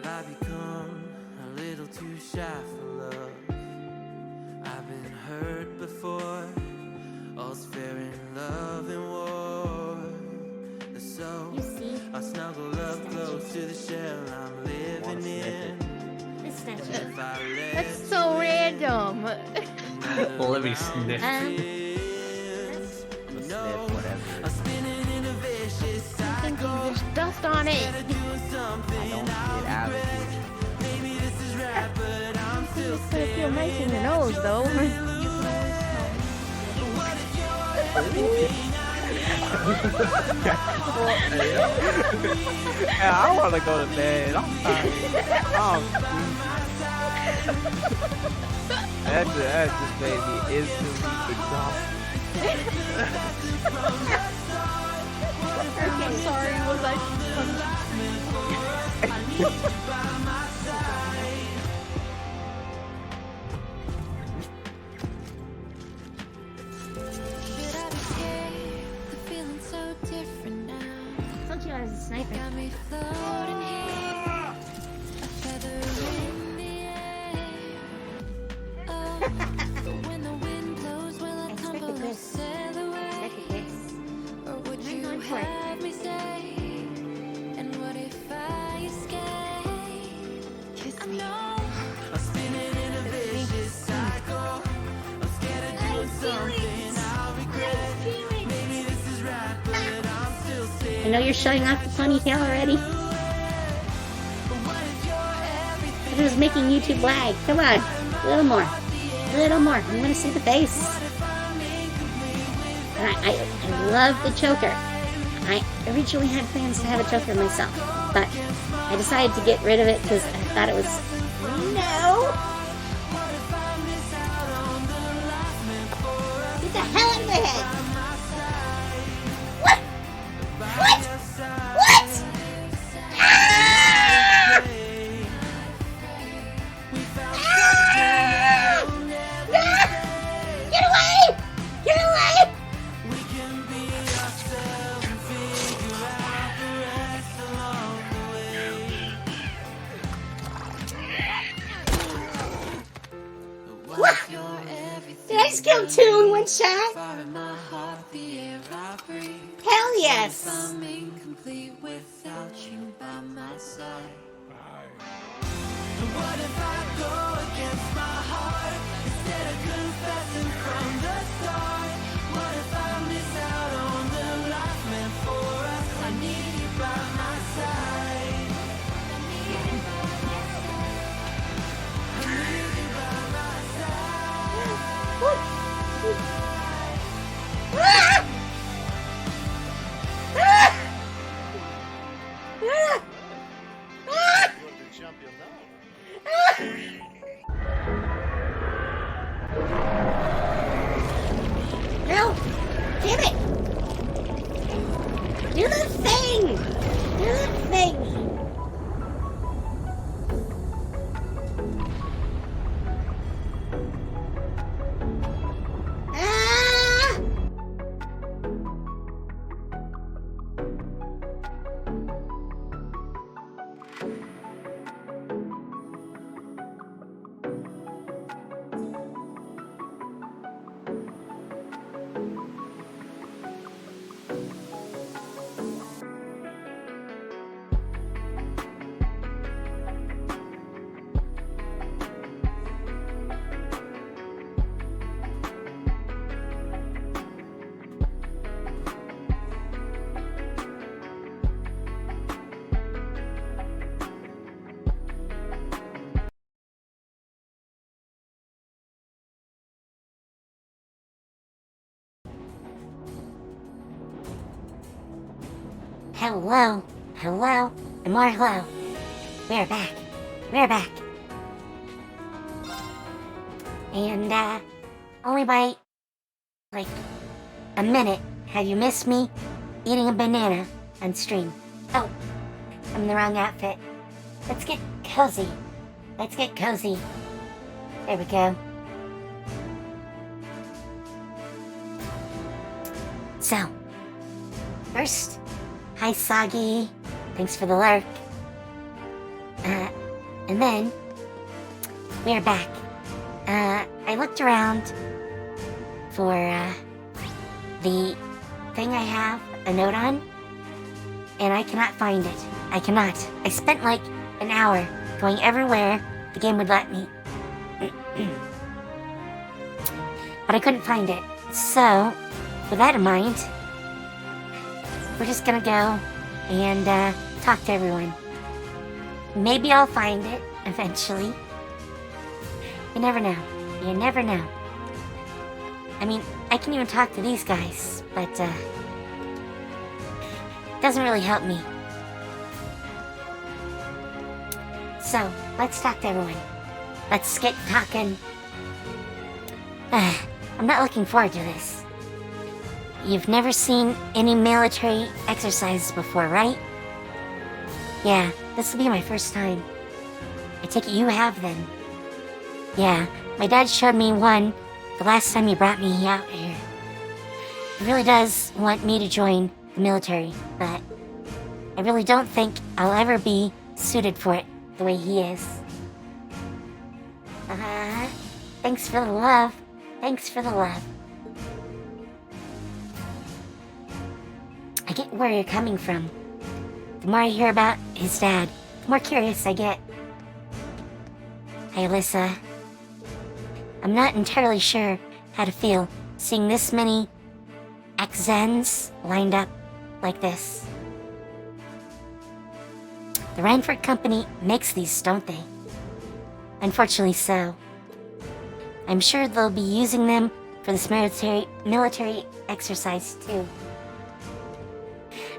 Have I become a little too shy for love? I've been hurt before. All's fair in love and war. So I snuggle up close to the shell I'm living in. That's so random. Well, let me sniff. Sniff, Whatever. I think there's dust on it. I don't get out of here. It's gonna feel nice in your nose, though. Yeah, I want to go to bed. I'm tired. That just made me instantly exhausted. Okay, sorry, was I? I told you I was a sniper. I know you're showing off the ponytail already. It was making YouTube lag. Come on, a little more, a little more. I want to see the face. And I love the choker. I originally had plans to have a choker myself, but I decided to get rid of it because I thought it was no. Get the hell out of my head. What? What? What? Ah! Ah! Ah! Get away! Get away! What? Did I just kill two in one shot? Hell yes! What if I go against my heart instead of confessing from the start? What if I miss out on the life meant for us? I need you by my side. I need you by my No! Damn it! Do the thing! Do the thing! Ah! Hello, hello, and more hello. We're back. We're back. And, only by, like, a minute have you missed me eating a banana on stream. Oh, I'm in the wrong outfit. Let's get cozy. Let's get cozy. There we go. So, first, hi Soggy. Thanks for the lurk. And then, we're back. I looked around for, the thing I have a note on, and I cannot find it. I cannot. I spent like an hour going everywhere the game would let me. But I couldn't find it. So, with that in mind, we're just gonna go and talk to everyone. Maybe I'll find it eventually. You never know. You never know. I mean, I can even talk to these guys, but it doesn't really help me. So, let's talk to everyone. Let's get talking. I'm not looking forward to this. You've never seen any military exercises before, right? Yeah, this will be my first time. I take it you have then. Yeah, my dad showed me one the last time he brought me out here. He really does want me to join the military, but I really don't think I'll ever be suited for it the way he is. Thanks for the love. Thanks for the love. I get where you're coming from. The more I hear about his dad, the more curious I get. Hey, Alyssa. I'm not entirely sure how to feel seeing this many Axens lined up like this. The Reinford Company makes these, don't they? Unfortunately so. I'm sure they'll be using them for this military exercise too.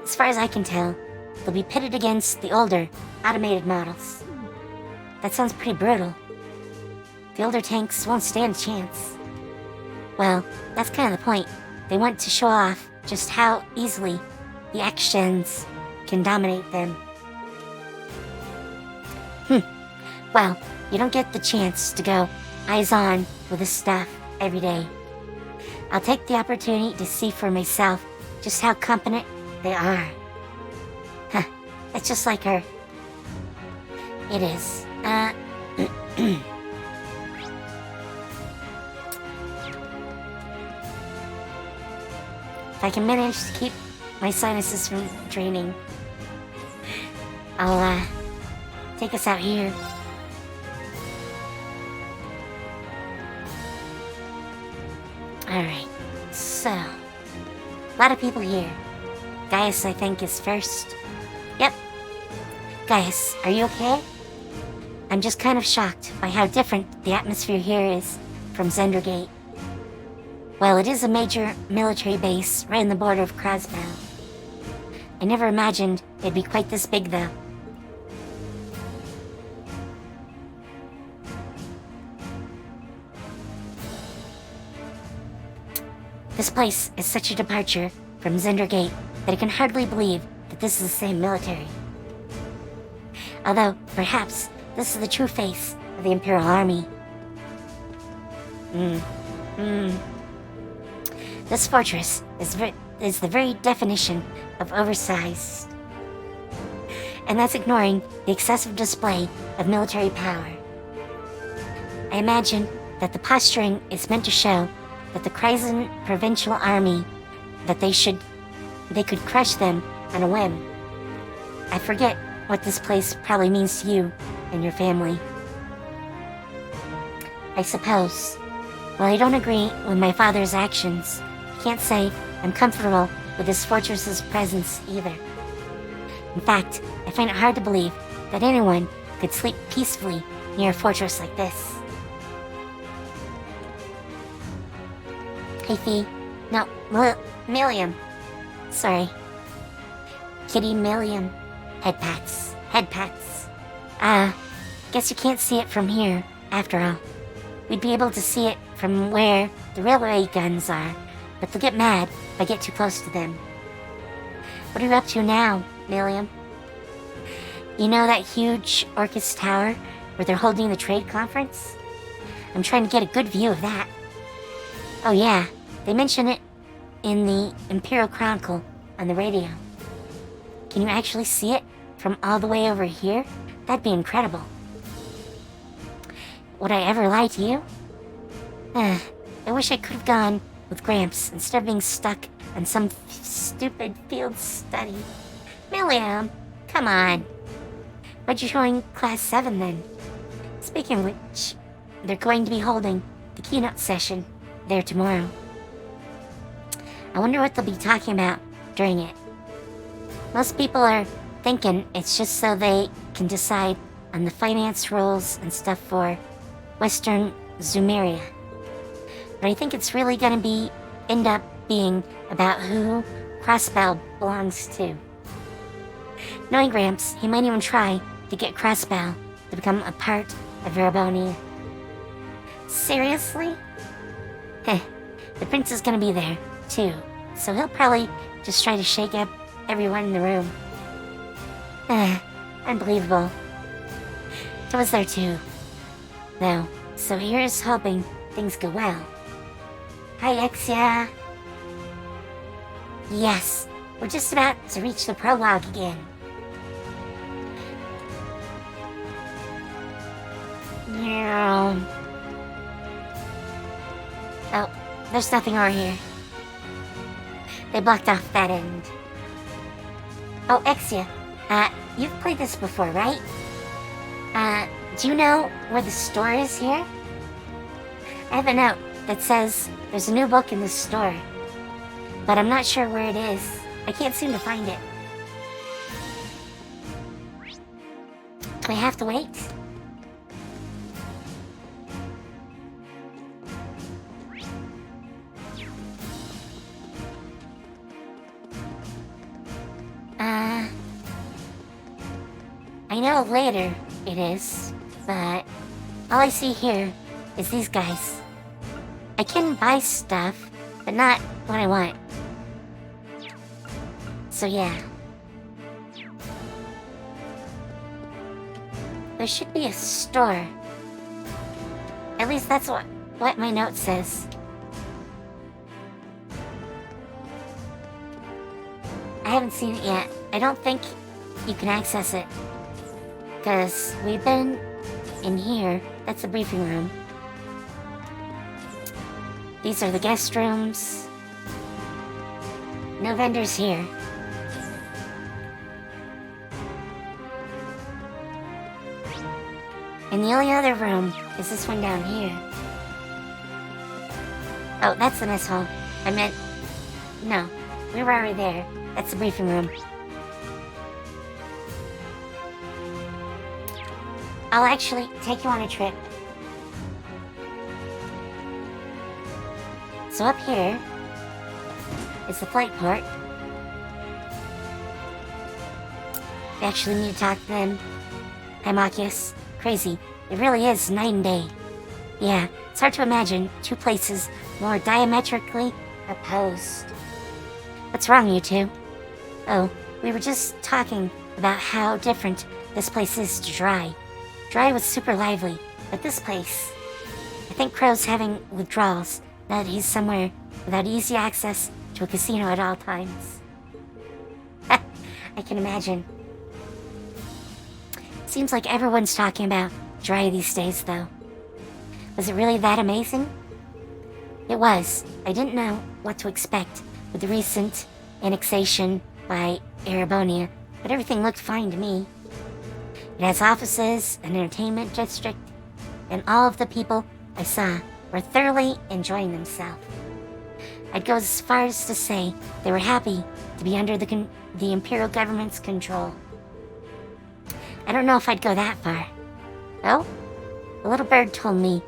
As far as I can tell, they'll be pitted against the older, automated models. That sounds pretty brutal. The older tanks won't stand a chance. Well, that's kind of the point. They want to show off just how easily the Axens can dominate them. Well, you don't get the chance to go eyes on with this stuff every day. I'll take the opportunity to see for myself just how competent they are. It's just like her. It is. If I can manage to keep my sinuses from draining, I'll take us out here. Alright, so, a lot of people here. Gaius, I think, is first. Yep. Gaius, are you okay? I'm just kind of shocked by how different the atmosphere here is from Zendergate. Well, it is a major military base right on the border of Krasbow. I never imagined it'd be quite this big, though. This place is such a departure from Zendergate that I can hardly believe that this is the same military. Although, perhaps, this is the true face of the Imperial Army. This fortress is the very definition of oversized. And that's ignoring the excessive display of military power. I imagine that the posturing is meant to show that the Kryzen Provincial Army, that they could crush them on a whim. I forget what this place probably means to you and your family. I suppose. While I don't agree with my father's actions, I can't say I'm comfortable with this fortress's presence either. In fact, I find it hard to believe that anyone could sleep peacefully near a fortress like this. Hey, Fee. No, Milliam. Sorry. Kitty Milliam. Head pats. Guess you can't see it from here, after all. We'd be able to see it from where the railway guns are, but they'll get mad if I get too close to them. What are you up to now, Milliam? You know that huge Ocus Tower where they're holding the trade conference? I'm trying to get a good view of that. Oh yeah, they mention it in the Imperial Chronicle on the radio. Can you actually see it from all the way over here? That'd be incredible. Would I ever lie to you? I wish I could have gone with Gramps instead of being stuck on some stupid field study. Milliam, come on. Why'd you join Class 7 then? Speaking of which, they're going to be holding the keynote session there tomorrow. I wonder what they'll be talking about during it. Most people are thinking it's just so they can decide on the finance rules and stuff for Western Zumeria. But I think it's really gonna end up being about who Crossbow belongs to. Knowing Gramps, he might even try to get Crossbow to become a part of Erebonia. Seriously? Heh, the prince is gonna be there, too, so he'll probably just try to shake up everyone in the room. Unbelievable. I was there too, though, so here's hoping things go well. Hi, Exia. Yes, we're just about to reach the prologue again. Yeah. Oh, there's nothing over here. They blocked off that end. Oh, Exia, you've played this before, right? Do you know where the store is here? I have a note that says there's a new book in the store, but I'm not sure where it is. I can't seem to find it. Do I have to wait? I know later it is, but all I see here is these guys. I can buy stuff, but not what I want. So yeah. There should be a store. At least that's what my note says. I haven't seen it yet. I don't think you can access it. Because we've been in here. That's the briefing room. These are the guest rooms. No vendors here. And the only other room is this one down here. Oh, that's the mess hall. I meant... No, we were already there. That's the briefing room. I'll actually take you on a trip. So up here is the flight port. We actually need to talk to them. I'm Ocus Crazy. It really is night and day. Yeah, it's hard to imagine two places more diametrically opposed. What's wrong, you two? Oh, we were just talking about how different this place is to Dry. Dry was super lively, but this place... I think Crow's having withdrawals now that he's somewhere without easy access to a casino at all times. I can imagine. Seems like everyone's talking about Dry these days, though. Was it really that amazing? It was. I didn't know what to expect with the recent annexation by Erebonia, but everything looked fine to me. It has offices, an entertainment district, and all of the people I saw were thoroughly enjoying themselves. I'd go as far as to say they were happy to be under the Imperial government's control. I don't know if I'd go that far. Oh? The little bird told me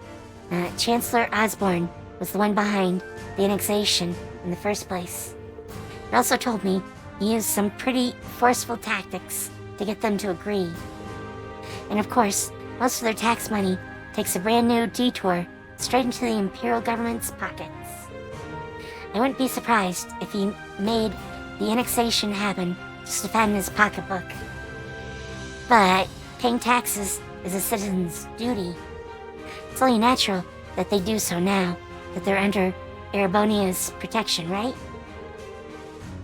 Chancellor Osborne was the one behind the annexation in the first place. It also told me he used some pretty forceful tactics to get them to agree. And of course, most of their tax money takes a brand new detour straight into the Imperial government's pockets. I wouldn't be surprised if he made the annexation happen just to fatten his pocketbook. But paying taxes is a citizen's duty. It's only natural that they do so now that they're under Erebonia's protection, right?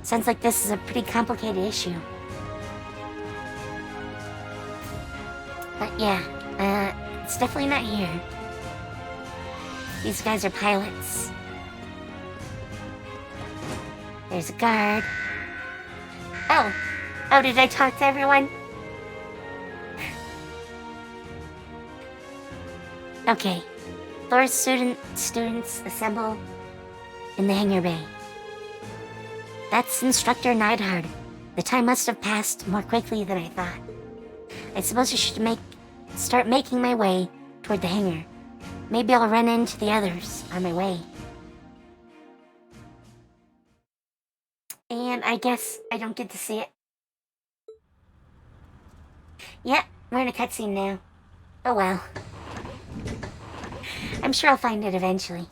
Sounds like this is a pretty complicated issue. But yeah, it's definitely not here. These guys are pilots. There's a guard. Oh, did I talk to everyone? Okay, floor students assemble in the hangar bay. That's Instructor Neidhard. The time must have passed more quickly than I thought. I suppose I should start making my way toward the hangar. Maybe I'll run into the others on my way. And I guess I don't get to see it. Yep, we're in a cutscene now. Oh well. I'm sure I'll find it eventually.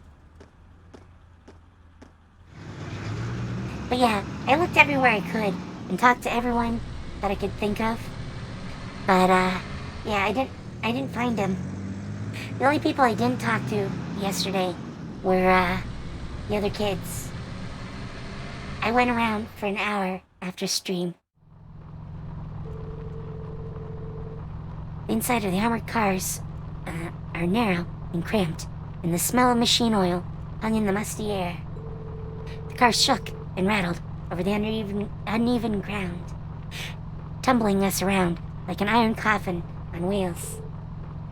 But yeah, I looked everywhere I could and talked to everyone that I could think of. But yeah, I didn't find them. The only people I didn't talk to yesterday were the other kids. I went around for an hour after stream. The inside of the armored cars are narrow and cramped, and the smell of machine oil hung in the musty air. The car shook and rattled over the uneven ground, tumbling us around like an iron coffin on wheels.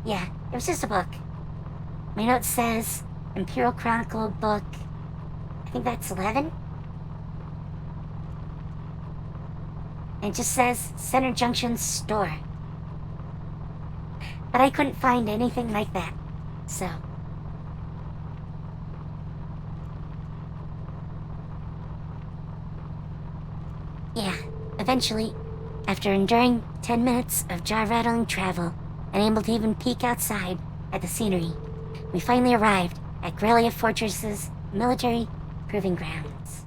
Yeah, it was just a book. My note says Imperial Chronicle book, I think that's 11? And it just says Center Junction store. But I couldn't find anything like that, so. Yeah, eventually, after enduring 10 minutes of jaw-rattling travel, unable to even peek outside at the scenery, we finally arrived at Garrelia Fortress's military proving grounds.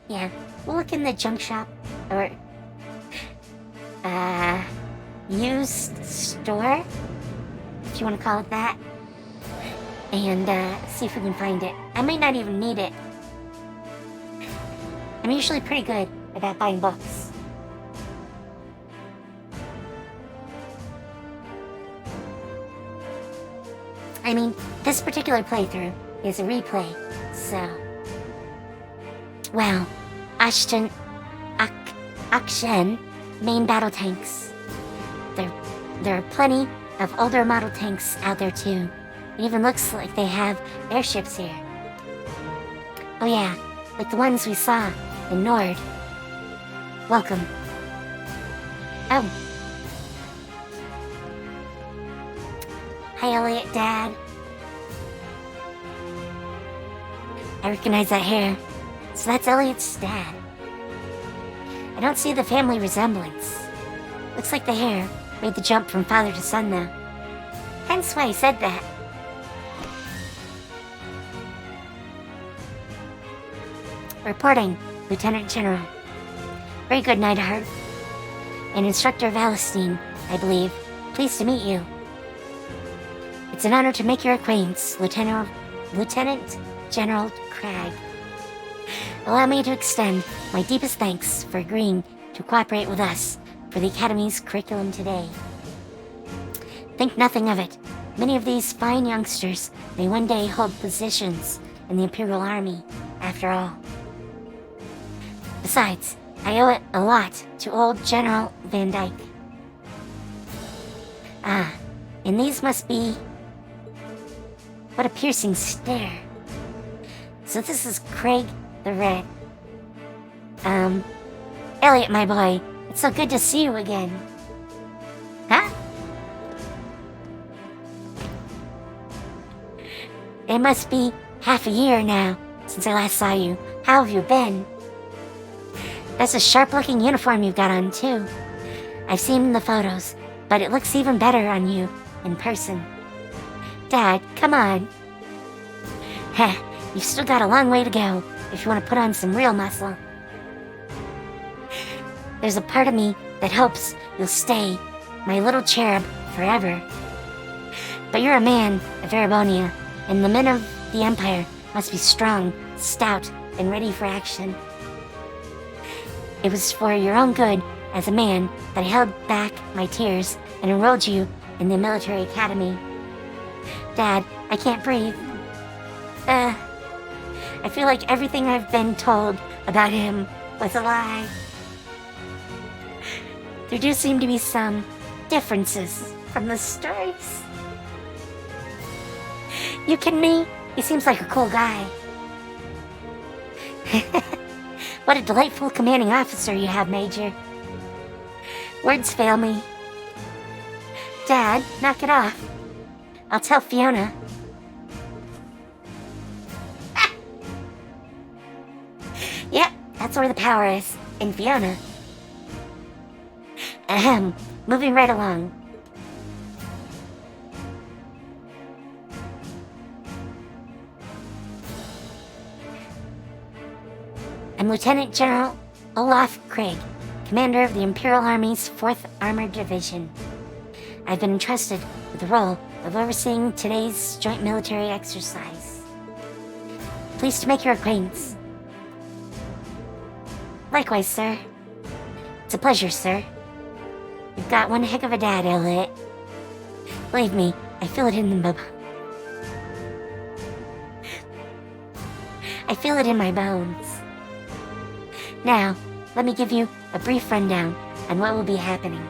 Yeah, we'll look in the junk shop, or, used store, if you want to call it that, and, see if we can find it. I might not even need it. I'm usually pretty good about buying books. I mean, this particular playthrough is a replay, so. Wow, Akshen main battle tanks. There are plenty of older model tanks out there too. It even looks like they have airships here. Oh yeah, like the ones we saw in Nord. Welcome. Oh. Hi, Elliot, Dad. I recognize that hair. So that's Elliot's dad. I don't see the family resemblance. Looks like the hair made the jump from father to son, though. Hence why I said that. Reporting, Lieutenant General. Very good, Neidhard. And Instructor Valestine, I believe. Pleased to meet you. It's an honor to make your acquaintance, Lieutenant General Cragg. Allow me to extend my deepest thanks for agreeing to cooperate with us for the Academy's curriculum today. Think nothing of it. Many of these fine youngsters may one day hold positions in the Imperial Army, after all. Besides, I owe it a lot to old General Van Dyke. Ah, and these must be... What a piercing stare. So this is Craig the Red. Elliot, my boy, it's so good to see you again. Huh? It must be half a year now since I last saw you. How have you been? That's a sharp-looking uniform you've got on, too. I've seen the photos, but it looks even better on you in person. Dad, come on. Heh, you've still got a long way to go if you want to put on some real muscle. There's a part of me that hopes you'll stay my little cherub forever. But you're a man of Erebonia, and the men of the Empire must be strong, stout, and ready for action. It was for your own good as a man that I held back my tears and enrolled you in the military academy. Dad, I can't breathe. I feel like everything I've been told about him was a lie. There do seem to be some differences from the stories. You kidding me? He seems like a cool guy. What a delightful commanding officer you have, Major. Words fail me. Dad, knock it off. I'll tell Fiona. Yep, that's where the power is, in Fiona. Ahem, moving right along. I'm Lieutenant General Olaf Craig, commander of the Imperial Army's 4th Armored Division. I've been entrusted with the role of overseeing today's joint military exercise. Pleased to make your acquaintance. Likewise, sir. It's a pleasure, sir. You've got one heck of a dad, Elliot. Believe me, I feel it in the I feel it in my bones. Now, let me give you a brief rundown on what will be happening.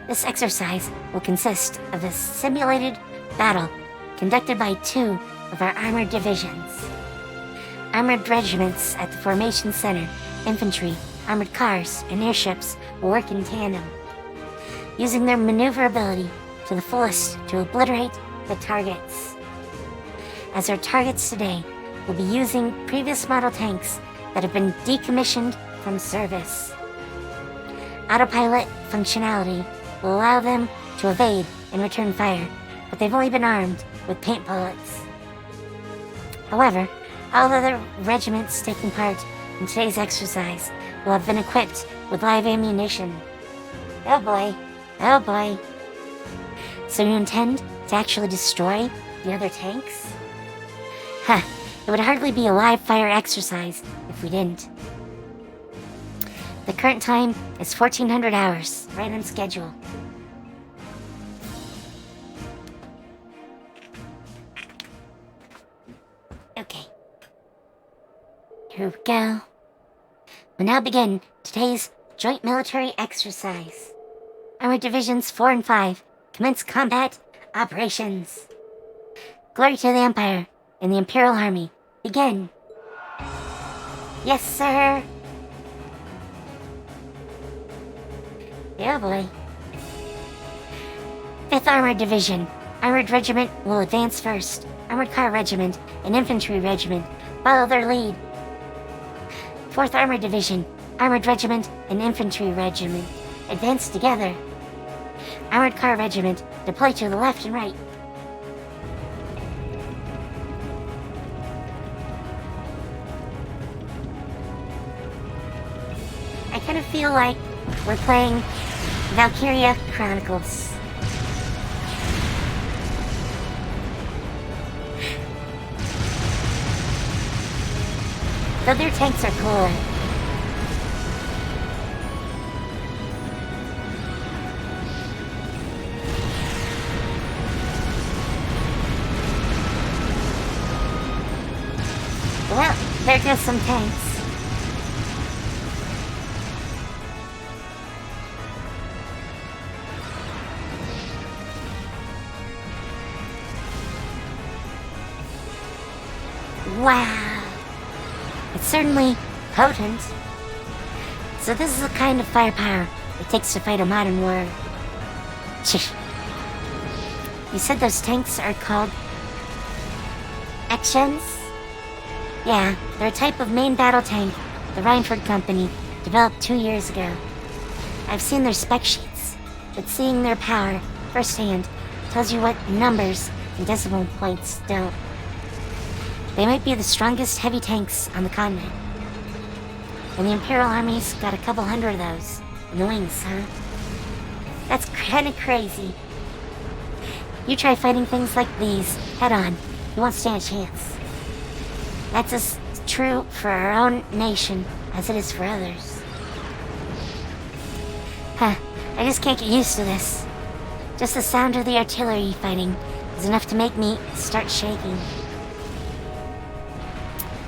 This exercise will consist of a simulated battle conducted by 2 of our armored divisions. Armored regiments at the Formation Center, infantry, armored cars, and airships will work in tandem, using their maneuverability to the fullest to obliterate the targets. As our targets today will be using previous model tanks that have been decommissioned from service. Autopilot functionality will allow them to evade and return fire, but they've only been armed with paint bullets. However, all other regiments taking part in today's exercise will have been equipped with live ammunition. Oh boy, oh boy. So you intend to actually destroy the other tanks? Huh, it would hardly be a live fire exercise if we didn't. The current time is 1400 hours, right on schedule. Okay. Here we go. We now begin today's joint military exercise. Armored Divisions 4 and 5 commence combat operations. Glory to the Empire and the Imperial Army. Begin. Yes, sir. Oh boy. 5th Armored Division. Armored Regiment will advance first. Armored Car Regiment and Infantry Regiment follow their lead. 4th Armored Division. Armored Regiment and Infantry Regiment advance together. Armored Car Regiment deploy to the left and right. I kind of feel like we're playing Valkyria Chronicles. Though their tanks are cooler. Well, there goes some tanks. Wow. It's certainly potent. So this is the kind of firepower it takes to fight a modern war. You said those tanks are called X-Gens? Yeah, they're a type of main battle tank the Reinford Company developed 2 years ago. I've seen their spec sheets, but seeing their power firsthand tells you what numbers and decimal points don't. They might be the strongest heavy tanks on the continent. And the Imperial Army's got a couple hundred of those in the wings, huh? That's kinda crazy. You try fighting things like these head on, you won't stand a chance. That's as true for our own nation as it is for others. Huh, I just can't get used to this. Just the sound of the artillery fighting is enough to make me start shaking.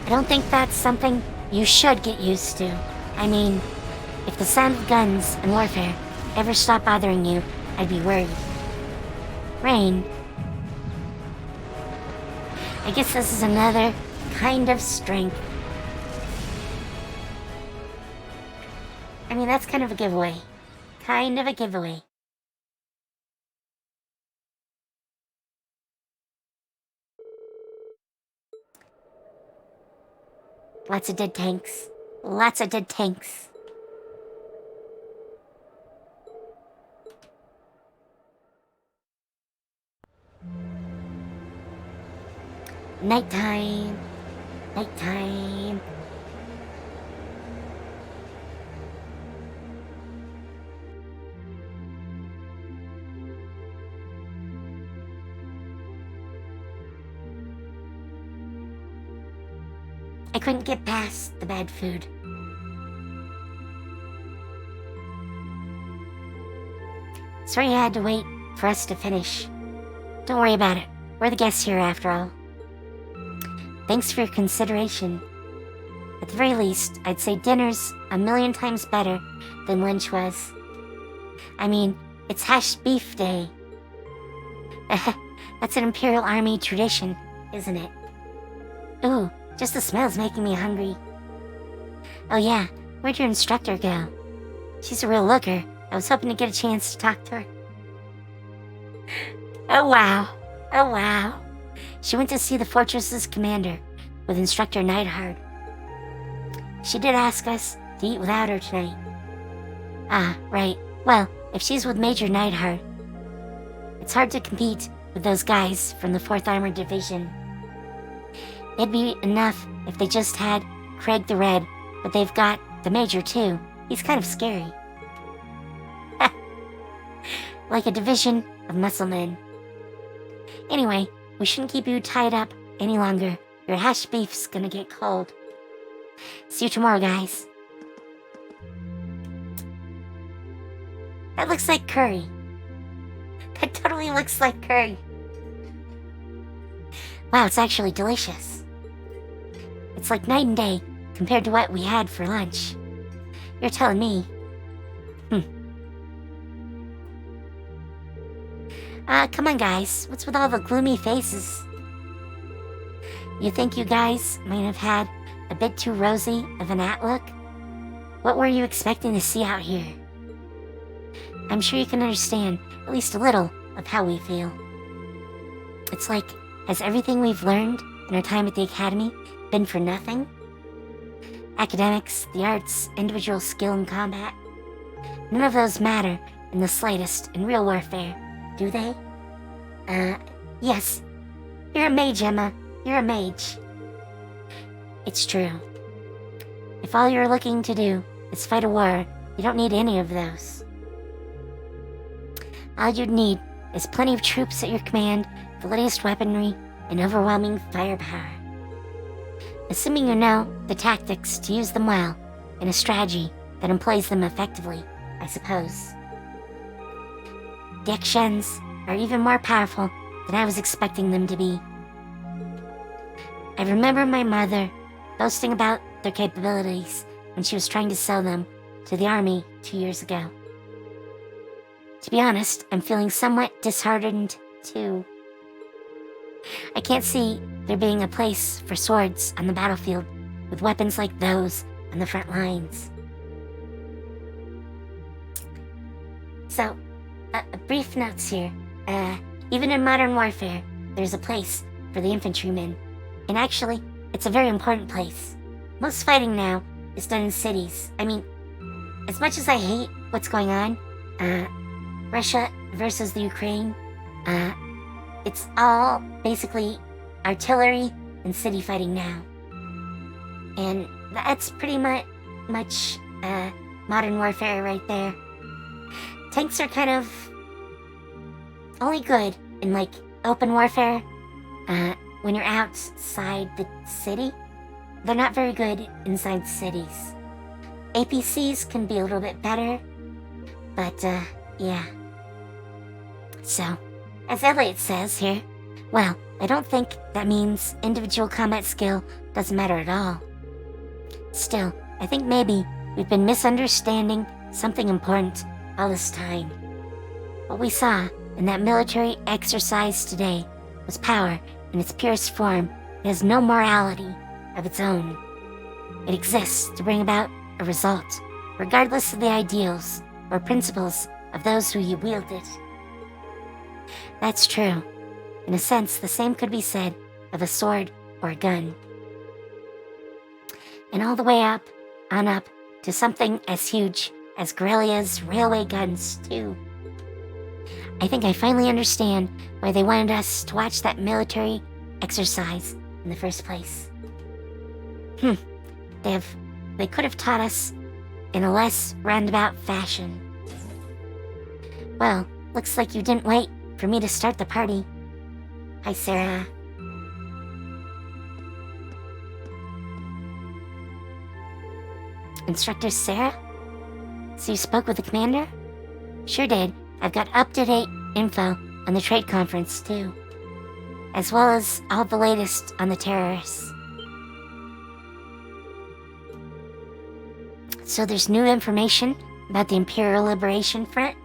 I don't think that's something you should get used to. I mean, if the sound of guns and warfare ever stopped bothering you, I'd be worried. Rain. I guess this is another kind of strength. I mean, that's kind of a giveaway. Kind of a giveaway. Lots of dead tanks. Lots of dead tanks. Nighttime. Nighttime. I couldn't get past the bad food. Sorry I had to wait for us to finish. Don't worry about it. We're the guests here after all. Thanks for your consideration. At the very least, I'd say dinner's a million times better than lunch was. I mean, it's hash beef day. That's an Imperial Army tradition, isn't it? Ooh, just the smell's making me hungry. Oh yeah, where'd your instructor go? She's a real looker. I was hoping to get a chance to talk to her. Oh wow. Oh wow. She went to see the fortress's commander with Instructor Neidhard. She did ask us to eat without her tonight. Ah, right. Well, if she's with Major Neidhard, it's hard to compete with those guys from the 4th Armored Division. It'd be enough if they just had Craig the Red, but they've got the Major too. He's kind of scary. Like a division of muscle men. Anyway, we shouldn't keep you tied up any longer. Your hash beef's gonna get cold. See you tomorrow, guys. That looks like curry. That totally looks like curry. Wow, it's actually delicious. It's like night and day compared to what we had for lunch. You're telling me. Come on, guys. What's with all the gloomy faces? You think you guys might have had a bit too rosy of an outlook? What were you expecting to see out here? I'm sure you can understand at least a little of how we feel. It's like, has everything we've learned in our time at the Academy been for nothing? Academics, the arts, individual skill in combat, none of those matter in the slightest in real warfare, do they? Yes. You're a mage, Emma. You're a mage. It's true. If all you're looking to do is fight a war, you don't need any of those. All you'd need is plenty of troops at your command, the latest weaponry, and overwhelming firepower. Assuming you know the tactics to use them well, and a strategy that employs them effectively, I suppose. The actions are even more powerful than I was expecting them to be. I remember my mother boasting about their capabilities when she was trying to sell them to the army 2 years ago. To be honest, I'm feeling somewhat disheartened, too. I can't see there being a place for swords on the battlefield with weapons like those on the front lines. So, brief notes here. Even in modern warfare, there's a place for the infantrymen. And actually, it's a very important place. Most fighting now is done in cities. I mean, as much as I hate what's going on, Russia versus the Ukraine, it's all basically artillery and city fighting now. And that's pretty much modern warfare right there. Tanks are kind of only good in like open warfare, when you're outside the city. They're not very good inside cities. APCs can be a little bit better, But, yeah. So, as Elliot says here, well, I don't think that means individual combat skill doesn't matter at all. Still, I think maybe we've been misunderstanding something important all this time. What we saw in that military exercise today was power in its purest form. It has no morality of its own. It exists to bring about a result, regardless of the ideals or principles of those who wield it. That's true. In a sense, the same could be said of a sword or a gun. And all the way up, on up, to something as huge as Garrelia's railway guns, too. I think I finally understand why they wanted us to watch that military exercise in the first place. They could have taught us in a less roundabout fashion. Well, looks like you didn't wait for me to start the party. Hi, Sarah. Instructor Sarah? So you spoke with the commander? Sure did. I've got up-to-date info on the trade conference, too. As well as all the latest on the terrorists. So there's new information about the Imperial Liberation Front?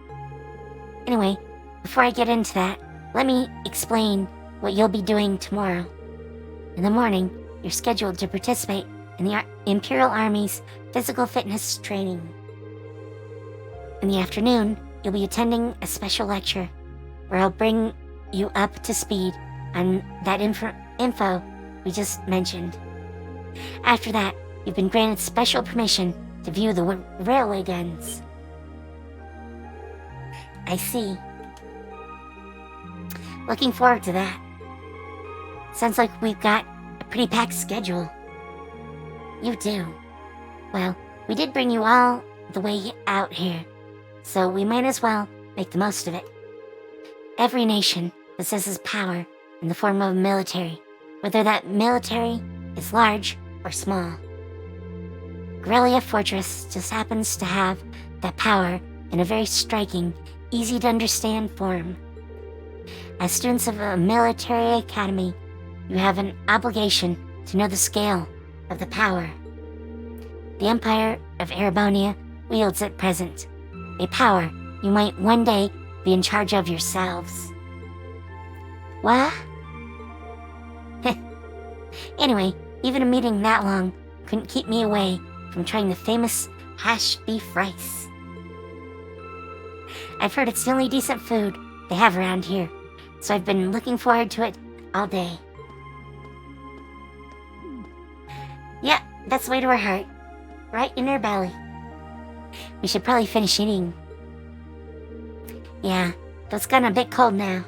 Anyway, before I get into that, let me explain what you'll be doing tomorrow. In the morning, you're scheduled to participate in the Imperial Army's physical fitness training. In the afternoon, you'll be attending a special lecture where I'll bring you up to speed on that info we just mentioned. After that, you've been granted special permission to view the railway guns. I see. Looking forward to that. Sounds like we've got a pretty packed schedule. You do. Well, we did bring you all the way out here, so we might as well make the most of it. Every nation possesses power in the form of a military, whether that military is large or small. Garrelia Fortress just happens to have that power in a very striking, easy-to-understand form. As students of a military academy, you have an obligation to know the scale of the power the Empire of Erebonia wields at present, a power you might one day be in charge of yourselves. What? Anyway, even a meeting that long couldn't keep me away from trying the famous hash beef rice. I've heard it's the only decent food they have around here, so I've been looking forward to it all day. Yeah, that's the way to her heart. Right in her belly. We should probably finish eating. Yeah, though it's gotten a bit cold now.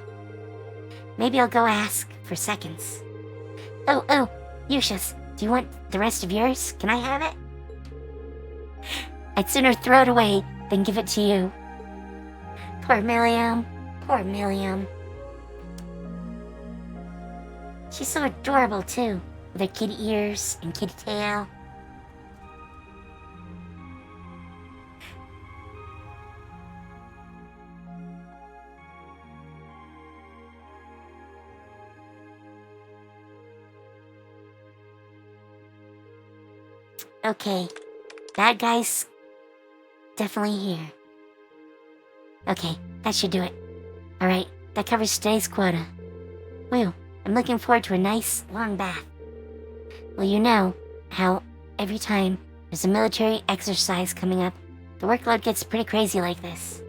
Maybe I'll go ask for seconds. Oh, Lucius, do you want the rest of yours? Can I have it? I'd sooner throw it away than give it to you. Poor Milliam. Poor Milliam. She's so adorable, too, with her kitty ears and kitty tail. Okay, bad guy's definitely here. Okay, that should do it. Alright, that covers today's quota. Whew, I'm looking forward to a nice, long bath. Well, you know how every time there's a military exercise coming up, the workload gets pretty crazy like this.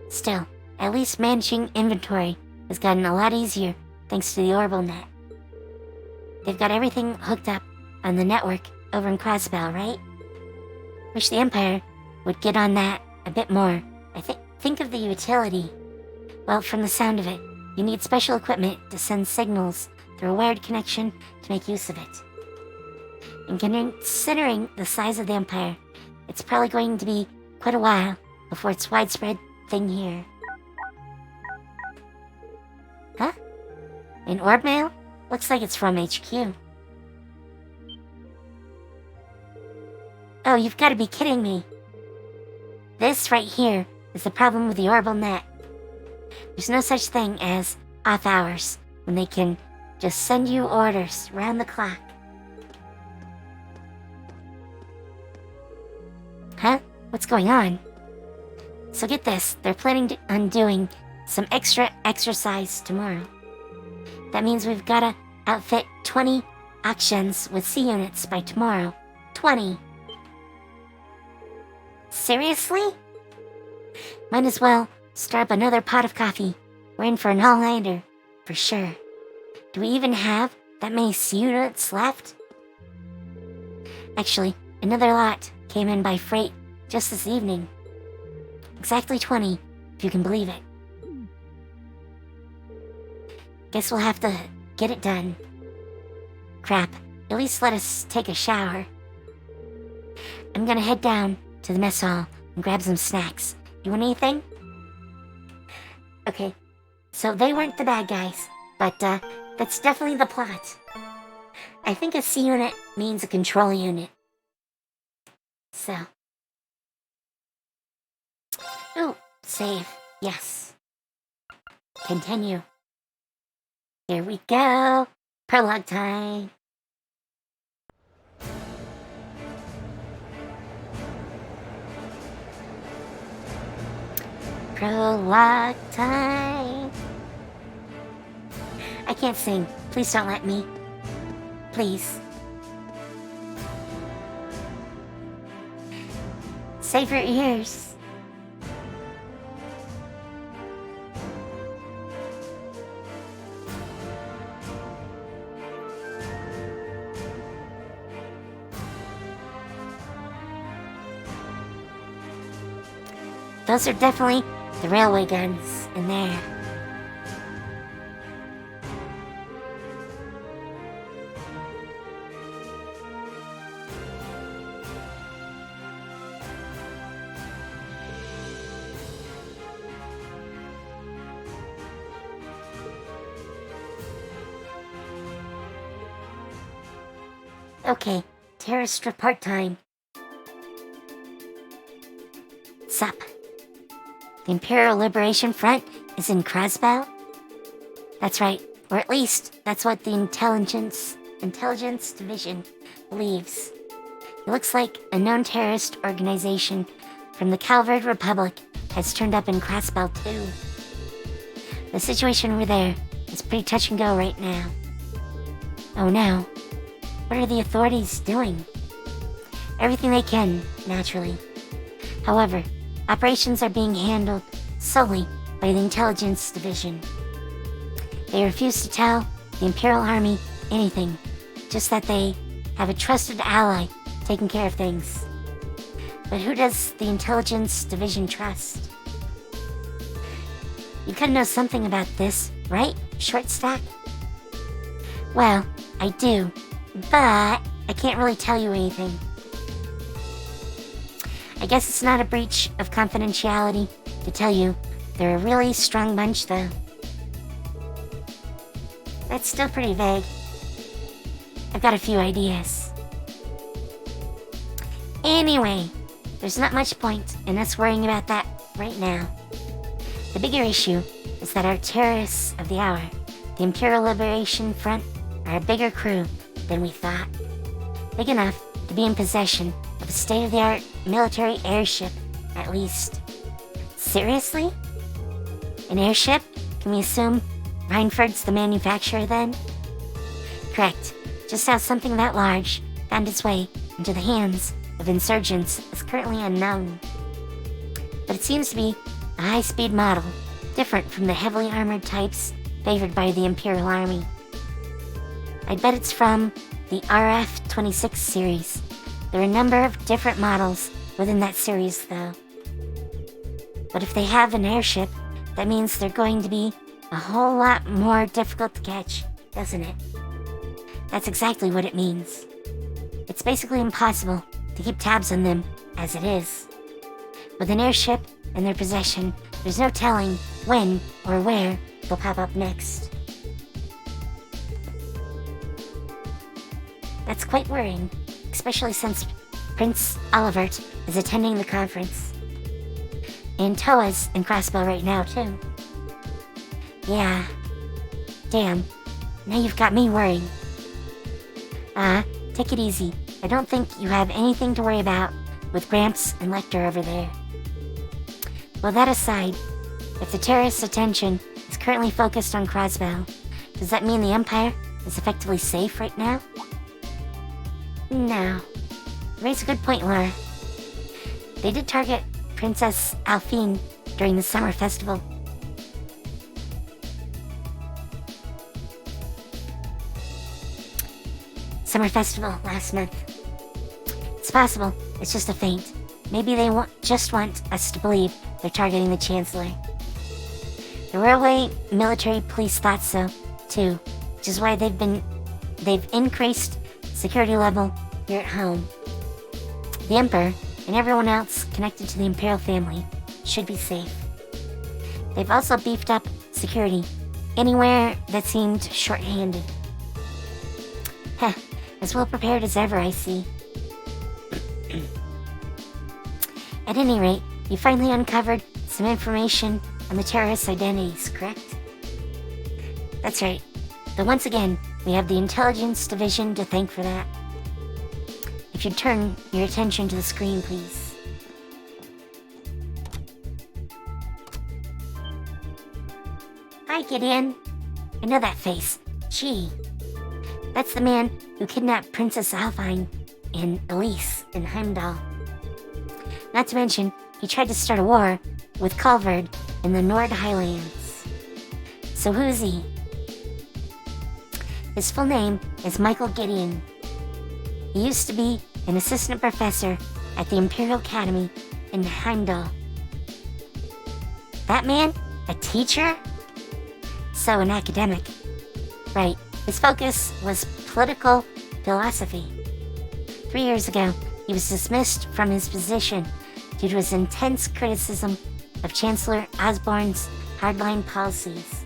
Still, at least managing inventory has gotten a lot easier thanks to the orbital net. They've got everything hooked up on the network over in Crossbell, right? Wish the Empire would get on that a bit more. I think of the utility. Well, from the sound of it, you need special equipment to send signals through a wired connection to make use of it. And considering the size of the Empire, it's probably going to be quite a while before it's widespread thing here. Huh? An orb mail? Looks like it's from HQ. Oh, you've got to be kidding me. This right here is the problem with the orbital net. There's no such thing as off hours when they can just send you orders round the clock. Huh? What's going on? So get this, they're planning on doing some extra exercise tomorrow. That means we've gotta outfit 20 auctions with C units by tomorrow. 20. Seriously? Might as well start up another pot of coffee. We're in for an all-nighter, for sure. Do we even have that many C units left? Actually, another lot came in by freight just this evening. Exactly 20, if you can believe it. Guess we'll have to get it done. Crap, at least let us take a shower. I'm gonna head down to the mess hall and grab some snacks. You want anything? Okay, so they weren't the bad guys, but that's definitely the plot. I think a C unit means a control unit. So. Ooh, save. Yes. Continue. Here we go. Prologue time. Prologue time. I can't sing. Please don't let me. Please. Save your ears. Those are definitely the railway guns in there. Okay, Terrastra part-time. Sup? The Imperial Liberation Front is in Krasbel? That's right, or at least that's what the intelligence division believes. It looks like a known terrorist organization from the Calvard Republic has turned up in Krasbel too. The situation over there is pretty touch and go right now. Oh no. What are the authorities doing? Everything they can, naturally. However, operations are being handled solely by the Intelligence Division. They refuse to tell the Imperial Army anything, just that they have a trusted ally taking care of things. But who does the Intelligence Division trust? You gotta know something about this, right, Shortstack? Well, I do, but I can't really tell you anything. I guess it's not a breach of confidentiality to tell you they're a really strong bunch, though. That's still pretty vague. I've got a few ideas. Anyway, there's not much point in us worrying about that right now. The bigger issue is that our terrorists of the hour, the Imperial Liberation Front, are a bigger crew than we thought. Big enough to be in possession of a state-of-the-art military airship, at least. Seriously? An airship? Can we assume Reinford's the manufacturer then? Correct. Just how something that large found its way into the hands of insurgents is currently unknown. But it seems to be a high-speed model, different from the heavily armored types favored by the Imperial Army. I bet it's from the RF-26 series. There are a number of different models within that series, though. But if they have an airship, that means they're going to be a whole lot more difficult to catch, doesn't it? That's exactly what it means. It's basically impossible to keep tabs on them as it is. With an airship in their possession, there's no telling when or where they'll pop up next. That's quite worrying, especially since Prince Olivert is attending the conference. And Toa's in Crossbow right now, too. Yeah. Damn. Now you've got me worried. Take it easy. I don't think you have anything to worry about with Gramps and Lecter over there. Well, that aside, if the terrorists' attention is currently focused on Crossbow, does that mean the Empire is effectively safe right now? No. You raise a good point, Laura. They did target Princess Alphine during the summer festival. Summer festival last month. It's possible it's just a feint. Maybe they just want us to believe they're targeting the Chancellor. The Railway Military Police thought so, too, which is why they've increased security level here at home. The Emperor and everyone else connected to the Imperial family should be safe. They've also beefed up security anywhere that seemed short-handed. Heh, as well prepared as ever, I see. At any rate, you finally uncovered some information on the terrorists' identities, correct? That's right. Though once again, we have the Intelligence Division to thank for that. If you'd turn your attention to the screen, please. Hi, Gideon. I know that face. Gee. That's the man who kidnapped Princess Alphine and Elise in Heimdall. Not to mention, he tried to start a war with Calvard in the Nord Highlands. So who's he? His full name is Michael Gideon. He used to be an assistant professor at the Imperial Academy in Heimdall. That man? A teacher? So an academic. Right, his focus was political philosophy. 3 years ago, he was dismissed from his position due to his intense criticism of Chancellor Osborne's hardline policies.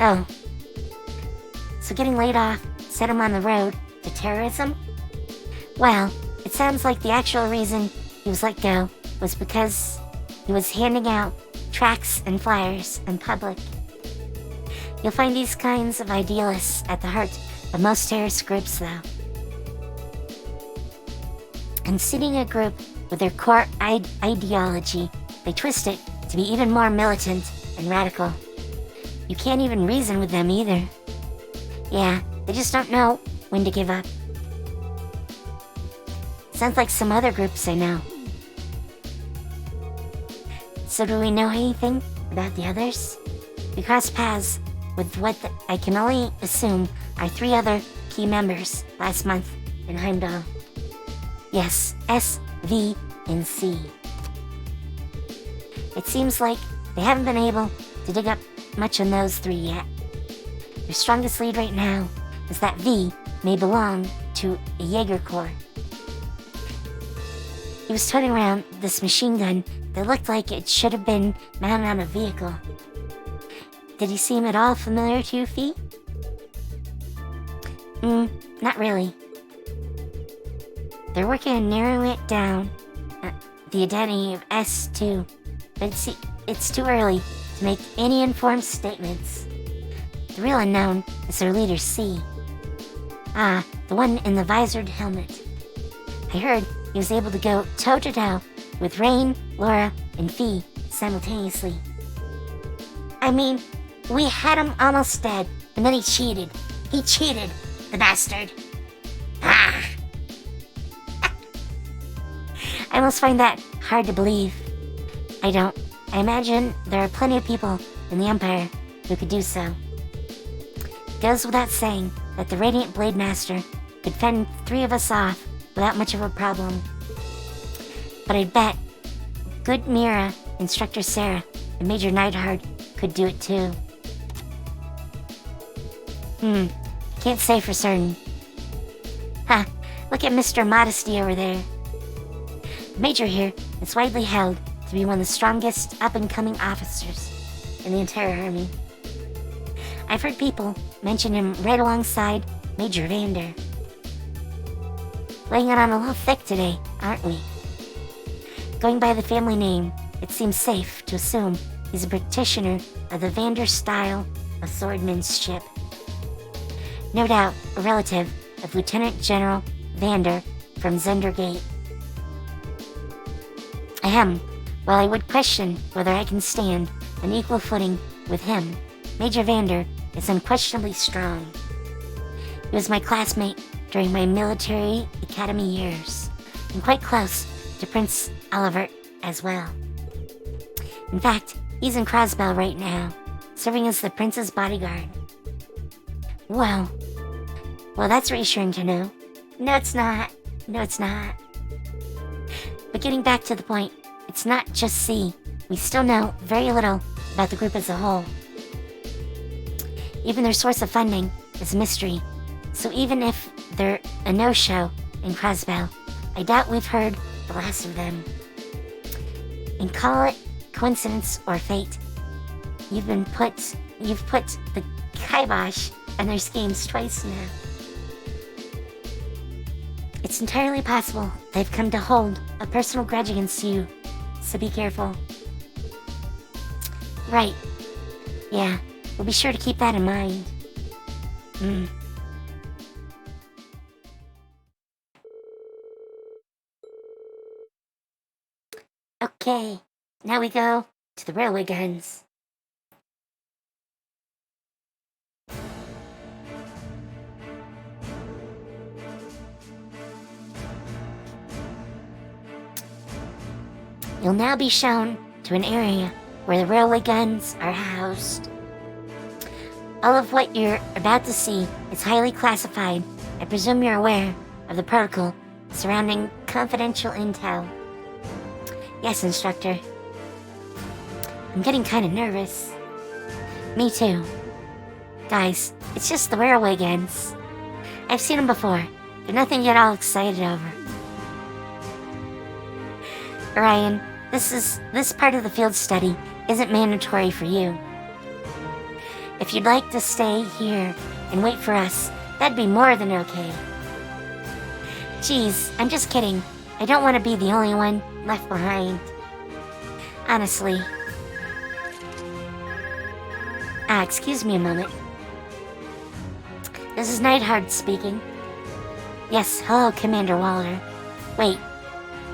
Oh. So getting laid off set him on the road to terrorism? Well, it sounds like the actual reason he was let go was because he was handing out tracts and flyers in public. You'll find these kinds of idealists at the heart of most terrorist groups, though. And seeding a group with their core ideology, they twist it to be even more militant and radical. You can't even reason with them either. Yeah, they just don't know when to give up. Sounds like some other groups I know. So do we know anything about the others? We crossed paths with what I can only assume are 3 other key members last month in Heimdall. Yes, S, V, and C. It seems like they haven't been able to dig up much on those 3 yet. Their strongest lead right now is that V may belong to a Jaeger Corps. He was toting around this machine gun that looked like it should have been mounted on a vehicle. Did he seem at all familiar to you, Fee? Not really. They're working on narrowing it down, the identity of S2, but it's too early to make any informed statements. The real unknown is their leader, C. Ah, the one in the visored helmet. I heard he was able to go toe-to-toe with Rain, Laura, and Fee simultaneously. I mean, we had him almost dead, and then he cheated. He cheated, the bastard. Ah! I almost find that hard to believe. I don't. I imagine there are plenty of people in the Empire who could do so. It goes without saying that the Radiant Blade Master could fend 3 of us off without much of a problem. But I'd bet good Mira, Instructor Sarah, and Major Neidhard could do it too. Can't say for certain. Huh, look at Mr. Modesty over there. The Major here is widely held to be one of the strongest up-and-coming officers in the entire army. I've heard people mention him right alongside Major Vander. Laying it on a little thick today, aren't we? Going by the family name, it seems safe to assume he's a practitioner of the Vander style of swordsmanship. No doubt a relative of Lieutenant General Vander from Zendergate. Ahem. While I would question whether I can stand on equal footing with him, Major Vander is unquestionably strong. He was my classmate during my military academy years, and quite close to Prince Olivert as well. In fact, he's in Crossbell right now, serving as the prince's bodyguard. Well, that's reassuring to know. No, it's not. But getting back to the point, it's not just C. We still know very little about the group as a whole. Even their source of funding is a mystery, so even if they're a no-show in Crossbell, I doubt we've heard the last of them. And call it coincidence or fate, you've put the kibosh on their schemes twice now. It's entirely possible they've come to hold a personal grudge against you, so be careful. Right. Yeah, we'll be sure to keep that in mind. Okay, now we go to the railway guns. You'll now be shown to an area where the railway guns are housed. All of what you're about to see is highly classified. I presume you're aware of the protocol surrounding confidential intel. Yes, Instructor. I'm getting kind of nervous. Me too. Guys, it's just the railway guns. I've seen them before. They're nothing to get all excited over. Orion, this part of the field study isn't mandatory for you. If you'd like to stay here and wait for us, that'd be more than okay. Geez, I'm just kidding. I don't want to be the only one left behind. Honestly. Excuse me a moment. This is Neidhard speaking. Yes, hello, Commander Waller. Wait,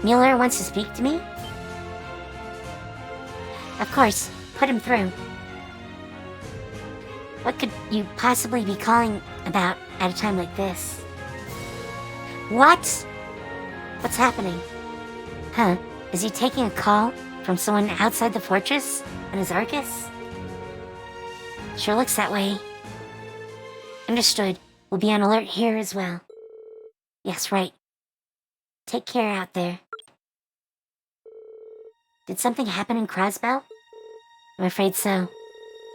Mueller wants to speak to me? Of course, put him through. What could you possibly be calling about at a time like this? What? What's happening? Huh? Is he taking a call from someone outside the fortress on his Arcus? Sure looks that way. Understood. We'll be on alert here as well. Yes, right. Take care out there. Did something happen in Crossbell? I'm afraid so.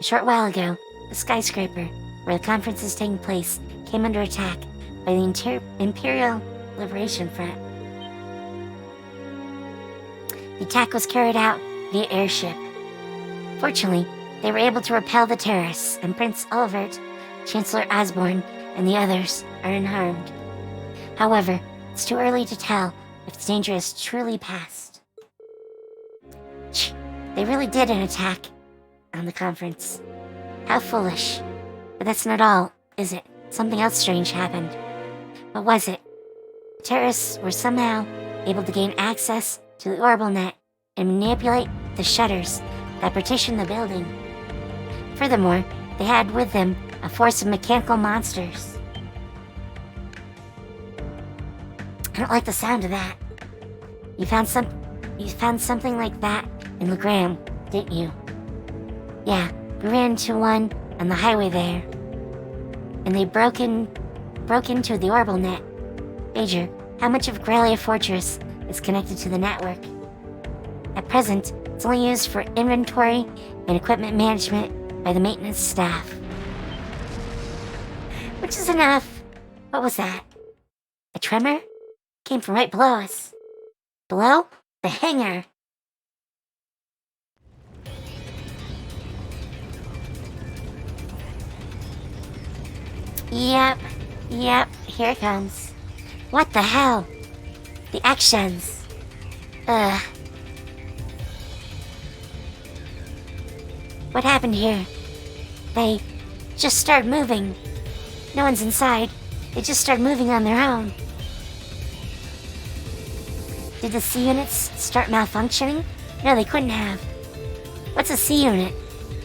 A short while ago, the skyscraper where the conference is taking place came under attack by the Imperial Liberation Front. The attack was carried out via airship. Fortunately, they were able to repel the terrorists, and Prince Olivert, Chancellor Osborne, and the others are unharmed. However, it's too early to tell if the danger has truly passed. They really did an attack on the conference. How foolish. But that's not all, is it? Something else strange happened. What was it? The terrorists were somehow able to gain access to the orbital net and manipulate the shutters that partition the building. Furthermore, they had with them a force of mechanical monsters. I don't like the sound of that. You found something like that in Legram, didn't you? Yeah, we ran into one on the highway there. And they broke into the orbital net. Major, how much of Garrelia Fortress is connected to the network? At present, it's only used for inventory and equipment management by the maintenance staff. Which is enough. What was that? A tremor? Came from right below us. Below? The hangar. Yep, here it comes. What the hell? The actions. What happened here? They just started moving. No one's inside. They just started moving on their own. Did the C units start malfunctioning? No, they couldn't have. What's a C unit?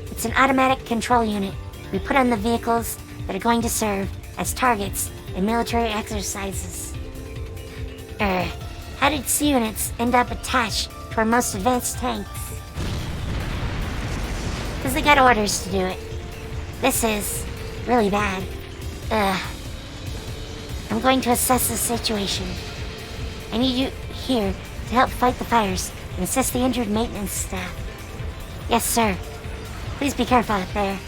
It's an automatic control unit we put on the vehicles that are going to serve as targets in military exercises. How did C units end up attached to our most advanced tanks? Because they got orders to do it. This is really bad. I'm going to assess the situation. I need you here to help fight the fires and assist the injured maintenance staff. Yes, sir. Please be careful out there.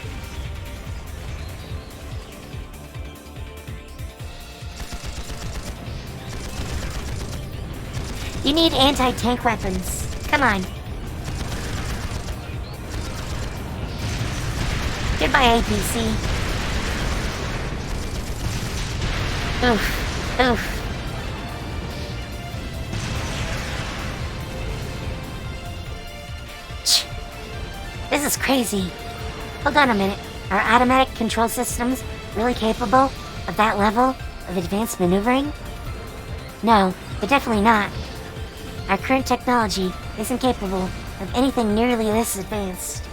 You need anti-tank weapons. Come on. Goodbye, APC. Oof. Oof. This is crazy. Hold on a minute. Are automatic control systems really capable of that level of advanced maneuvering? No, they're definitely not. Our current technology isn't capable of anything nearly this advanced.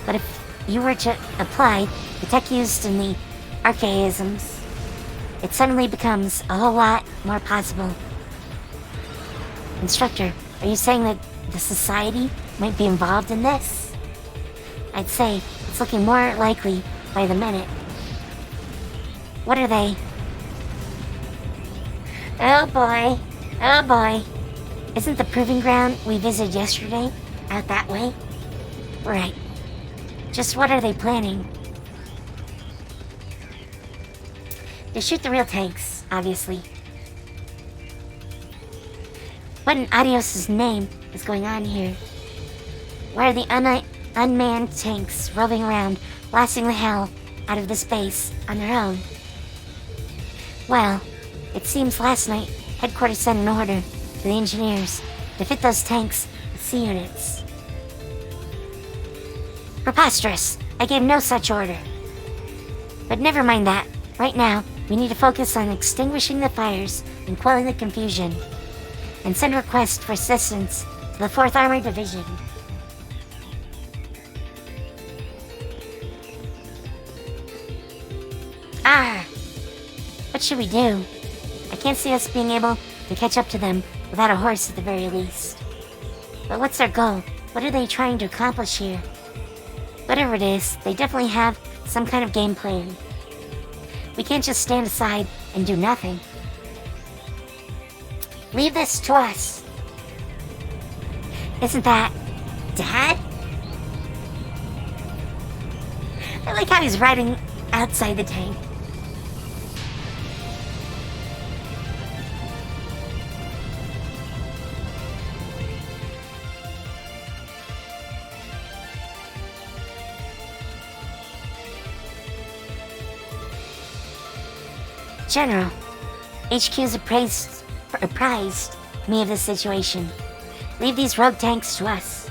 But if you were to apply the tech used in the archaisms, it suddenly becomes a whole lot more possible. Instructor, are you saying that the society might be involved in this? I'd say it's looking more likely by the minute. What are they? Oh boy. Oh boy. Isn't the proving ground we visited yesterday out that way? Right. Just what are they planning? To shoot the real tanks, obviously. What in Adios's name is going on here? Why are the unmanned tanks roving around, blasting the hell out of this base on their own? Well, it seems last night headquarters sent an order to the engineers to fit those tanks with C units. Preposterous! I gave no such order. But never mind that. Right now, we need to focus on extinguishing the fires and quelling the confusion, and send a request for assistance to the 4th Armored Division. What should we do? I can't see us being able to catch up to them without a horse at the very least. But what's their goal? What are they trying to accomplish here? Whatever it is, they definitely have some kind of game plan. We can't just stand aside and do nothing. Leave this to us. Isn't that Dad? I like how he's riding outside the tank. General, HQ's apprised me of the situation. Leave these rogue tanks to us.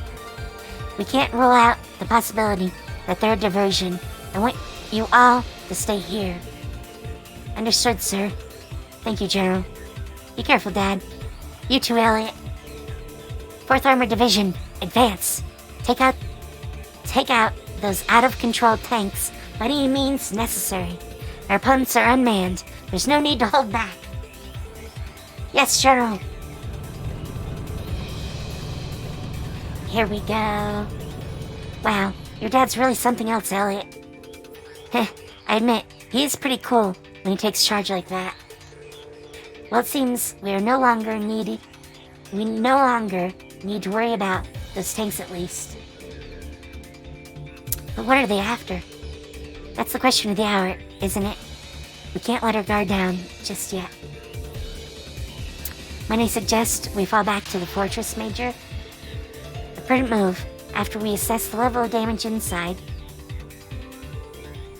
We can't rule out the possibility that they're a diversion. I want you all to stay here. Understood, sir. Thank you, General. Be careful, Dad. You too, Elliot. 4th Armored Division, advance. Take out those out-of-control tanks by any means necessary. Our opponents are unmanned. There's no need to hold back. Yes, General. Here we go. Wow, your dad's really something else, Elliot. Heh, I admit, he is pretty cool when he takes charge like that. Well, it seems we no longer need to worry about those tanks at least. But what are they after? That's the question of the hour, isn't it? We can't let our guard down just yet. Might I suggest we fall back to the fortress, Major? A prudent move after we assess the level of damage inside.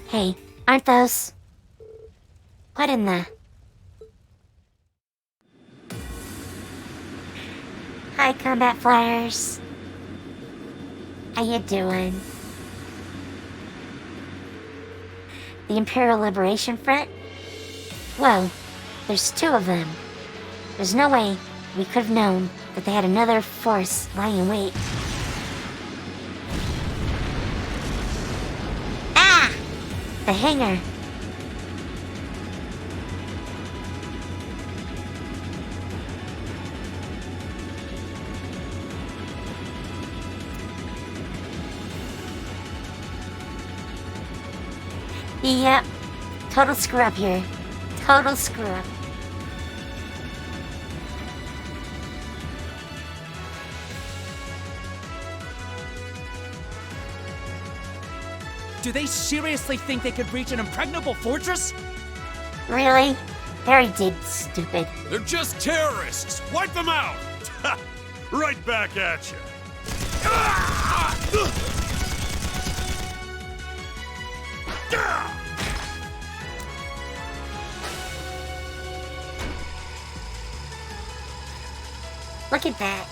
Hey, aren't those... What in the... Hi, combat flyers. How you doing? The Imperial Liberation Front? Whoa, there's 2 of them. There's no way we could have known that they had another force lying in wait. Ah! The hangar. Yep, total screw up here. Total screw up. Do they seriously think they could reach an impregnable fortress? Really? They already did, stupid. They're just terrorists! Wipe them out! Right back at you! Look at that.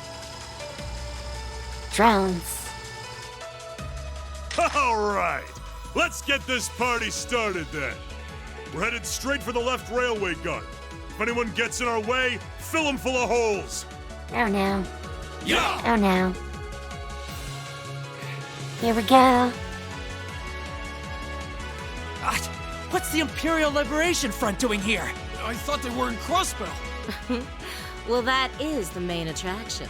Drones. Alright! Let's get this party started then! We're headed straight for the left railway gun. If anyone gets in our way, fill them full of holes! Oh no. Yeah! Oh no. Here we go. What's the Imperial Liberation Front doing here? I thought they were in Crossbell. Well, that is the main attraction.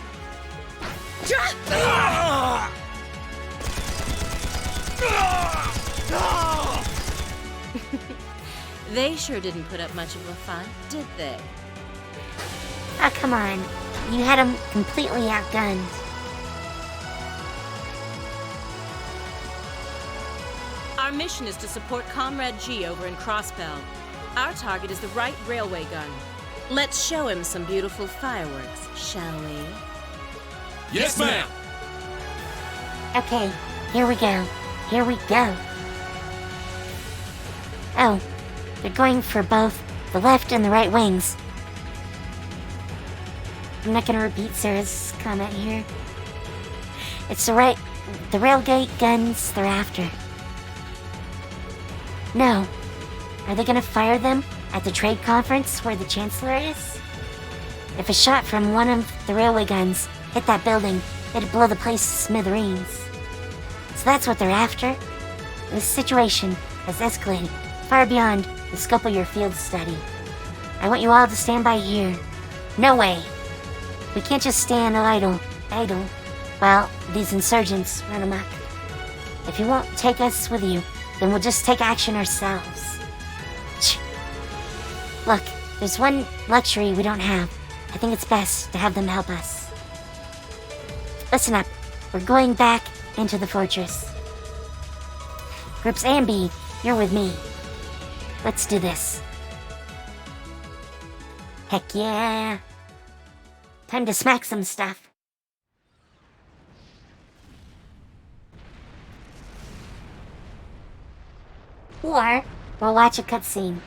They sure didn't put up much of a fight, did they? Oh, come on. You had them completely outgunned. Our mission is to support Comrade G over in Crossbell. Our target is the right railway gun. Let's show him some beautiful fireworks, shall we? Yes, ma'am! Okay, here we go. Here we go. Oh, they're going for both the left and the right wings. I'm not gonna repeat Sarah's comment here. It's the railgate guns they're after. No. Are they gonna fire them at the trade conference where the Chancellor is? If a shot from one of the railway guns hit that building, it'd blow the place to smithereens. So that's what they're after? This situation has escalated far beyond the scope of your field study. I want you all to stand by here. No way. We can't just stand idle while these insurgents run amok. If you won't take us with you, then we'll just take action ourselves. Look, there's one luxury we don't have. I think it's best to have them help us. Listen up. We're going back into the fortress. Groups A and B, you're with me. Let's do this. Heck yeah. Time to smack some stuff. Or we'll watch a cutscene.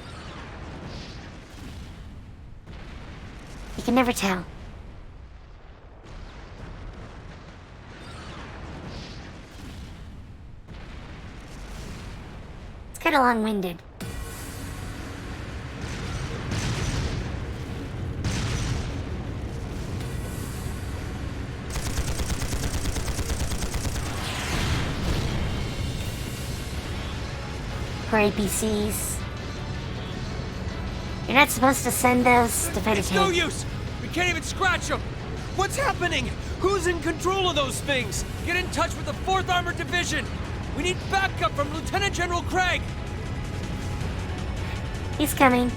You can never tell. It's kind of long-winded. For APCs. You're not supposed to send those to fight a It's no tank. use! We can't even scratch them! What's happening? Who's in control of those things? Get in touch with the 4th Armored Division! We need backup from Lieutenant General Craig! He's coming.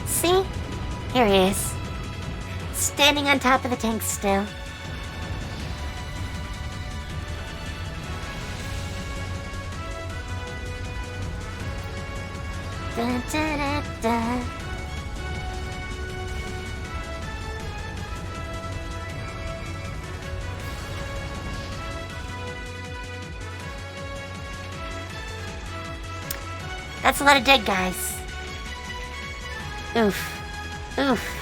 See? Here he is. Standing on top of the tank still. Dun, dun, dun, dun. That's a lot of dead guys. Oof. Oof.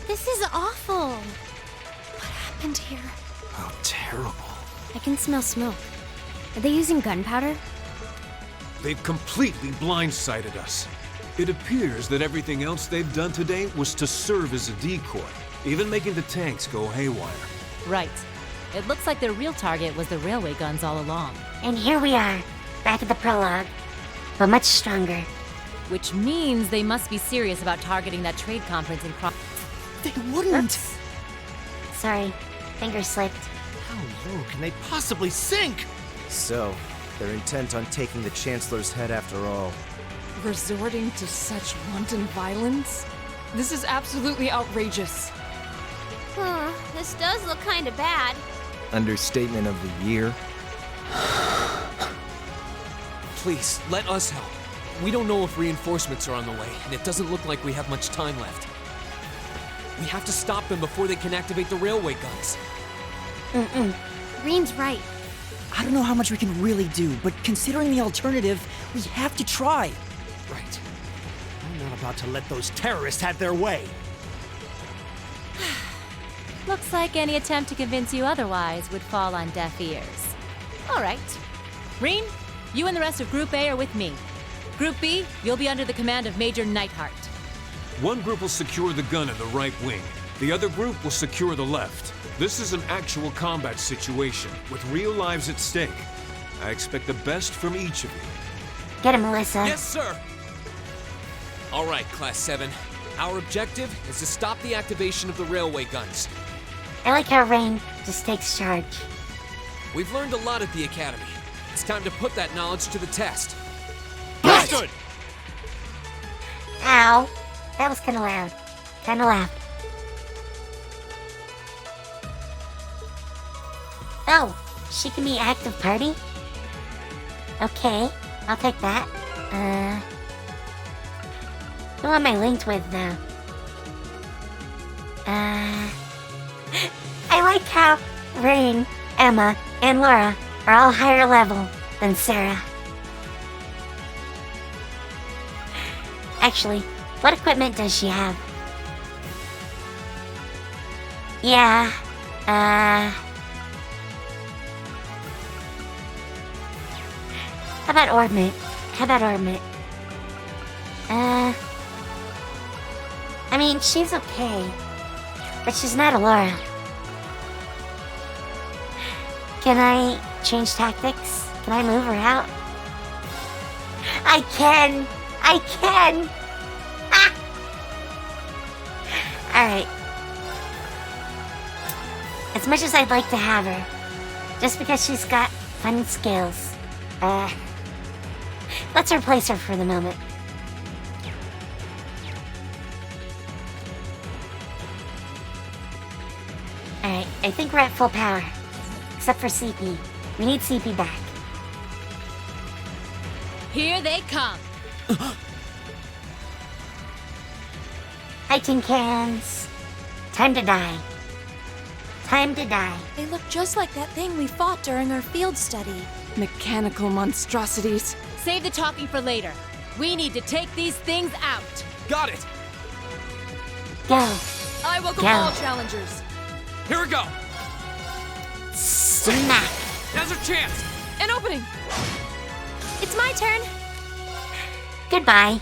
This is awful. What happened here? How terrible. I can smell smoke. Are they using gunpowder? They've completely blindsided us. It appears that everything else they've done today was to serve as a decoy, even making the tanks go haywire. Right. It looks like their real target was the railway guns all along. And here we are, back at the prologue, but much stronger. Which means they must be serious about targeting that trade conference in Cross. They wouldn't! Oops. Sorry, finger slipped. How low can they possibly sink? So, they're intent on taking the Chancellor's head after all. Resorting to such wanton violence? This is absolutely outrageous. This does look kinda bad. Understatement of the year. Please, let us help. We don't know if reinforcements are on the way, and it doesn't look like we have much time left. We have to stop them before they can activate the railway guns. Reen's right. I don't know how much we can really do, but considering the alternative, we have to try. Right. I'm not about to let those terrorists have their way. Looks like any attempt to convince you otherwise would fall on deaf ears. All right. Reen, you and the rest of Group A are with me. Group B, you'll be under the command of Major Neidhart. One group will secure the gun in the right wing. The other group will secure the left. This is an actual combat situation, with real lives at stake. I expect the best from each of you. Get him, Melissa. Yes, sir! All right, Class 7. Our objective is to stop the activation of the railway guns. I like how Reen just takes charge. We've learned a lot at the Academy. It's time to put that knowledge to the test. Good. Ow. That was kinda loud. Kinda loud. Oh, she can be active party? Okay, I'll take that. Who am I linked with, though? I like how Reen, Emma, and Laura are all higher level than Sarah. Actually, what equipment does she have? Yeah, how about Orbit? I mean, she's okay, but she's not a Laura. Can I change tactics? Can I move her out? I can! Ah! Alright. As much as I'd like to have her, just because she's got fun skills, let's replace her for the moment. Alright, I think we're at full power. Except for CP. We need CP back. Here they come. Hi, tin cans. Time to die. Time to die. They look just like that thing we fought during our field study. Mechanical monstrosities. Save the talking for later. We need to take these things out. Got it! Go. I welcome Go. all challengers. Here we go! Smack. Now's our chance! An opening. It's my turn. Goodbye.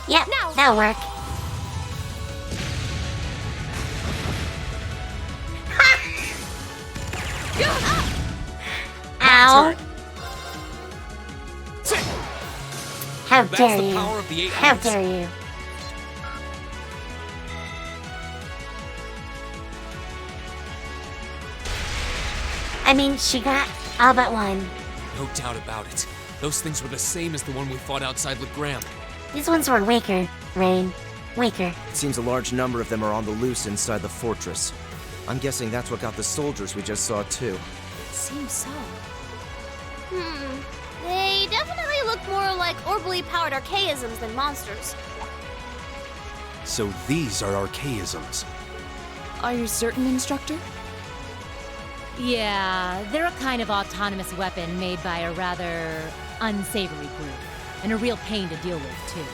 Yep, Now. that'll work. Ow. How That's dare the you? power of the 8 How hands. dare you? I mean, she got all but one. No doubt about it. Those things were the same as the one we fought outside Legram. These ones were weaker, Rain. Weaker. It seems a large number of them are on the loose inside the fortress. I'm guessing that's what got the soldiers we just saw too. Seems so. They definitely look more like orbally powered archaisms than monsters. So these are archaisms. Are you certain, Instructor? Yeah, they're a kind of autonomous weapon made by a rather unsavory group. And a real pain to deal with, too.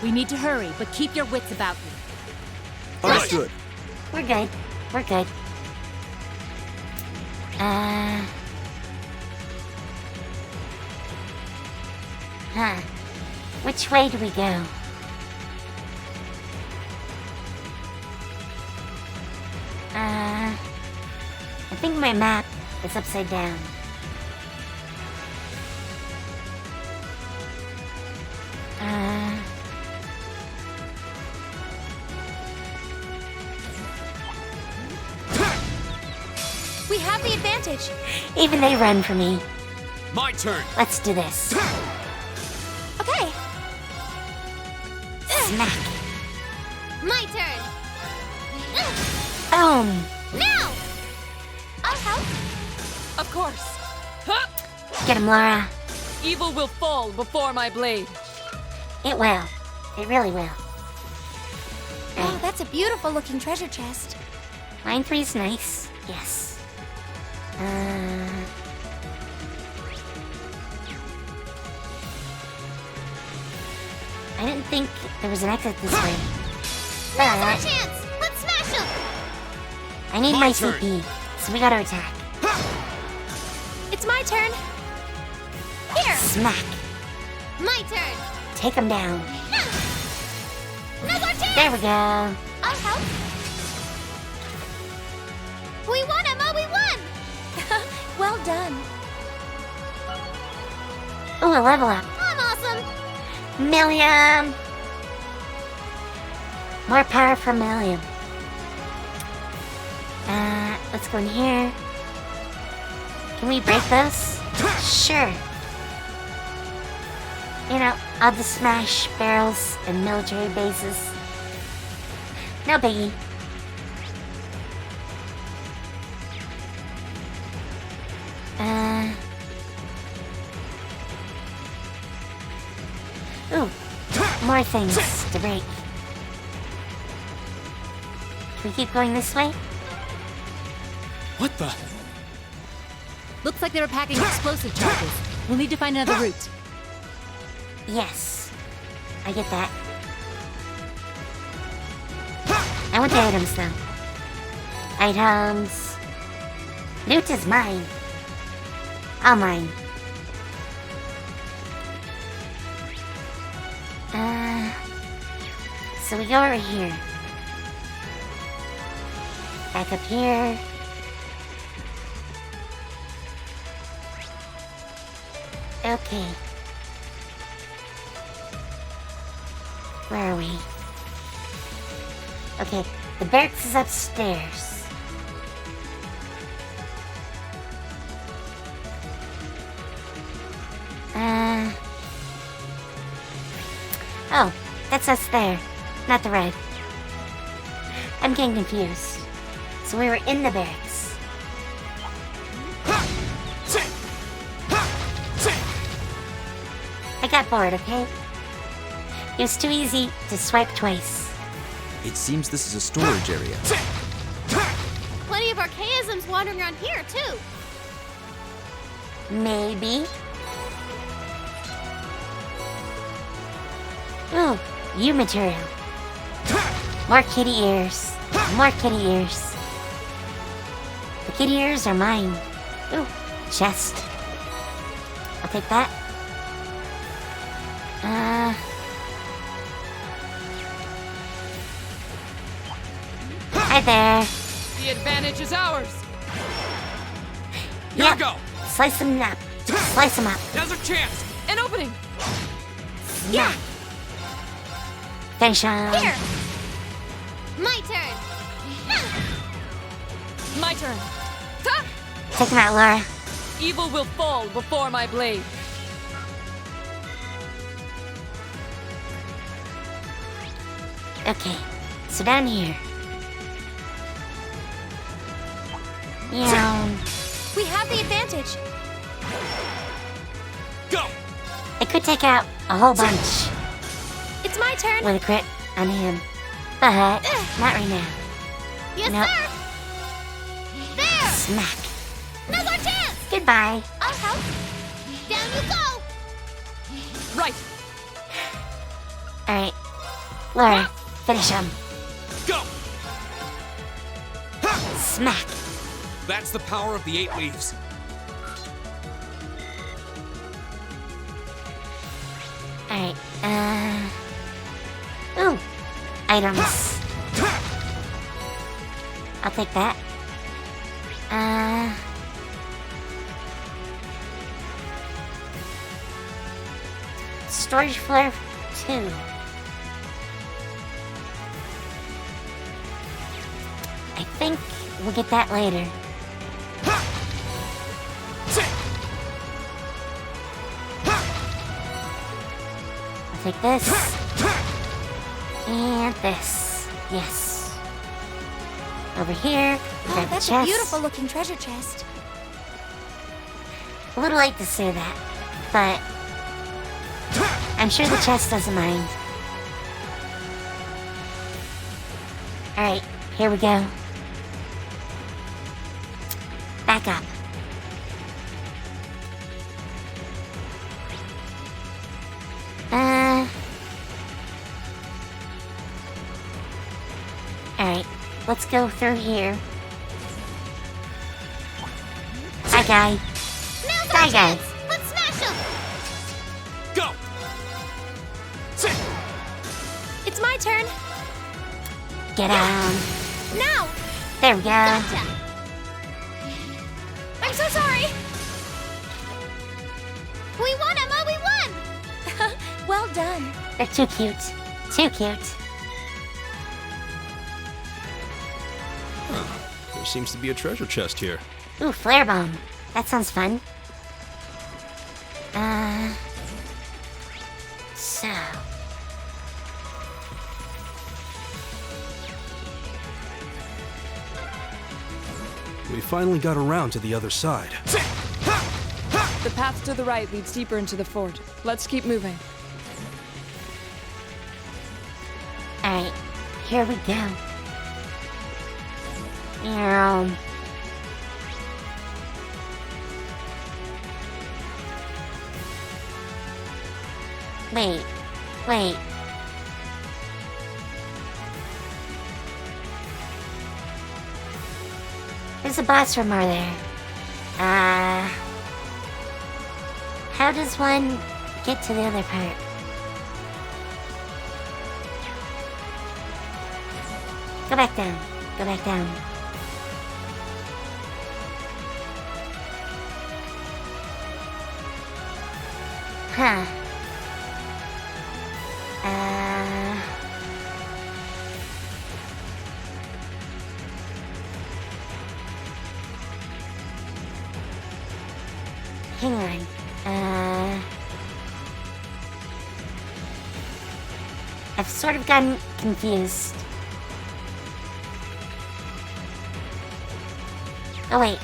We need to hurry, but keep your wits about you. Understood. We're good. We're good. Which way do we go? I think my map is upside down. We have the advantage. Even they run for me. My turn. Let's do this. Okay. Smack. My turn. Boom. Now. I'll help. Of course. Huh! Get him, Laura. Evil will fall before my blade. It will. It really will. Oh, that's a beautiful looking treasure chest. Line 3's nice. Yes. I didn't think there was an exit this way. Now's our chance. Let's smash him. I need my CP, so we gotta attack. It's my turn. Here. Smack. My turn. Take him down. Now's our chance. There we go. I'll help. We won, Emma. We won. Well done. Ooh, a level up. I'm awesome. Millium. More power for Millium. Let's go in here. Can we break those? Sure. You know, I'll just smash barrels and military bases. No biggie. Ooh, more things to break. Can we keep going this way? What the? Looks like they were packing explosive charges. We'll need to find another route. Yes. I get that. I want the items, though. Items. Loot is mine. All mine. So we go over here. Back up here. Okay. Where are we? Okay, the barracks is upstairs. Oh, that's us there, not the red. I'm getting confused. So we were in the barracks. I got bored, okay? It was too easy to swipe twice. It seems this is a storage area. Plenty of archaisms wandering around here, too. Maybe. Ooh, you material. More kitty ears. More kitty ears. The kitty ears are mine. Ooh, chest. I'll take that. Hi there. The advantage is ours. Here Yeah. we go. Slice them up. Slice them up. Now's our chance. An opening. Yeah. Finish 'em. Here. My turn. My turn. Ha! Take them out, Laura. Evil will fall before my blade. Okay, so down here. Yeah. We have the advantage. Go. I could take out a whole bunch It's my turn. with a crit on him, but not right now. Yes, Nope. sir. There. Smack. Now's our chance! Goodbye. I'll help. Down you go! Right. Alright. Laura, finish him. Go! Smack. That's the power of the 8 leaves. Alright, ooh. Items. I'll take that. Storage flare 2. I think we'll get that later. I'll take this. And this. Yes. Over here, grab the That's chest. a beautiful looking treasure chest. A little late to say that, but I'm sure the chest doesn't mind. Alright, here we go. Back up. Alright, let's go through here. Hi, guy. Now's Hi, our guy. chance! Let's smash him! Go! It's my turn. Get on. Now! There we go. Gotcha! I'm so sorry! We won, Emma! We won! Well done. They're too cute. Too cute. There seems to be a treasure chest here. Ooh, flare bomb. That sounds fun. So. We finally got around to the other side. The path to the right leads deeper into the fort. Let's keep moving. Alright, here we go. Wait. There's a boss room over there. How does one get to the other part? Go back down. Go back down. Huh. Hang on. I've sort of gotten confused. Oh wait,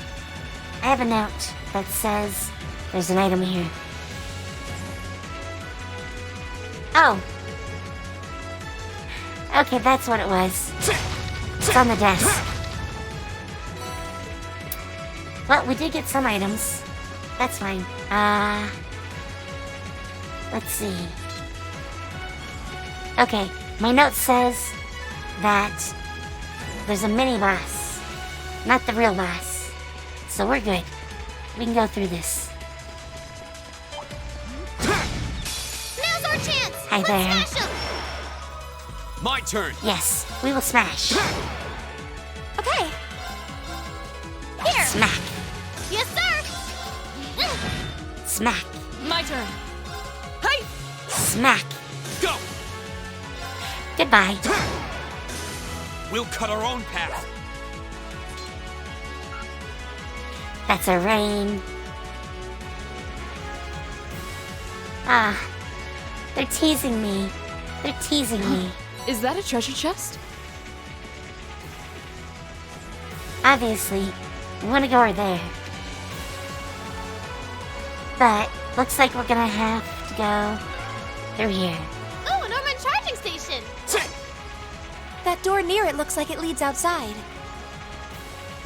I have a note that says there's an item here. Oh. Okay, that's what it was. It's on the desk. Well, we did get some items. That's fine. Let's see. Okay, my note says that there's a mini-boss, not the real boss. So we're good. We can go through this. Now's our chance! Hi Let's there. smash him! My turn! Yes, we will smash. Okay. Here! Smack. Yes, sir! Smack. My turn. Hey! Smack. Go! Goodbye. We'll cut our own path. That's a rain. Ah, they're teasing me. They're teasing me. Is that a treasure chest? Obviously, we want to go over there. But, looks like we're gonna have to go through here. Oh, an Ormond charging station! That door near it looks like it leads outside.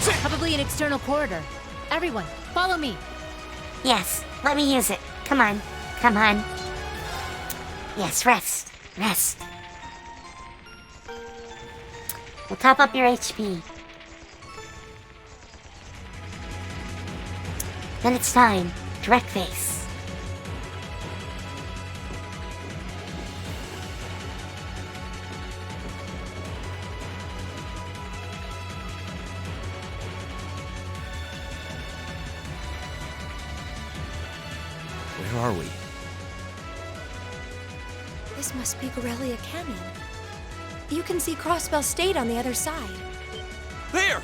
Probably an external corridor. Everyone, follow me. Yes, let me use it. Come on. Come on. Yes, rest. Rest. We'll top up your HP. Then it's time. Direct face. Where are we? This must be Garrelia Canyon. You can see Crossbell State on the other side. There!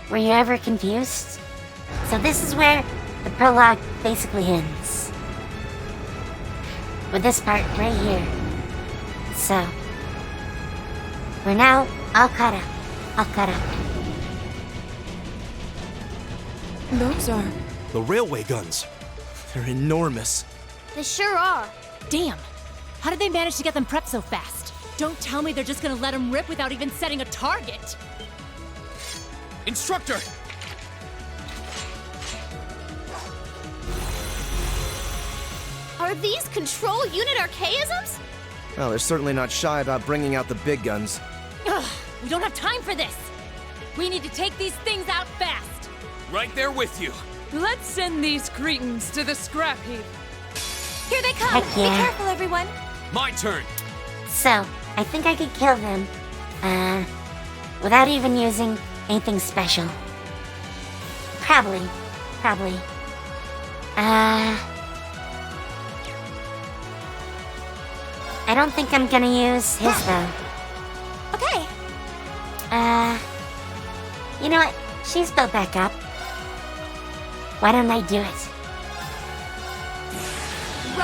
Were you ever confused? So this is where the prologue basically ends. With this part right here. So, we're now all caught up. All caught up. Those are... The railway guns. They're enormous. They sure are. Damn. How did they manage to get them prepped so fast? Don't tell me they're just gonna let them rip without even setting a target. Instructor! Are these control unit archaisms? Well, they're certainly not shy about bringing out the big guns. Ugh, we don't have time for this. We need to take these things out fast. Right there with you. Let's send these cretins to the scrap heap. Here they come! Heck yeah. Be careful, everyone! My turn. So, I think I could kill them, without even using anything special. Probably. I don't think I'm gonna use his, though. Okay. You know what? She's built back up. Why don't I do it?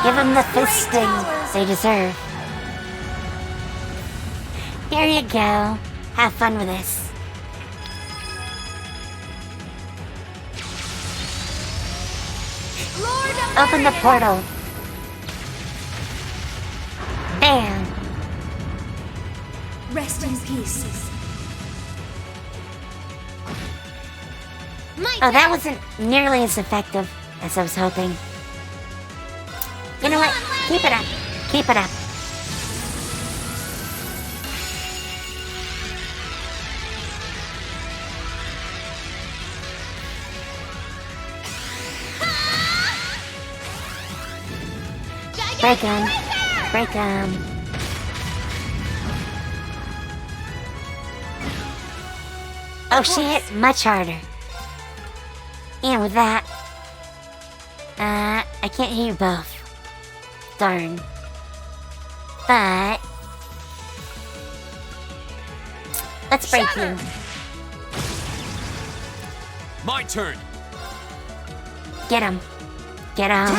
Give them the fisting they deserve. Here you go. Have fun with this. Open the portal. Bam. Rest in peace. Oh, that wasn't nearly as effective as I was hoping. You know what? Keep it up. Keep it up. Break him. Break him. Oh, she hit much harder. And with that, I can't hear you both. Darn. But let's break you. My turn. Get him. Get him.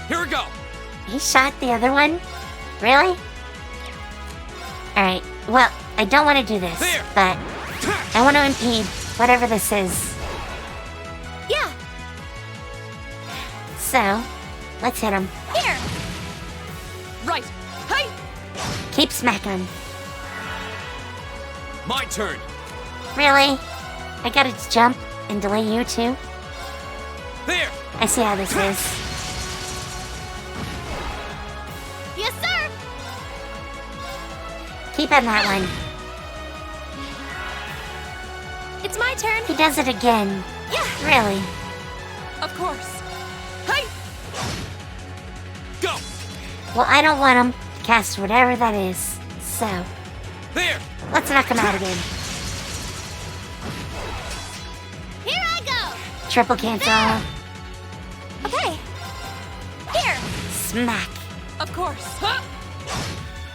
Here we go. He shot the other one? Really? Alright, well, I don't want to do this, but I want to impede whatever this is. Yeah. So, let's hit him. Here. Right. Hey. Keep smacking. My turn. Really? I gotta jump and delay you too? There. I see how this is. Yes, sir. Keep on that one. It's my turn. He does it again. Yeah. Really? Of course. Hey. Go. Well, I don't want him to cast whatever that is. So, There. let's knock him out again. Here I go. Triple cancel. Okay. Here. Smack. Of course.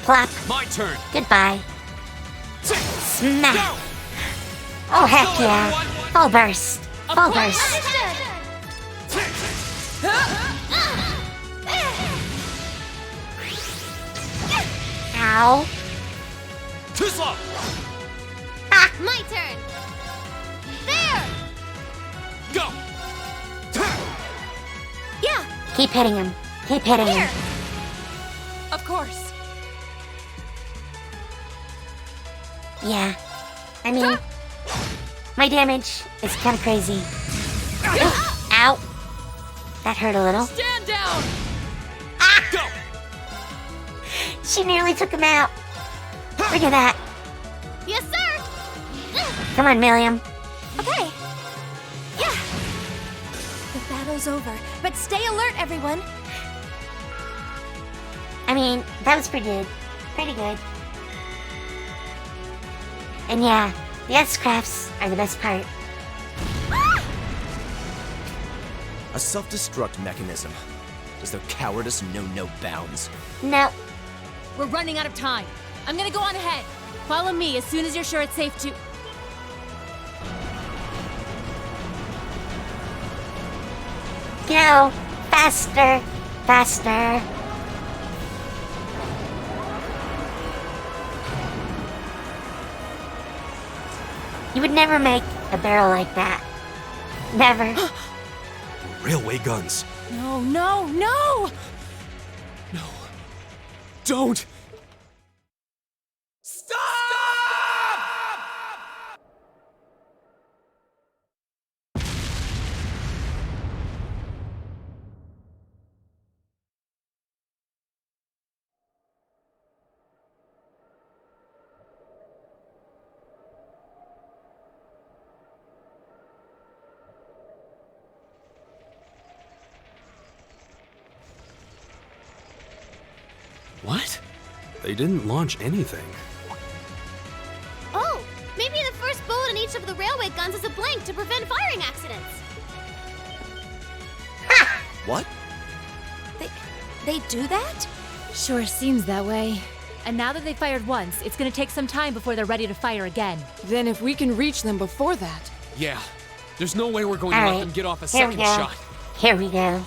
Plop. My turn. Goodbye. Smack. Go. Oh, heck yeah. Full burst. Full burst. Ow. Too slow. My turn. There. Go. Yeah. Keep hitting him. Keep hitting him. Here. Of course. Yeah. I mean, my damage is kind of crazy. Ow. That hurt a little. Stand down! Go! She nearly took him out. Look at that. Yes, sir! Come on, Milliam. Okay. Yeah. The battle's over, but stay alert, everyone. I mean, that was pretty good. Pretty good. And yeah, the S-crafts are the best part. A self-destruct mechanism. Does their cowardice know no bounds? No. We're running out of time. I'm gonna go on ahead. Follow me as soon as you're sure it's safe to... Go! Faster! Faster! You would never make a barrel like that. Never. Railway guns. No, no, no! No. Don't! What? They didn't launch anything. Oh, maybe the first bullet in each of the railway guns is a blank to prevent firing accidents. What? They do that? Sure seems that way. And now that they fired once, it's gonna take some time before they're ready to fire again. Then if we can reach them before that... Yeah. There's no way we're going to All let right. them get off a Here we second go. shot. Here we go.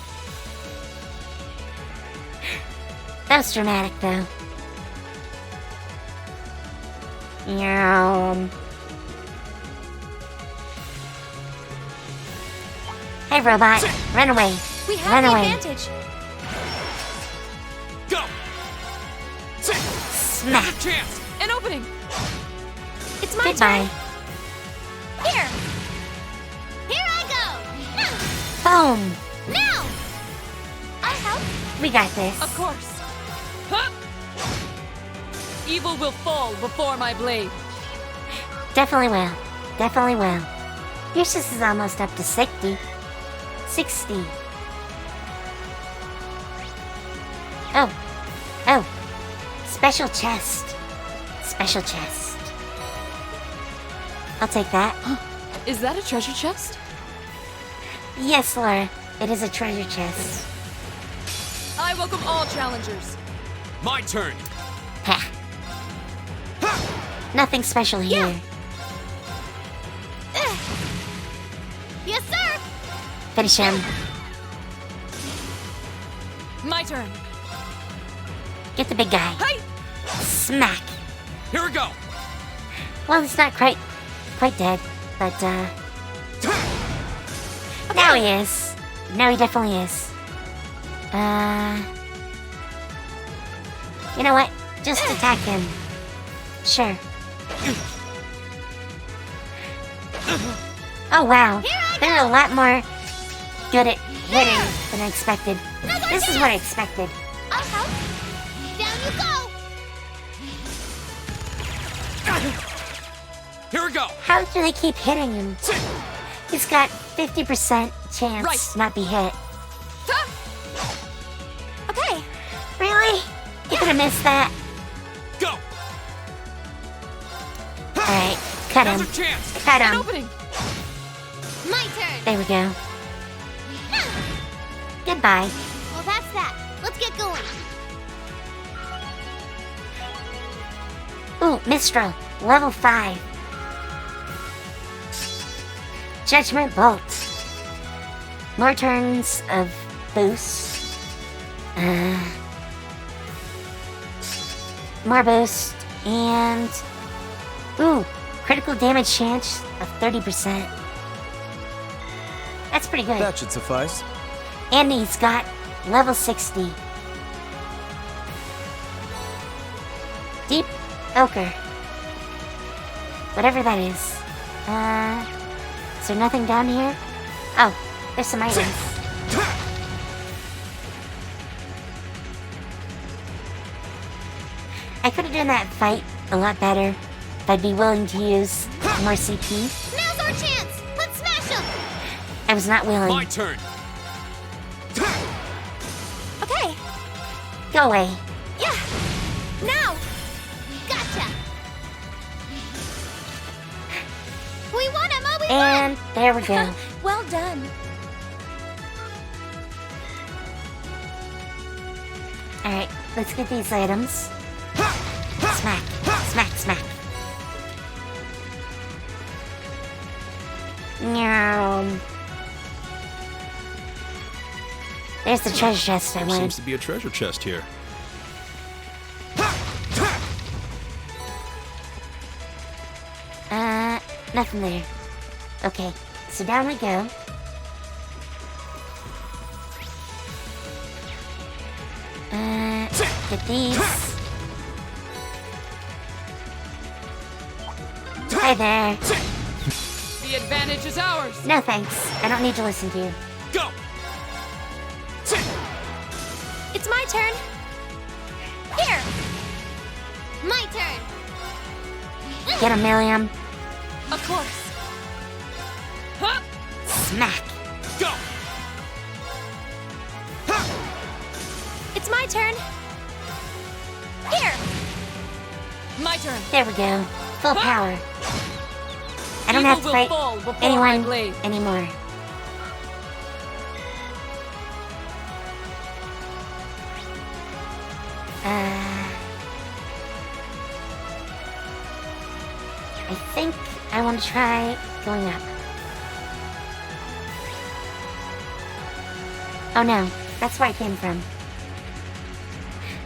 That was dramatic, though. Hey, robot. Run away. We have Run the away. advantage. Go! Smack. There's a chance! An opening! It's my Goodbye. turn. Here! Here I go! Boom. Now! I'll help. We got this. Of course. Huh? Evil will fall before my blade. Definitely will. Definitely will. Eustace is almost up to 60. 60. Oh. Oh. Special chest. Special chest. I'll take that. Is that a treasure chest? Yes, Laura. It is a treasure chest. I welcome all challengers. My turn! Ha. Nothing special here. Yes, sir! Finish him. My turn. Get the big guy. Hey! Smack. Here we go! Well, it's not quite dead, but now he is. No, he definitely is. You know what? Just attack him. Sure. Oh wow, they're a lot more good at hitting than I expected. This is what I expected. I'll help. Down you go! Here we go! How do they keep hitting him? He's got 50% chance Right. to not be hit. Okay. Really? You could have missed that. Go! Alright, cut him. Now's our chance! Cut An him. opening. My turn! There we go. Goodbye. Well, that's that. Let's get going. Ooh, Mistral, level 5. Judgment Bolt. More turns of boost. More boost. And... Ooh, critical damage chance of 30%. That's pretty good. That should suffice. And he's got level 60. Deep ochre. Whatever that is. Is there nothing down here? Oh, there's some items. I could have done that fight a lot better if I'd be willing to use more CP. Now's our chance! Let's smash him! I was not willing. My turn. Okay. Go away. Yeah! Now! Gotcha! We won, Emma! We And there we go. Well done. Alright, let's get these items. Smack, smack, smack. Meow. There's the treasure chest I There wanted. seems to be a treasure chest here. Nothing there. Okay, so down we go. Get these. Hi there. The advantage is ours. No thanks. I don't need to listen to you. Go! It's my turn. Here! My turn. Get a Milliam. Of course. Huh? Smack. Go! It's my turn. Here! My turn. There we go. Full power. I don't Evil have to will fight fall before my anyone blade. anymore. I think I want to try going up. Oh no, that's where I came from.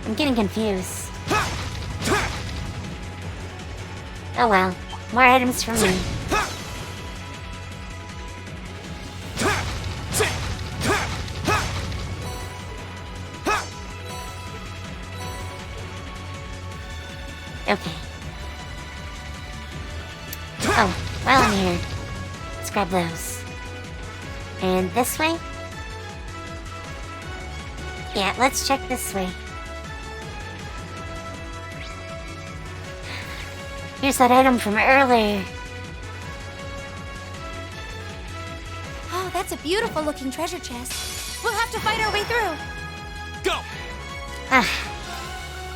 I'm getting confused. Oh well, more items for me. Okay. Oh, while I'm here, let's grab those. And this way? Yeah, let's check this way. Here's that item from earlier. Oh, that's a beautiful looking treasure chest. We'll have to fight our way through. Go! I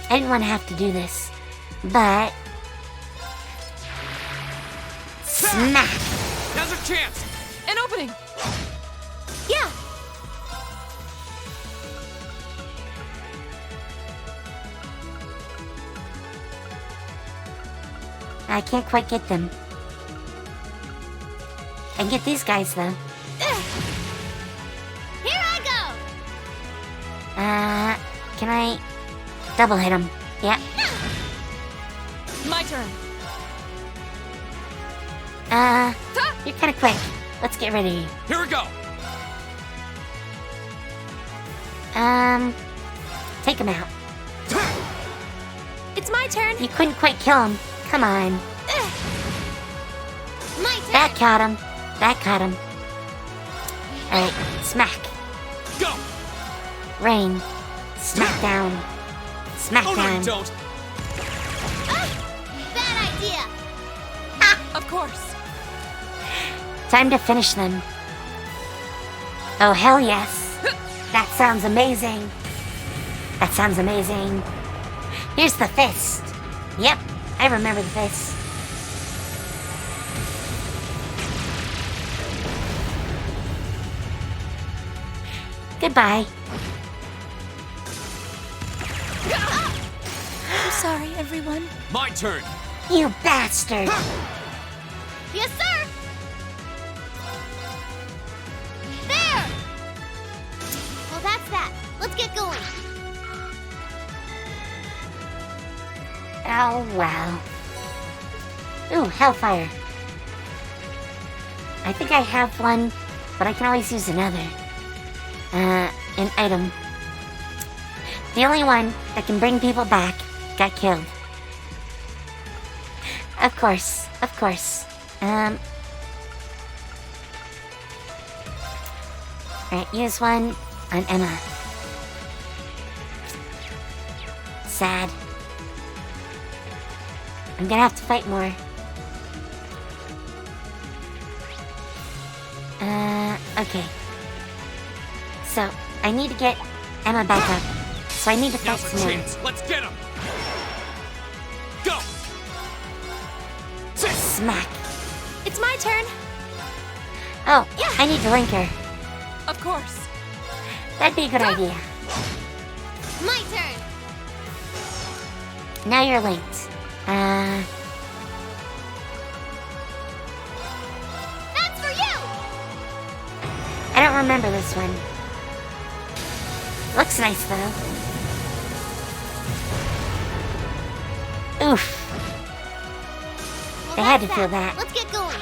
didn't want to have to do this, but... Smack! Now's our chance! An opening! Yeah! I can't quite get them. I can get these guys, though. Here I go! Can I double hit them? Yeah. My turn. You're kind of quick. Let's get rid of you. Here we go! Take him out. It's my turn. You couldn't quite kill him. Come on. My turn. That caught him. That caught him. Alright, smack. Go! Rain. Smack down. Smack Oh no, down. you don't! Bad idea. Of course. Time to finish them. Oh, hell yes. That sounds amazing. That sounds amazing. Here's the fist. Yep, I remember the fist. Goodbye. I'm sorry, everyone. My turn! You bastard. Yes, sir. There. Well, that's that. Let's get going. Oh, well. Ooh, Hellfire. I think I have one, but I can always use another. An item. The only one that can bring people back got killed. Of course, of course. Alright, use one on Emma. Sad. I'm gonna have to fight more. Okay. So, I need to get Emma back up. So I need to fight Now's our some more. chance. Let's get him. Go. Smack. It's my turn. Oh, I need to link her. Of course. That'd be a good idea. My turn. Now you're linked. That's for you. I don't remember this one. Looks nice though. Oof. Well, They had to that's feel that. Let's get going.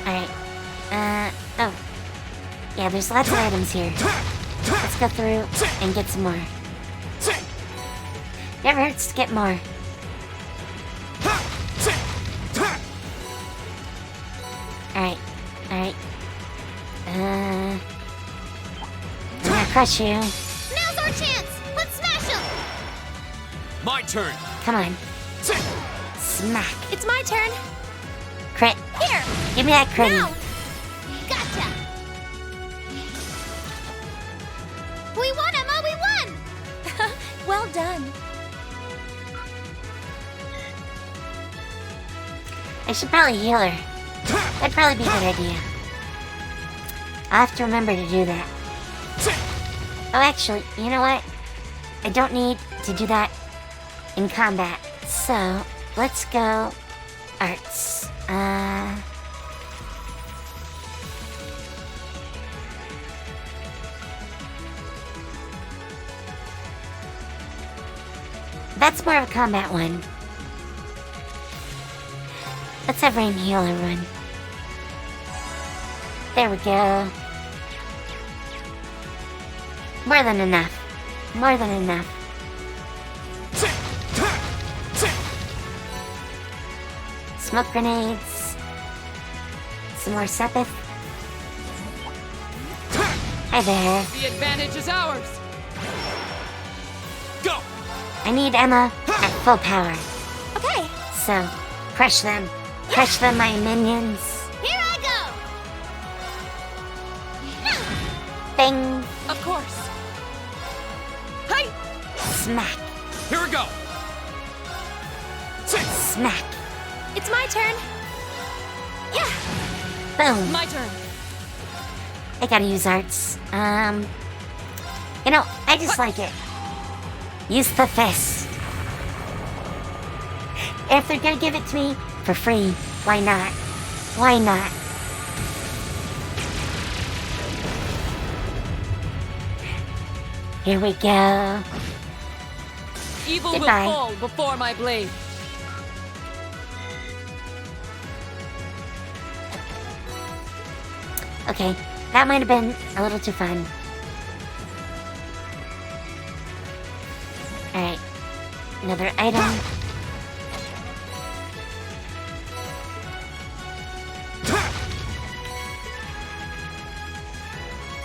Alright. Oh. Yeah, there's lots of items here. Let's go through and get some more. Never hurts to get more. Alright. Alright. I'm gonna crush you. Now's our chance. Let's smash him. My turn. Come on. Smack. It's my turn. Crit. Here. Give me that crit. Now. Gotcha. We won, Emma. We won. Well done. I should probably heal her. That'd probably be a good idea. I'll have to remember to do that. Oh, actually, you know what? I don't need to do that in combat. So, let's go arts. That's more of a combat one. Let's have Rain heal everyone. There we go. More than enough. More than enough. Smoke grenades. Some more Sepith. Hi there. The advantage is ours. Go. I need Emma at full power. Okay. So, crush them. Crush them, my minions. Here I go. Bing. Of course. Hey! Smack. Here we go. Smack. It's my turn. Yeah. Boom. My turn. I gotta use arts. You know, I just like it. Use the fist. If they're gonna give it to me for free, why not? Why not? Here we go. Evil Goodbye. will fall before my blade. Okay, that might have been a little too fun. Alright. Another item.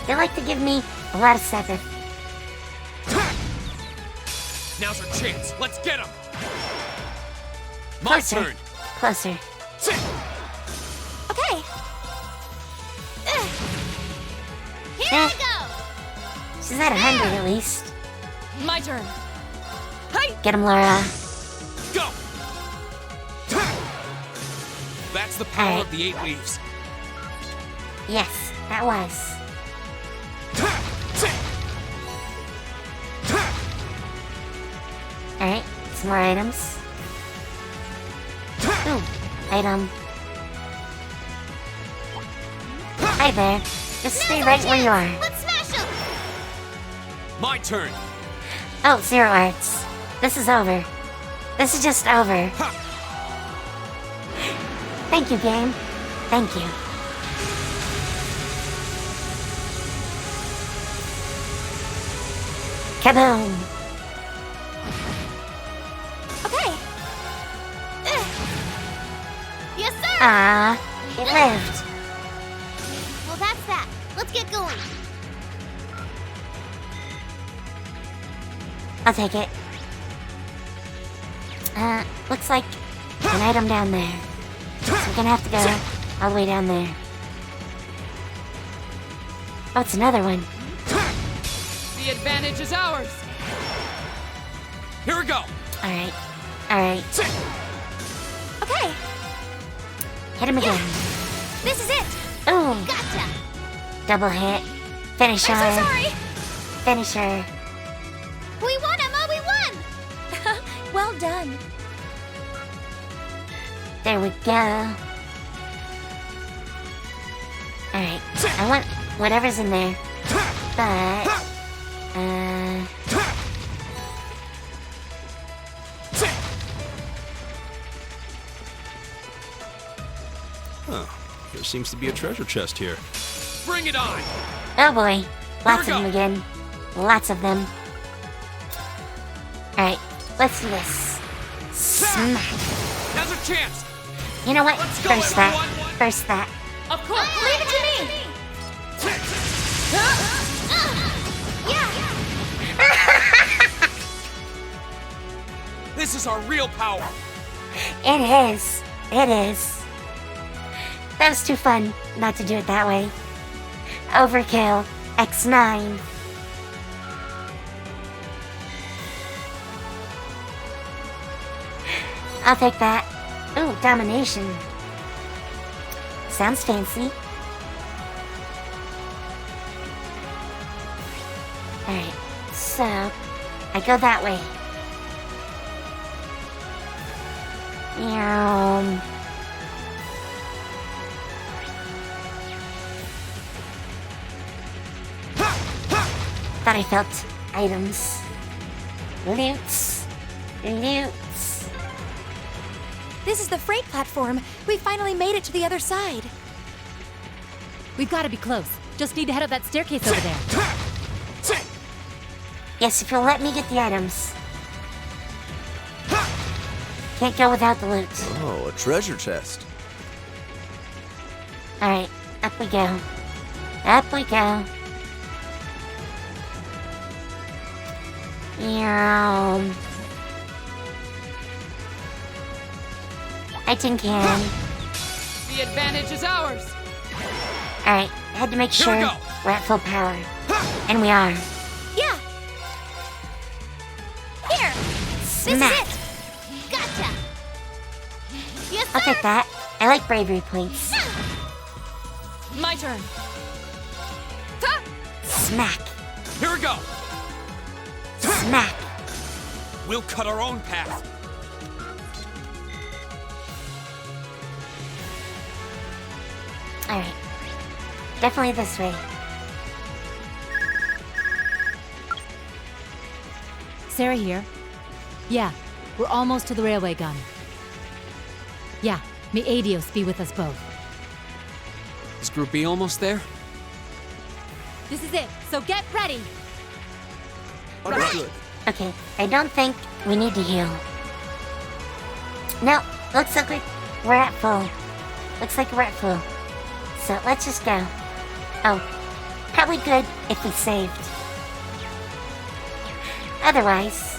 They like to give me a lot of Sepith. Now's our chance. Let's get him. My Closer. turn. Closer. Okay. Here I go. She's at 100 at least. My turn. Hey! Get him, Laura. Go. That's the power Alright. of the 8 leaves. Yes, that was. Alright, some more items. Ooh, item. Hi there. Just stay right where you are. Let's smash him. My turn. Oh, zero arts. This is over. This is just over. Thank you, game. Thank you. Kaboom! Ah, it lived. Well, that's that. Let's get going. I'll take it. Looks like an item down there. So we're gonna have to go all the way down there. Oh, it's another one. The advantage is ours. Here we go. Alright. Alright. Okay, Hit him again. this is it. Ooh, Gotcha. double hit. Finisher. I'm so sorry. Finisher. We won, Emma. We won. Well done. There we go. Alright. I want whatever's in there. But, Huh. There seems to be a treasure chest here. Bring it on. oh boy. Lots Here of we them again. Lots of them. Alright. Let's do this. Smack. Now's our chance. You know what? Let's go, First that. everyone. First that. Of course. Leave it to me. This is our real power. It is. It is. That was too fun not to do it that way. Overkill. X9. I'll take that. Ooh, domination. Sounds fancy. Alright, so I go that way. Thought I felt items. Loots. Loots. This is the freight platform. We finally made it to the other side. We've got to be close. Just need to head up that staircase over there. Yes, if you'll let me get the items. Can't go without the loot. Oh, a treasure chest. Alright, up we go. Up we go. I tin can. The advantage is ours. Alright, had to make Here we sure go. we're at full power. And we are. Yeah. Here. Smack. This is it. Gotcha. Yes, I'll sir. take that. I like bravery points. My turn. Smack. Here we go. Smack. We'll cut our own path. Alright. Definitely this way. Sarah here. Yeah, we're almost to the railway gun. Yeah, may Adios be with us both. Is Group B almost there? This is it, so get ready! Understood. Okay, I don't think we need to heal. No, looks like we're at full. Looks like we're at full. So let's just go. Oh, probably good if we saved. Otherwise...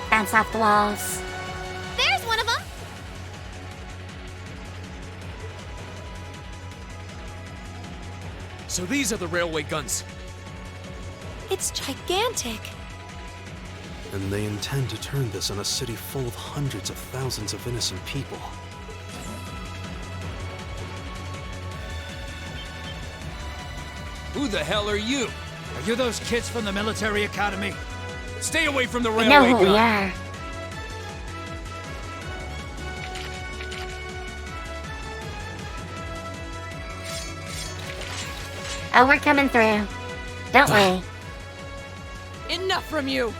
bounce off the walls. There's one of them. So these are the railway guns. It's gigantic. And they intend to turn this on a city full of hundreds of thousands of innocent people. Who the hell are you? Are you those kids from the military academy? Stay away from the We railway know who gun. we are. Oh, we're coming through. Don't worry. Enough from you.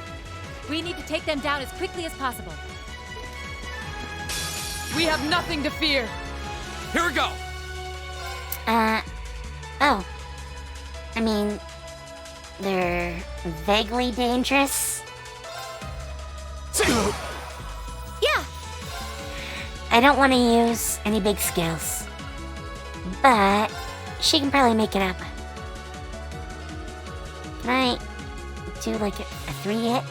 We need to take them down as quickly as possible. We have nothing to fear. Here we go. Oh. I mean, they're vaguely dangerous. Yeah. I don't want to use any big skills, but she can probably make it up. Can I do like a 3-hit?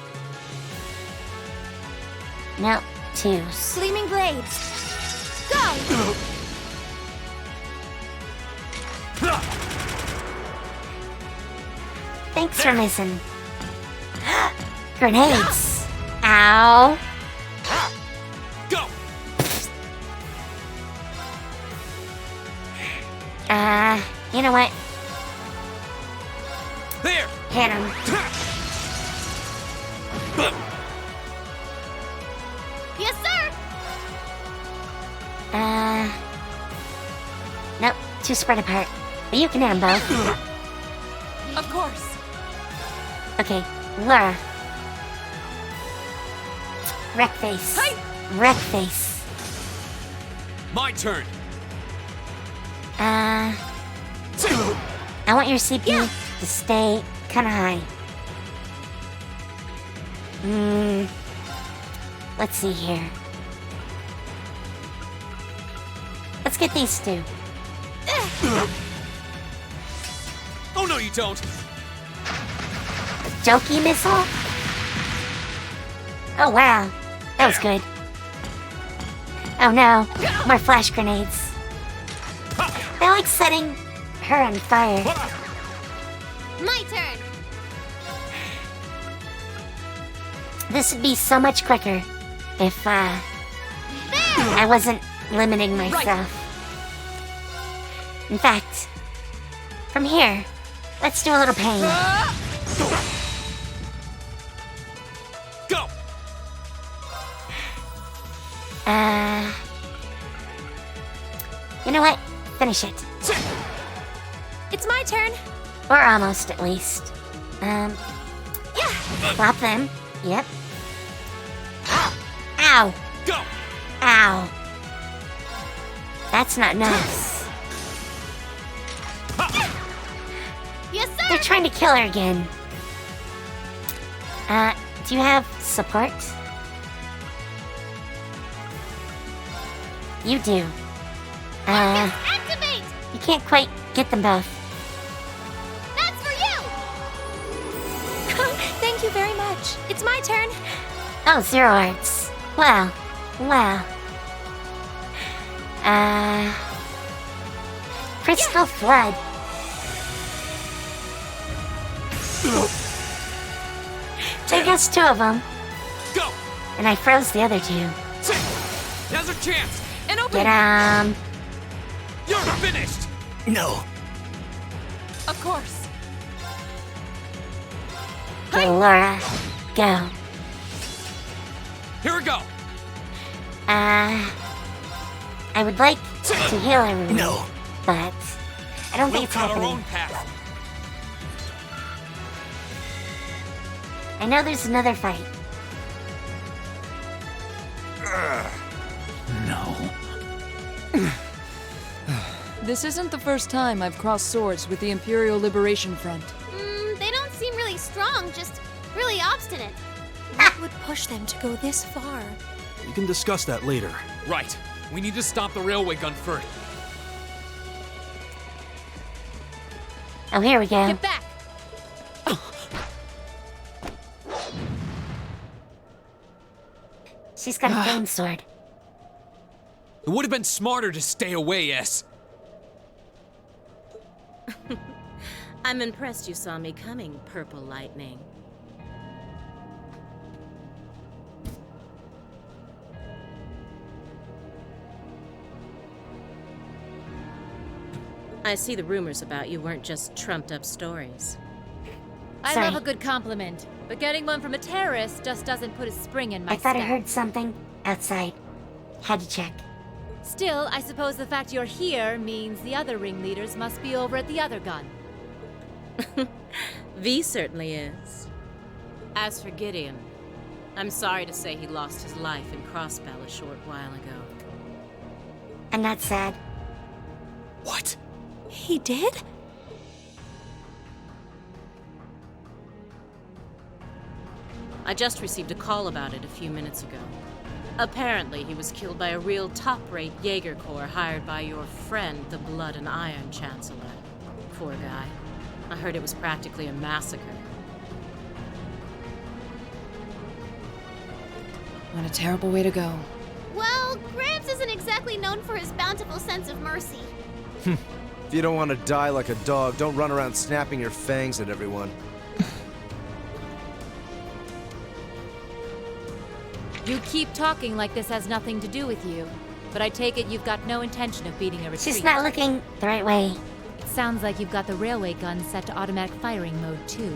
No, 2s. Gleaming blades. Go! Thanks for missing. Grenades. Ow. Go! You know what? There! Hit him. Yes, sir! Nope, too spread apart. But you can hit them both. Of course. Okay, Laura. Wreck face. Wreck face. My turn! I want your CPU to stay kind of high. Let's see here. Let's get these two. Oh, no, you don't! Jokey missile? Oh, wow. That was good. Oh, no. More flash grenades. I like setting her on fire. My turn. This would be so much quicker if, I wasn't limiting myself. In fact, from here, let's do a little pain. Go! You know what? Finish it. It's my turn. Or almost, at least. Flop them. Yep. Ow! Go! Ow! That's not nice. Yes, sir! They're trying to kill her again. Do you have support? You do. Activate! You can't quite get them both. That's for you! Thank you very much. It's my turn. Oh, 0 arts. Wow. Wow. Crystal Flood. There goes 2 of them. Go! And I froze the other 2. Now's our chance! And open! Get 'em. You're finished! No. Of course. Go, Laura. Go. Here we go! I would like to heal everyone. No. But I don't think We'll it's cut our happening. own path. I know there's another fight. No. This isn't the first time I've crossed swords with the Imperial Liberation Front. They don't seem really strong, just really obstinate. What would push them to go this far? We can discuss that later. Right. We need to stop the railway gun first. Oh, here we go. Get back! She's got a flame sword. It would have been smarter to stay away, S. I'm impressed you saw me coming, Purple Lightning. I see the rumors about you weren't just trumped-up stories. I Sorry. love a good compliment, but getting one from a terrorist just doesn't put a spring in my I thought I step. heard something outside. Had to check. Still, I suppose the fact you're here means the other ringleaders must be over at the other gun. V certainly is. As for Gideon, I'm sorry to say he lost his life in Crossbell a short while ago. I'm not sad. What? He did? I just received a call about it a few minutes ago. Apparently, he was killed by a real top-rate Jaeger Corps hired by your friend, the Blood and Iron Chancellor. Poor guy. I heard it was practically a massacre. What a terrible way to go. Well, Gramps isn't exactly known for his bountiful sense of mercy. If you don't want to die like a dog, don't run around snapping your fangs at everyone. You keep talking like this has nothing to do with you, but I take it you've got no intention of beating a retreat. She's not looking the right way. It sounds like you've got the railway gun set to automatic firing mode, too.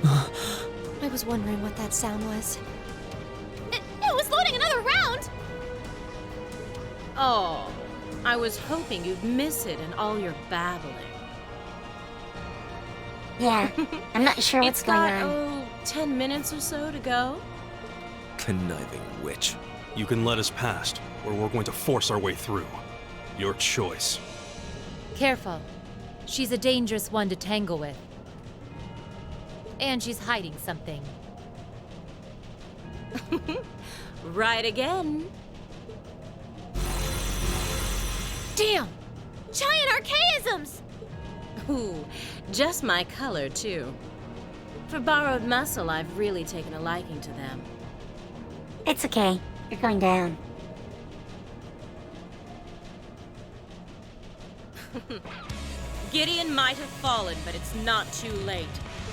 I was wondering what that sound was. It was loading another round! Oh, I was hoping you'd miss it in all your babbling. Yeah, I'm not sure what's going on. 10 minutes or so to go? Conniving witch. You can let us past, or we're going to force our way through. Your choice. Careful. She's a dangerous one to tangle with. And she's hiding something. Right again. Damn! Giant archaisms! Ooh, just my color, too. For borrowed muscle, I've really taken a liking to them. It's okay. You're going down. Gideon might have fallen, but it's not too late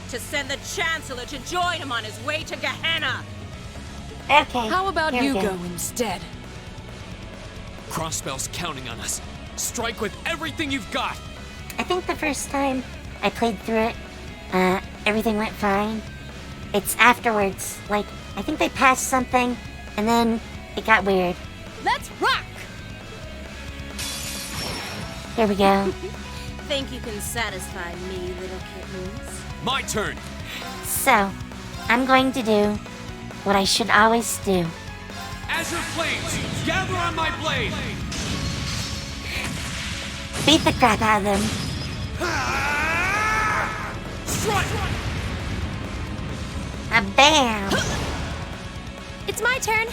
to send the Chancellor to join him on his way to Gehenna. Okay. How about here we you go. go instead? Crossbell's counting on us. Strike with everything you've got. I think the first time I played through it, everything went fine. It's afterwards, like, I think they passed something, and then it got weird. Let's rock! Here we go. Think you can satisfy me, little kittens? My turn. So, I'm going to do what I should always do. Azure flames, gather on my blade. Beat the crap out of them. Strike! A bam! It's my turn.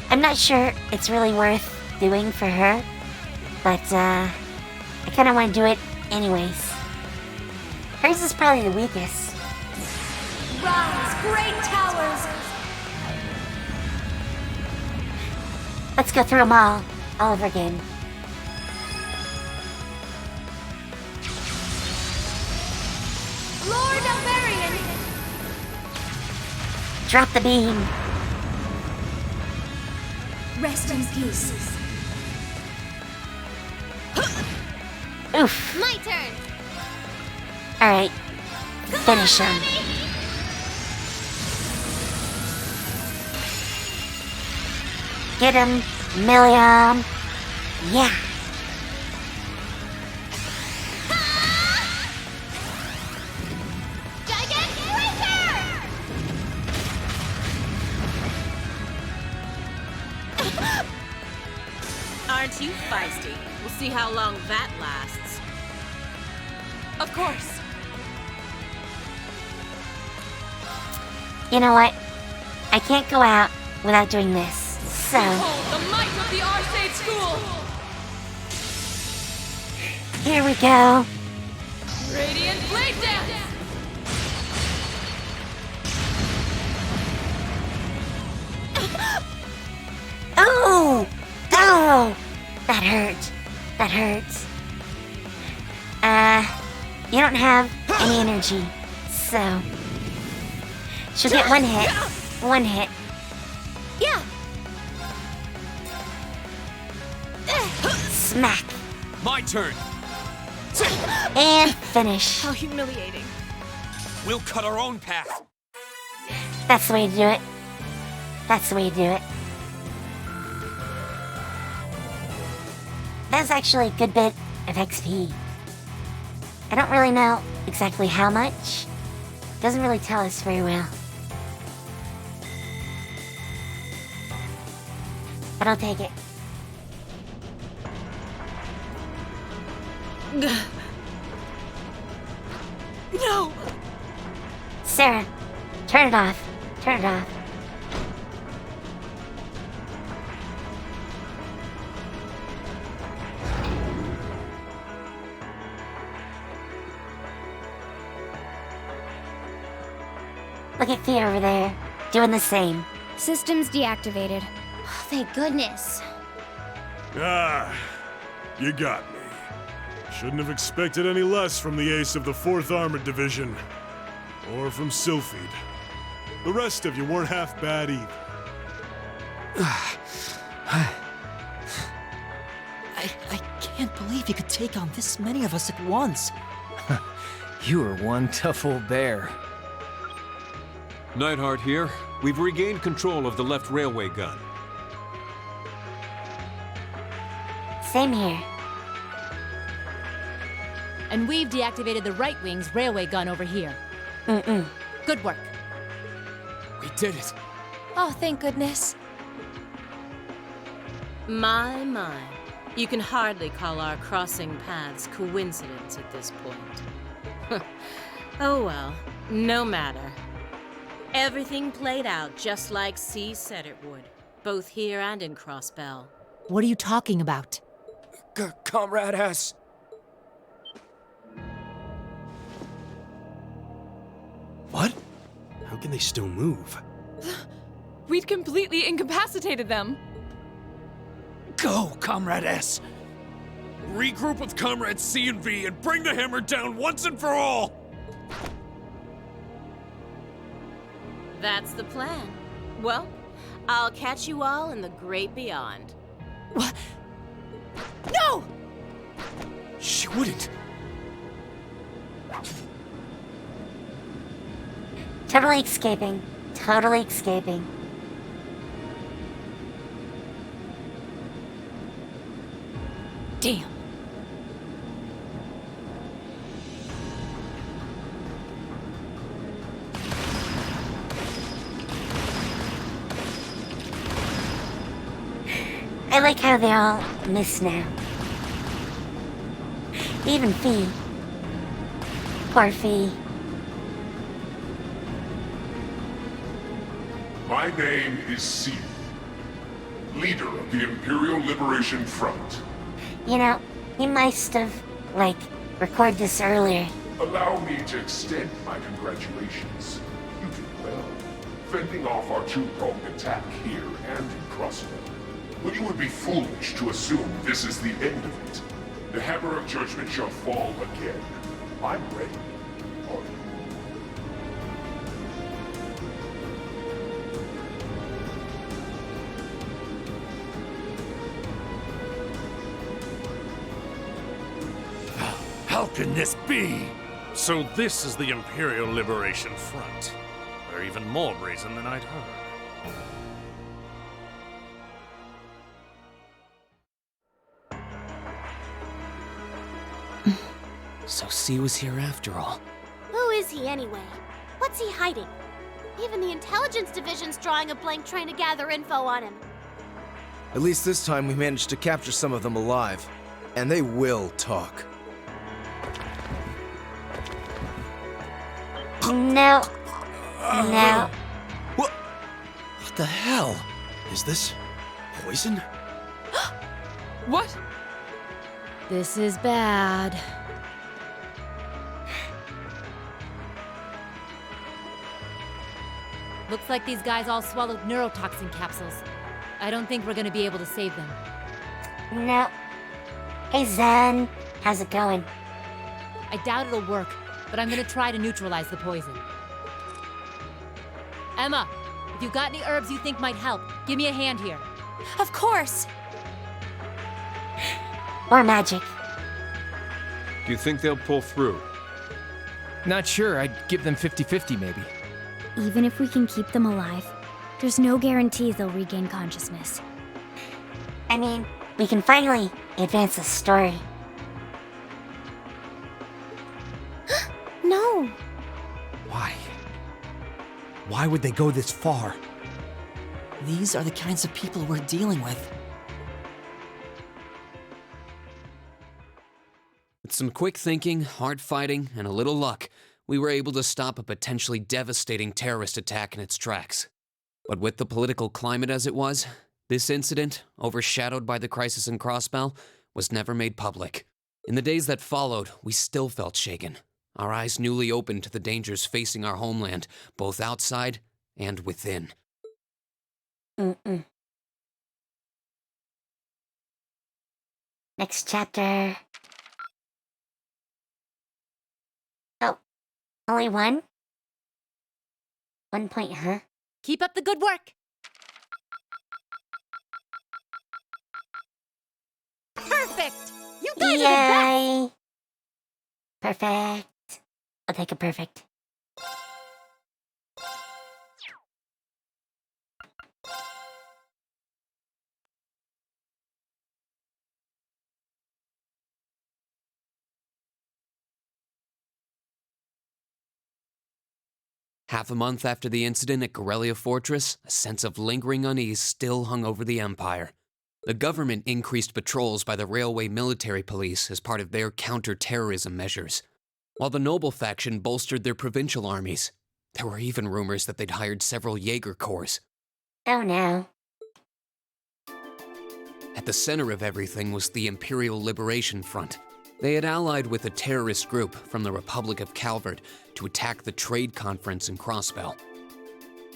I'm not sure it's really worth doing for her, but I kind of want to do it anyways. Hers is probably the weakest. Rise, great towers! Let's go through them all over again. Lord Alberian! Drop the beam. Rest in peace. Oof. My turn! Alright. Finish him. Get him, Milliam. Yeah. Aren't you feisty? We'll see how long that lasts. Of course. You know what? I can't go out without doing this. So, Behold the might of the Arcade School! here we go. Radiant Blade Dance! Oh! Oh! That hurt. That hurts. You don't have any energy, so she'll get one hit. One hit. Yeah. Smack. My turn. And finish. How humiliating. We'll cut our own path. That's the way to do it. That's the way to do it. That's actually a good bit of XP. I don't really know exactly how much. Doesn't really tell us very well. But I'll take it. No! Sarah, turn it off. Turn it off. Look at Thea over there, doing the same. Systems deactivated. Thank goodness. Ah, you got me. Shouldn't have expected any less from the ace of the 4th Armored Division. Or from Sylphid. The rest of you weren't half bad either. I can't believe you could take on this many of us at once. You are one tough old bear. Neidhart here. We've regained control of the left railway gun. Same here. And we've deactivated the right wing's railway gun over here. Good work. We did it. Oh, thank goodness. My, my. You can hardly call our crossing paths coincidence at this point. Oh well, no matter. Everything played out just like C said it would, both here and in Crossbell. What are you talking about? Comrade S. What? How can they still move? We'd completely incapacitated them. Go, Comrade S. Regroup with Comrades C and V and bring the hammer down once and for all! That's the plan. Well, I'll catch you all in the great beyond. What? No! She wouldn't. Totally escaping. Totally escaping. Damn. I like how they all miss now. Even Fee. Poor Fee. My name is Seed, leader of the Imperial Liberation Front. You know, he must have, recorded this earlier. Allow me to extend my congratulations. You did well, fending off our two-pronged attack here and in Crossbell. But you would be foolish to assume this is the end of it. The hammer of judgment shall fall again. I'm ready. Are you? How can this be? So this is the Imperial Liberation Front. They're even more brazen than I'd heard. So C was here after all. Who is he anyway? What's he hiding? Even the intelligence division's drawing a blank trying to gather info on him. At least this time we managed to capture some of them alive. And they will talk. No. No. What the hell? Is this poison? What? This is bad. Looks like these guys all swallowed neurotoxin capsules. I don't think we're gonna be able to save them. No. Hey, Zen. How's it going? I doubt it'll work, but I'm gonna try to neutralize the poison. Emma, if you've got any herbs you think might help, give me a hand here. Of course! Or magic. Do you think they'll pull through? Not sure. I'd give them 50-50 maybe. Even if we can keep them alive, there's no guarantee they'll regain consciousness. I mean, we can finally advance the story. No! Why? Why would they go this far? These are the kinds of people we're dealing with. With some quick thinking, hard fighting, and a little luck, we were able to stop a potentially devastating terrorist attack in its tracks. But with the political climate as it was, this incident, overshadowed by the crisis in Crossbell, was never made public. In the days that followed, we still felt shaken, our eyes newly opened to the dangers facing our homeland, both outside and within. Next chapter. Oh, only one? 1 point, huh? Keep up the good work! Perfect! You guys are the best! Perfect. I'll take a perfect. Half a month after the incident at Garrelia Fortress, a sense of lingering unease still hung over the Empire. The government increased patrols by the Railway Military Police as part of their counter-terrorism measures, while the noble faction bolstered their provincial armies. There were even rumors that they'd hired several Jaeger corps. Oh no. At the center of everything was the Imperial Liberation Front. They had allied with a terrorist group from the Republic of Calvert to attack the trade conference in Crossbell.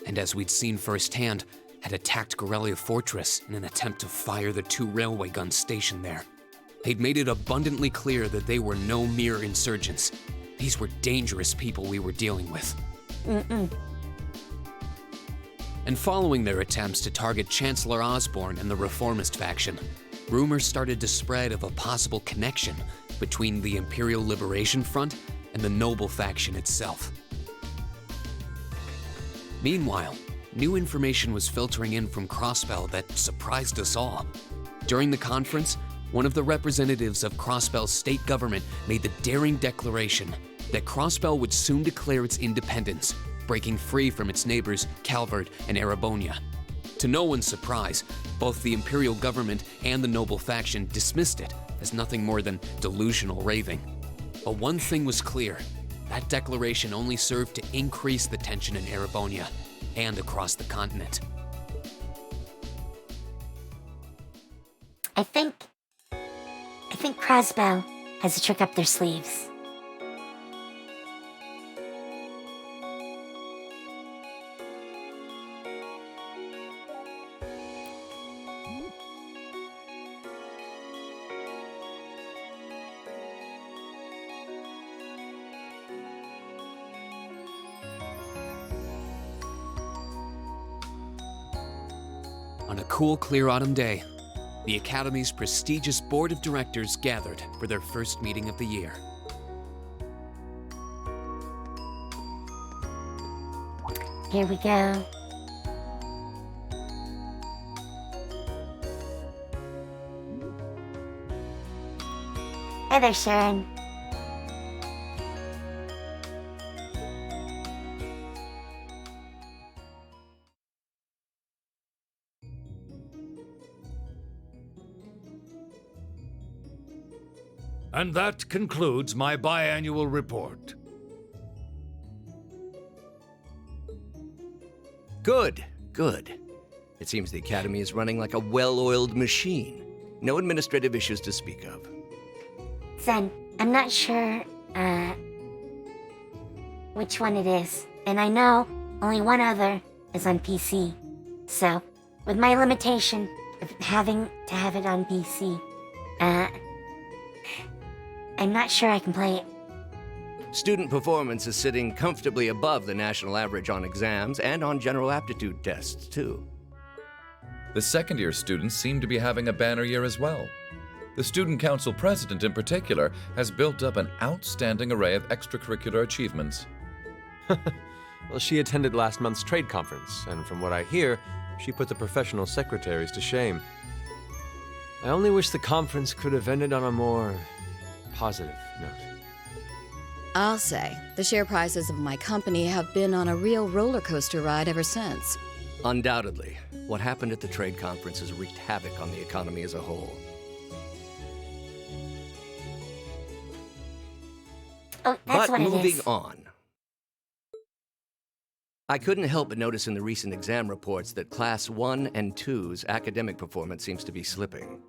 And as we'd seen firsthand, had attacked Garrelia Fortress in an attempt to fire the 2 railway guns stationed there. They'd made it abundantly clear that they were no mere insurgents. These were dangerous people we were dealing with. And following their attempts to target Chancellor Osborne and the Reformist faction, rumors started to spread of a possible connection between the Imperial Liberation Front and the noble faction itself. Meanwhile, new information was filtering in from Crossbell that surprised us all. During the conference, one of the representatives of Crossbell's state government made the daring declaration that Crossbell would soon declare its independence, breaking free from its neighbors Calvert and Erebonia. To no one's surprise, both the Imperial government and the noble faction dismissed it as nothing more than delusional raving. But one thing was clear: that declaration only served to increase the tension in Erebonia and across the continent. I think Crossbell has a trick up their sleeves. On a cool, clear autumn day, the Academy's prestigious board of directors gathered for their first meeting of the year. Here we go. Hi there, Sharon. And that concludes my biannual report. Good, good. It seems the Academy is running like a well-oiled machine. No administrative issues to speak of. Zen, I'm not sure, which one it is. And I know only one other is on PC. So, with my limitation of having to have it on PC, I'm not sure I can play it. Student performance is sitting comfortably above the national average on exams and on general aptitude tests, too. The second-year students seem to be having a banner year as well. The Student Council president, in particular, has built up an outstanding array of extracurricular achievements. Well, she attended last month's trade conference, and from what I hear, she put the professional secretaries to shame. I only wish the conference could have ended on a more positive note. I'll say, the share prices of my company have been on a real roller coaster ride ever since. Undoubtedly, what happened at the trade conference has wreaked havoc on the economy as a whole. Oh, that's but what it moving is. on, I couldn't help but notice in the recent exam reports that Class 1 and 2's academic performance seems to be slipping.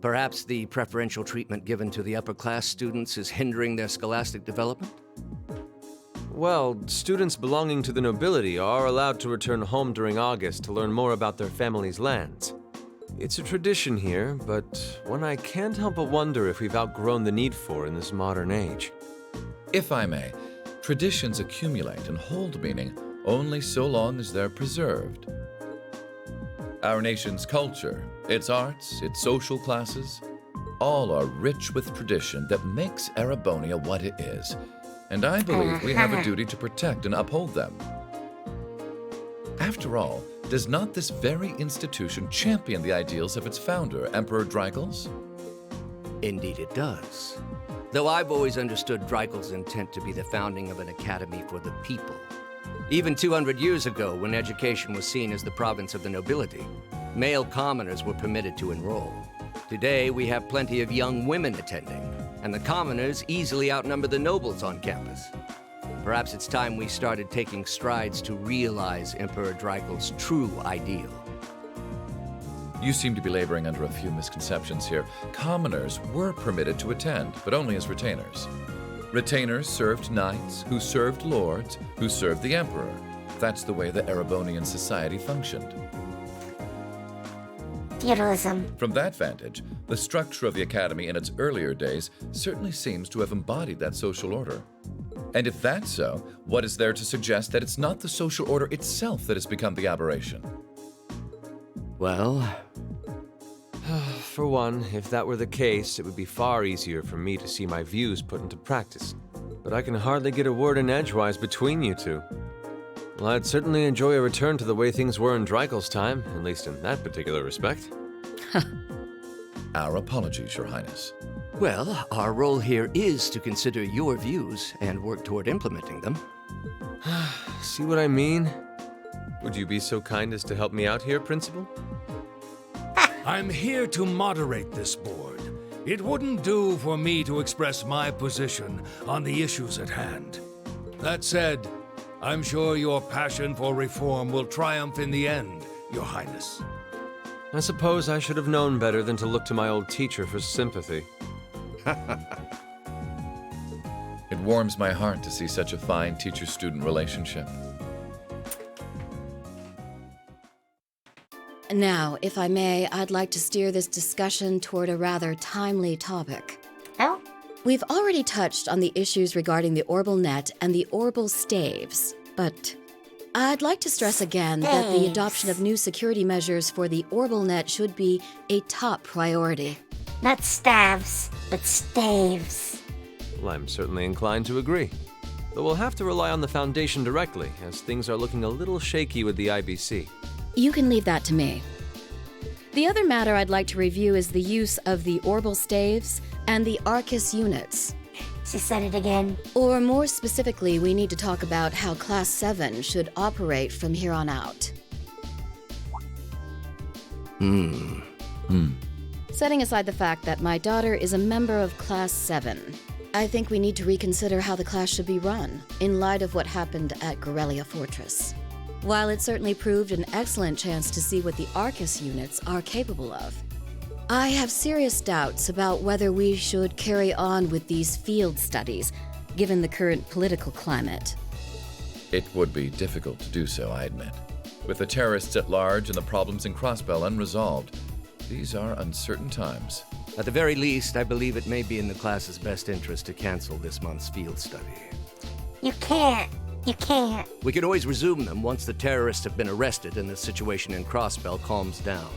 Perhaps the preferential treatment given to the upper class students is hindering their scholastic development? Well, students belonging to the nobility are allowed to return home during August to learn more about their family's lands. It's a tradition here, but one I can't help but wonder if we've outgrown the need for in this modern age. If I may, traditions accumulate and hold meaning only so long as they're preserved. Our nation's culture, its arts, its social classes, all are rich with tradition that makes Erebonia what it is, and I believe we have a duty to protect and uphold them. After all, does not this very institution champion the ideals of its founder, Emperor Dreigels? Indeed it does. Though I've always understood Dreigels' intent to be the founding of an academy for the people. Even 200 years ago, when education was seen as the province of the nobility, male commoners were permitted to enroll. Today, we have plenty of young women attending, and the commoners easily outnumber the nobles on campus. Perhaps it's time we started taking strides to realize Emperor Dreigels' true ideal. You seem to be laboring under a few misconceptions here. Commoners were permitted to attend, but only as retainers. Retainers served knights, who served lords, who served the emperor. That's the way the Erebonian society functioned. Feudalism. From that vantage, the structure of the academy in its earlier days certainly seems to have embodied that social order. And if that's so, what is there to suggest that it's not the social order itself that has become the aberration? Well... For one, if that were the case, it would be far easier for me to see my views put into practice. But I can hardly get a word in edgewise between you two. Well, I'd certainly enjoy a return to the way things were in Dreigels' time, at least in that particular respect. Our apologies, Your Highness. Well, our role here is to consider your views and work toward implementing them. See what I mean? Would you be so kind as to help me out here, Principal? I'm here to moderate this board. It wouldn't do for me to express my position on the issues at hand. That said, I'm sure your passion for reform will triumph in the end, Your Highness. I suppose I should have known better than to look to my old teacher for sympathy. It warms my heart to see such a fine teacher-student relationship. Now, if I may, I'd like to steer this discussion toward a rather timely topic. Oh? We've already touched on the issues regarding the Orbal Net and the Orbal Staves, but I'd like to stress again that the adoption of new security measures for the Orbal Net should be a top priority. Not staves, but staves. Well, I'm certainly inclined to agree. Though we'll have to rely on the Foundation directly, as things are looking a little shaky with the IBC. You can leave that to me. The other matter I'd like to review is the use of the Orbal Staves and the Ocus units. She said it again. Or more specifically, we need to talk about how Class 7 should operate from here on out. Setting aside the fact that my daughter is a member of Class 7, I think we need to reconsider how the class should be run, in light of what happened at Garrelia Fortress. While it certainly proved an excellent chance to see what the Ocus units are capable of, I have serious doubts about whether we should carry on with these field studies, given the current political climate. It would be difficult to do so, I admit. With the terrorists at large and the problems in Crossbell unresolved, these are uncertain times. At the very least, I believe it may be in the class's best interest to cancel this month's field study. You can't. You can't. We can always resume them once the terrorists have been arrested and the situation in Crossbell calms down.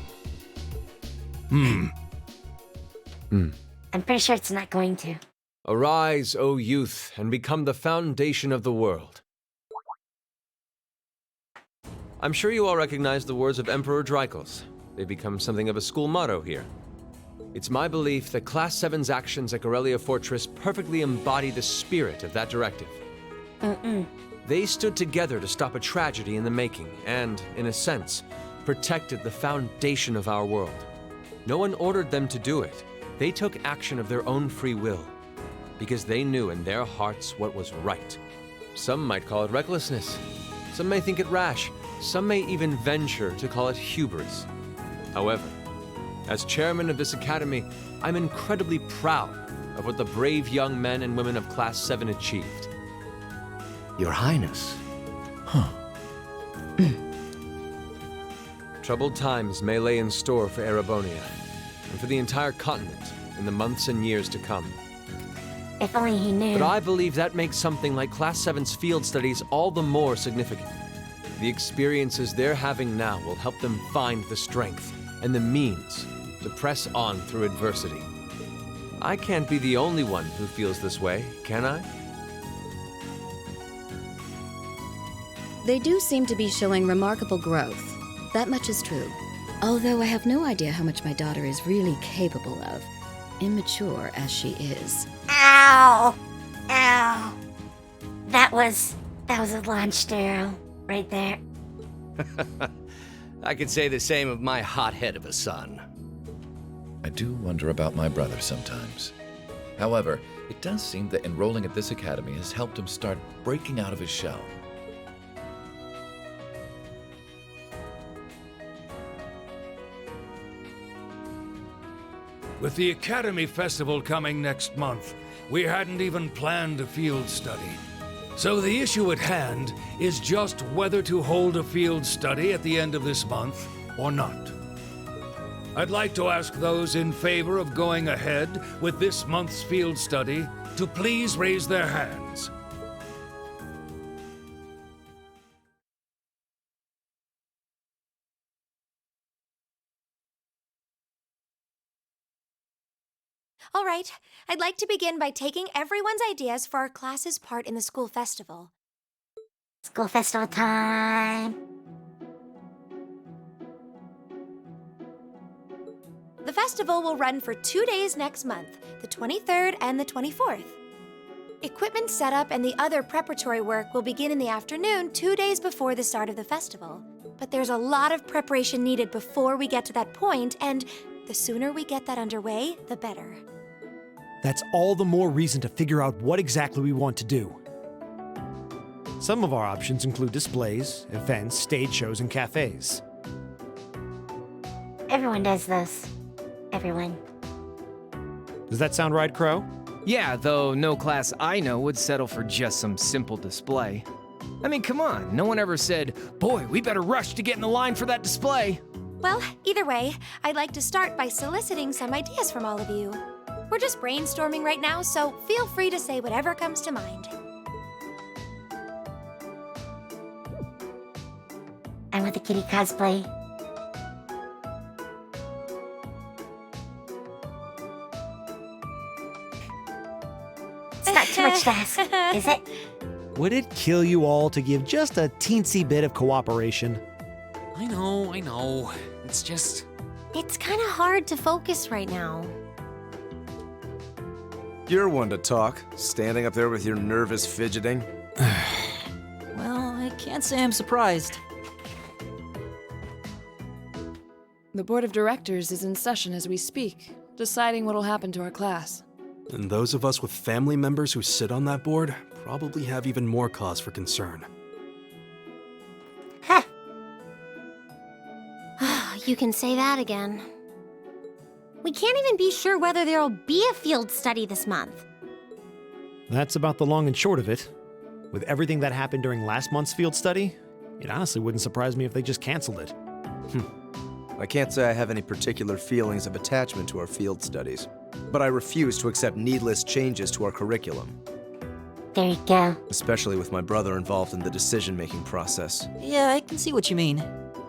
I'm pretty sure it's not going to. Arise, O youth, and become the foundation of the world. I'm sure you all recognize the words of Emperor Dreigels. They've become something of a school motto here. It's my belief that Class 7's actions at Garrelia Fortress perfectly embody the spirit of that directive. They stood together to stop a tragedy in the making and, in a sense, protected the foundation of our world. No one ordered them to do it. They took action of their own free will, because they knew in their hearts what was right. Some might call it recklessness. Some may think it rash. Some may even venture to call it hubris. However, as chairman of this academy, I'm incredibly proud of what the brave young men and women of Class 7 achieved. Your Highness. Troubled times may lay in store for Erebonia, and for the entire continent in the months and years to come. If only he knew. But I believe that makes something like Class 7's field studies all the more significant. The experiences they're having now will help them find the strength and the means to press on through adversity. I can't be the only one who feels this way, can I? They do seem to be showing remarkable growth. That much is true. Although I have no idea how much my daughter is really capable of, immature as she is. Ow! Ow! That was a launched arrow right there. I could say the same of my hothead of a son. I do wonder about my brother sometimes. However, it does seem that enrolling at this academy has helped him start breaking out of his shell. With the Academy Festival coming next month, we hadn't even planned a field study. So the issue at hand is just whether to hold a field study at the end of this month or not. I'd like to ask those in favor of going ahead with this month's field study to please raise their hands. All right, I'd like to begin by taking everyone's ideas for our class's part in the school festival. School festival time. The festival will run for 2 days next month, the 23rd and the 24th. Equipment setup and the other preparatory work will begin in the afternoon 2 days before the start of the festival. But there's a lot of preparation needed before we get to that point, and the sooner we get that underway, the better. That's all the more reason to figure out what exactly we want to do. Some of our options include displays, events, stage shows, and cafes. Everyone does those. Everyone. Does that sound right, Crow? Yeah, though no class I know would settle for just some simple display. I mean, come on, no one ever said, boy, we better rush to get in the line for that display. Well, either way, I'd like to start by soliciting some ideas from all of you. We're just brainstorming right now, so feel free to say whatever comes to mind. I want the kitty cosplay. It's not too much to ask, is it? Would it kill you all to give just a teensy bit of cooperation? I know. It's just... It's kind of hard to focus right now. You're one to talk, standing up there with your nervous fidgeting. Well, I can't say I'm surprised. The board of directors is in session as we speak, deciding what'll happen to our class. And those of us with family members who sit on that board probably have even more cause for concern. You can say that again. We can't even be sure whether there'll be a field study this month. That's about the long and short of it. With everything that happened during last month's field study, it honestly wouldn't surprise me if they just canceled it. I can't say I have any particular feelings of attachment to our field studies, but I refuse to accept needless changes to our curriculum. There you go. Especially with my brother involved in the decision-making process. Yeah, I can see what you mean.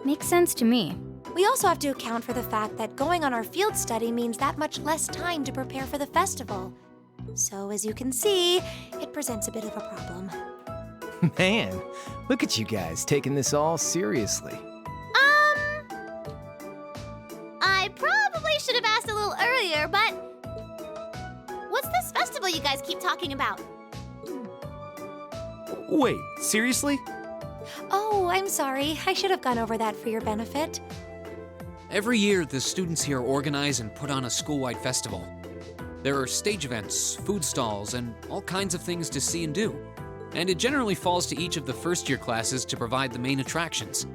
Makes sense to me. We also have to account for the fact that going on our field study means that much less time to prepare for the festival. So, as you can see, it presents a bit of a problem. Man, look at you guys taking this all seriously. I probably should have asked a little earlier, but... What's this festival you guys keep talking about? Wait, seriously? Oh, I'm sorry. I should have gone over that for your benefit. Every year, the students here organize and put on a school-wide festival. There are stage events, food stalls, and all kinds of things to see and do. and it generally falls to each of the first-year classes to provide the main attractions.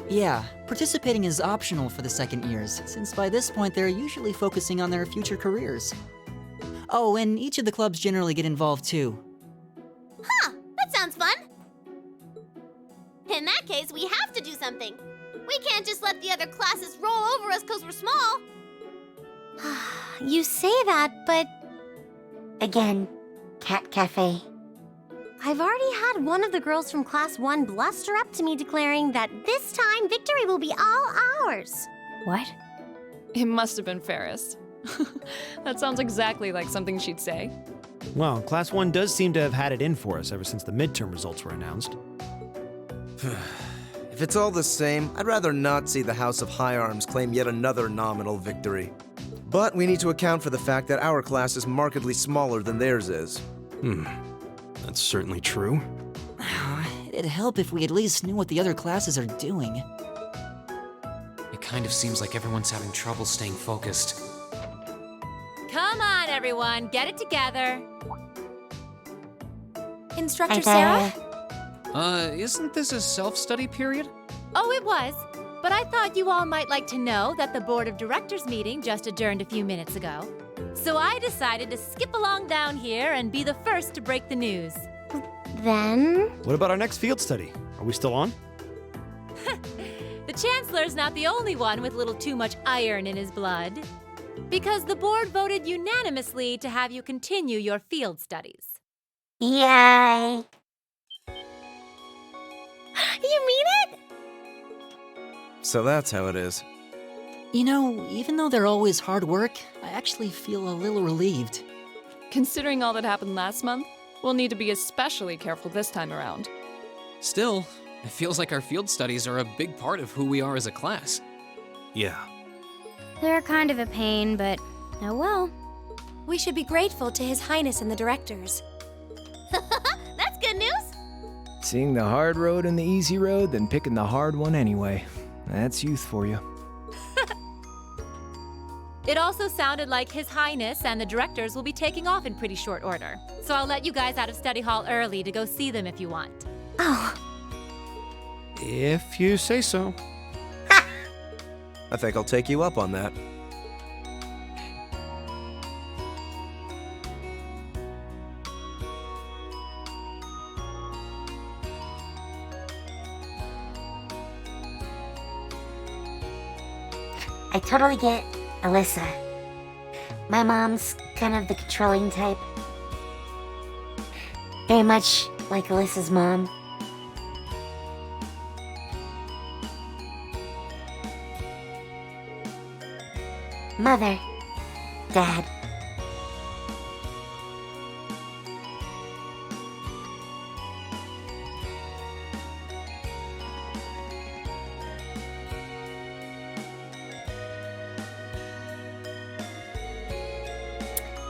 Yeah, participating is optional for the second years, since by this point they're usually focusing on their future careers. Oh, and each of the clubs generally get involved too. Huh, that sounds fun. In that case, we have to do something. We can't just let the other classes roll over us because we're small. You say that, but... Again, Cat Cafe. I've already had one of the girls from Class 1 bluster up to me declaring that this time victory will be all ours. What? It must have been Ferris. That sounds exactly like something she'd say. Well, Class 1 does seem to have had it in for us ever since the midterm results were announced. If it's all the same, I'd rather not see the House of High Arms claim yet another nominal victory. But we need to account for the fact that our class is markedly smaller than theirs is. That's certainly true. It'd help if we at least knew what the other classes are doing. It kind of seems like everyone's having trouble staying focused. Come on, everyone, get it together. Instructor Sarah? Isn't this a self-study period? Oh, it was. But I thought you all might like to know that the Board of Directors meeting just adjourned a few minutes ago. So I decided to skip along down here and be the first to break the news. Then? What about our next field study? Are we still on? The Chancellor's not the only one with a little too much iron in his blood. Because the board voted unanimously to have you continue your field studies. Yay! You mean it? So that's how it is. You know, even though they're always hard work, I actually feel a little relieved. Considering all that happened last month, we'll need to be especially careful this time around. Still, it feels like our field studies are a big part of who we are as a class. Yeah. They're kind of a pain, but oh well. We should be grateful to His Highness and the directors. That's good news. Seeing the hard road and the easy road, then picking the hard one anyway. That's youth for you. It also sounded like His Highness and the directors will be taking off in pretty short order. So I'll let you guys out of study hall early to go see them if you want. Oh. If you say so. I think I'll take you up on that. I totally get Alyssa. My mom's kind of the controlling type. Very much like Alyssa's mom. Mother. Dad.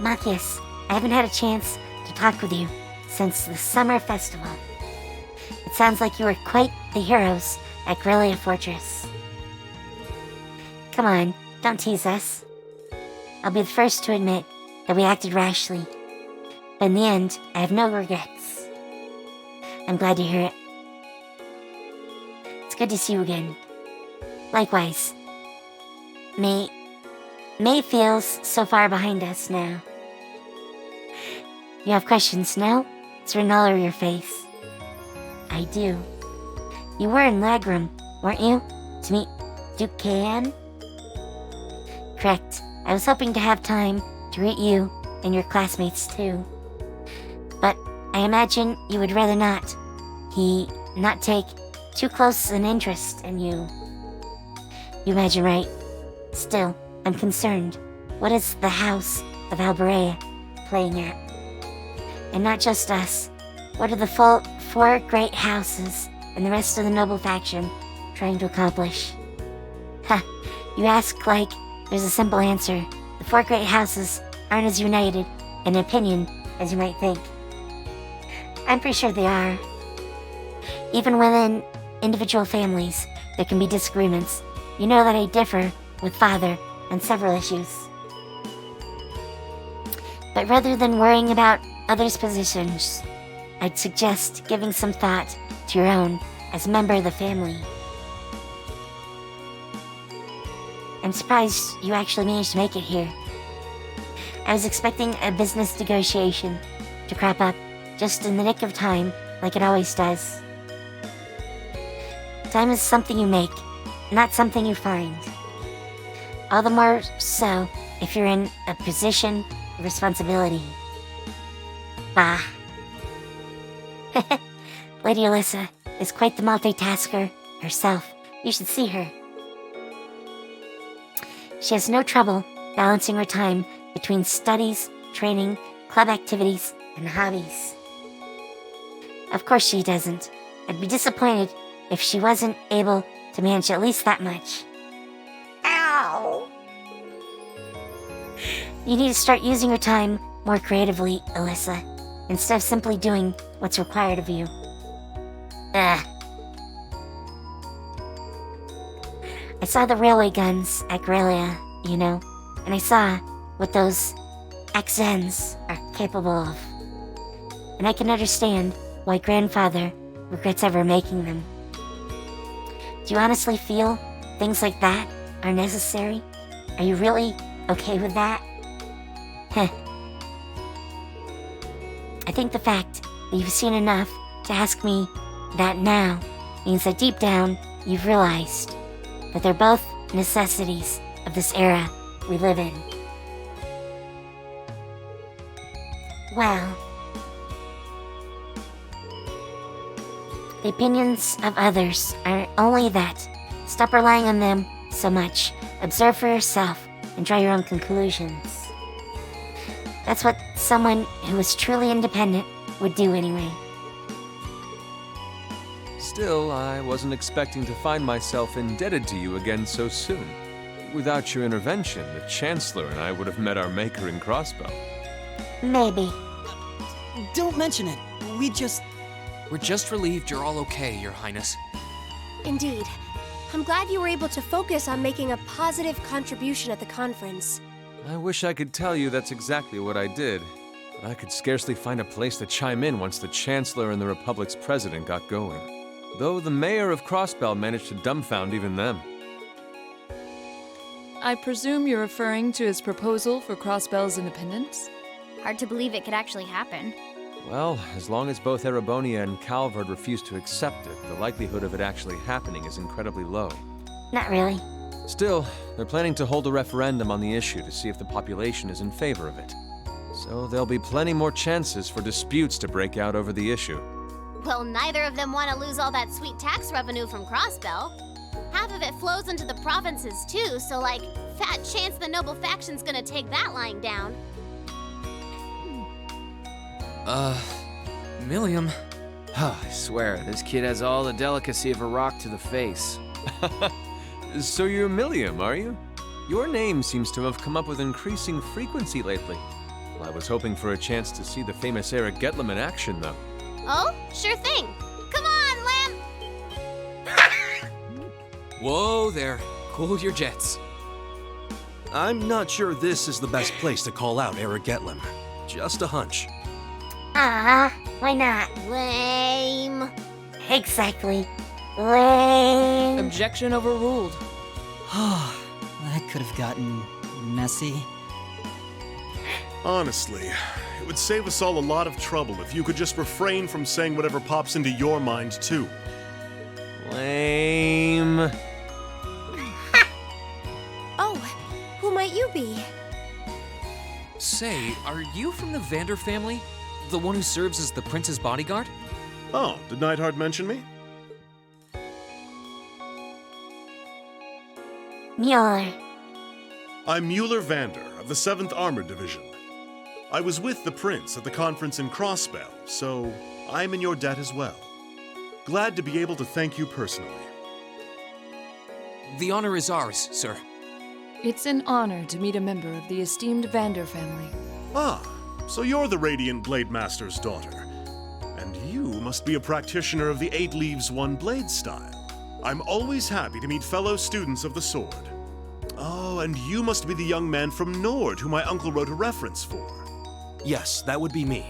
Marcus, I haven't had a chance to talk with you since the summer festival. It sounds like you were quite the heroes at Garrelia Fortress. Come on, don't tease us. I'll be the first to admit that we acted rashly, but in the end, I have no regrets. I'm glad to hear it. It's good to see you again. Likewise. May feels so far behind us now. You have questions now? It's written all over your face. I do. You were in Lagram, weren't you? To meet Duke Kayan? Correct. I was hoping to have time to greet you and your classmates too. But I imagine you would rather not. He not take too close an interest in you. You imagine right. Still, I'm concerned. What is the House of Alberea playing at? And not just us. What are the four great houses and the rest of the noble faction trying to accomplish? Ha! You ask like there's a simple answer. The four great houses aren't as united in opinion as you might think. I'm pretty sure they are. Even within individual families, there can be disagreements. You know that I differ with Father on several issues. But rather than worrying about others' positions, I'd suggest giving some thought to your own as a member of the family. I'm surprised you actually managed to make it here. I was expecting a business negotiation to crop up just in the nick of time, like it always does. Time is something you make, not something you find. All the more so if you're in a position of responsibility. Bah. Lady Alyssa is quite the multitasker herself. You should see her. She has no trouble balancing her time between studies, training, club activities, and hobbies. Of course she doesn't. I'd be disappointed if she wasn't able to manage at least that much. Ow! You need to start using your time more creatively, Alyssa, instead of simply doing what's required of you. Ugh. I saw the railway guns at Garrelia, you know, and I saw what those XNs are capable of. And I can understand why Grandfather regrets ever making them. Do you honestly feel things like that are necessary? Are you really okay with that? Heh. I think the fact that you've seen enough to ask me that now means that deep down you've realized that they're both necessities of this era we live in. Well, the opinions of others are only that. Stop relying on them so much. Observe for yourself and draw your own conclusions. That's what someone who is truly independent would do anyway. Still, I wasn't expecting to find myself indebted to you again so soon. Without your intervention, the Chancellor and I would have met our maker in Crossbow. Maybe. Don't mention it. We're just relieved you're all okay, Your Highness. Indeed. I'm glad you were able to focus on making a positive contribution at the conference. I wish I could tell you that's exactly what I did, but I could scarcely find a place to chime in once the Chancellor and the Republic's president got going. Though the mayor of Crossbell managed to dumbfound even them. I presume you're referring to his proposal for Crossbell's independence? Hard to believe it could actually happen. Well, as long as both Erebonia and Calvard refuse to accept it, the likelihood of it actually happening is incredibly low. Not really. Still, they're planning to hold a referendum on the issue to see if the population is in favor of it. So there'll be plenty more chances for disputes to break out over the issue. Well, neither of them want to lose all that sweet tax revenue from Crossbell. Half of it flows into the provinces too, so like, fat chance the noble faction's gonna take that lying down. Milliam. I swear, this kid has all the delicacy of a rock to the face. So you're Milliam, are you? Your name seems to have come up with increasing frequency lately. Well, I was hoping for a chance to see the famous Eric Getlem in action, though. Oh, sure thing. Come on, Lamb! Whoa there. Cool your jets. I'm not sure this is the best place to call out Eric Getlem. Just a hunch. Why not? Lame. Exactly. Lame. Objection overruled. That could have gotten messy. Honestly, it would save us all a lot of trouble if you could just refrain from saying whatever pops into your mind, too. Lame. Oh, who might you be? Say, are you from the Vander family? The one who serves as the prince's bodyguard? Oh, did Neidhart mention me? Mueller. I'm Mueller Vander of the 7th Armored Division. I was with the prince at the conference in Crossbell, so I'm in your debt as well. Glad to be able to thank you personally. The honor is ours, sir. It's an honor to meet a member of the esteemed Vander family. Ah, so you're the Radiant Blade Master's daughter. And you must be a practitioner of the 8 Leaves 1 Blade style. I'm always happy to meet fellow students of the sword. Oh, and you must be the young man from Nord who my uncle wrote a reference for. Yes, that would be me.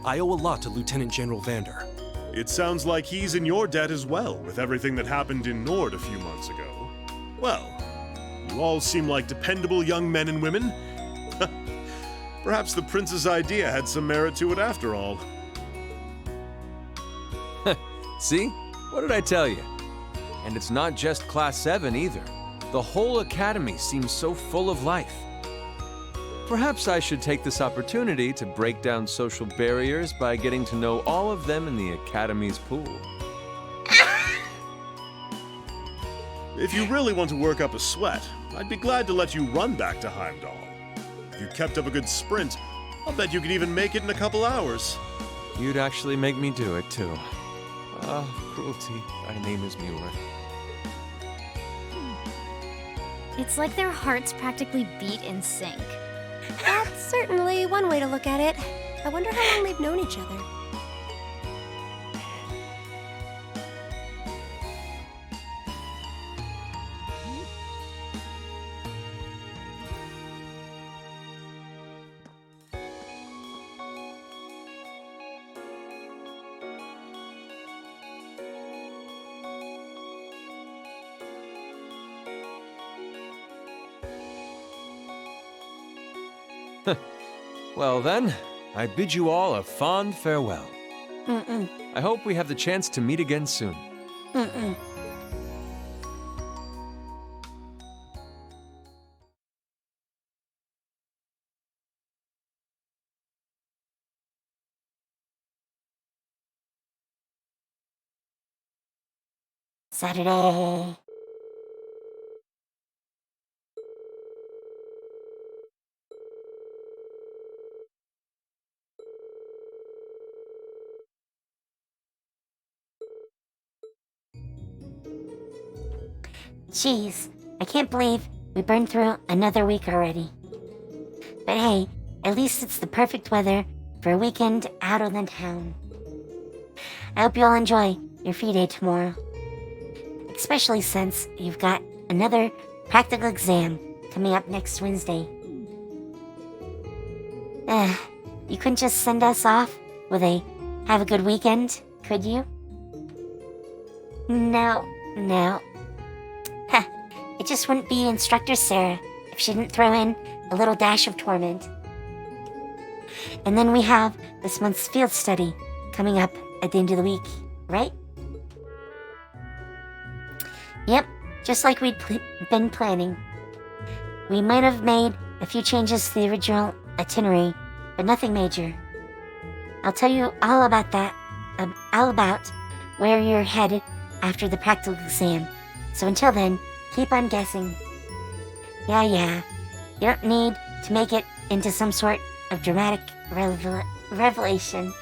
I owe a lot to Lieutenant General Vander. It sounds like he's in your debt as well, with everything that happened in Nord a few months ago. Well, you all seem like dependable young men and women. Perhaps the prince's idea had some merit to it after all. See? What did I tell you? And it's not just Class 7 either. The whole academy seems so full of life. Perhaps I should take this opportunity to break down social barriers by getting to know all of them in the academy's pool. If you really want to work up a sweat, I'd be glad to let you run back to Heimdall. If you kept up a good sprint, I'll bet you could even make it in a couple hours. You'd actually make me do it, too. Cruelty. Thy name is Mueller. It's like their hearts practically beat in sync. That's certainly one way to look at it. I wonder how long they've known each other. Well then, I bid you all a fond farewell. I hope we have the chance to meet again soon. Saturday. Jeez, I can't believe we burned through another week already. But hey, at least it's the perfect weather for a weekend out on the town. I hope you all enjoy your free day tomorrow. Especially since you've got another practical exam coming up next Wednesday. You couldn't just send us off with a have a good weekend, could you? No. It just wouldn't be Instructor Sarah if she didn't throw in a little dash of torment. And then we have this month's field study coming up at the end of the week, right? Yep, just like we'd been planning. We might have made a few changes to the original itinerary, but nothing major. I'll tell you all about that, all about where you're headed after the practical exam. So until then, keep on guessing. Yeah. You don't need to make it into some sort of dramatic revelation.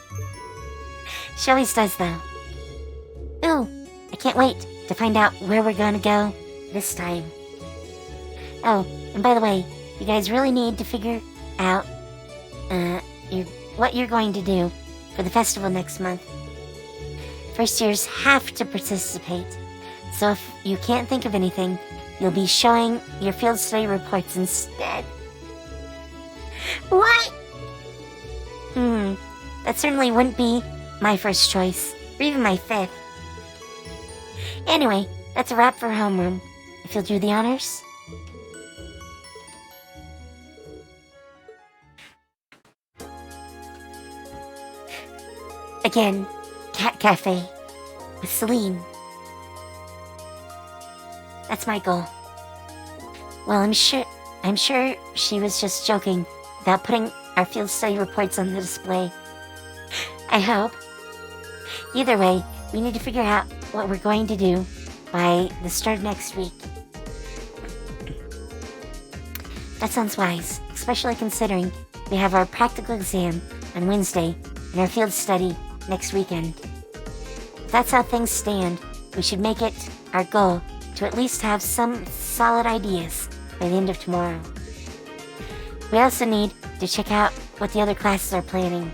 She always does, though. Ooh, I can't wait to find out where we're gonna go this time. Oh, and by the way, you guys really need to figure out what you're going to do for the festival next month. First years have to participate, so if you can't think of anything, you'll be showing your field study reports instead. What? That certainly wouldn't be my first choice, or even my fifth. Anyway, that's a wrap for homeroom. If you'll do the honors. Again, Cat Cafe with Celine. That's my goal. Well, I'm sure she was just joking about putting our field study reports on the display. I hope. Either way, we need to figure out what we're going to do by the start of next week. That sounds wise, especially considering we have our practical exam on Wednesday and our field study next weekend. If that's how things stand, we should make it our goal to at least have some solid ideas by the end of tomorrow. We also need to check out what the other classes are planning.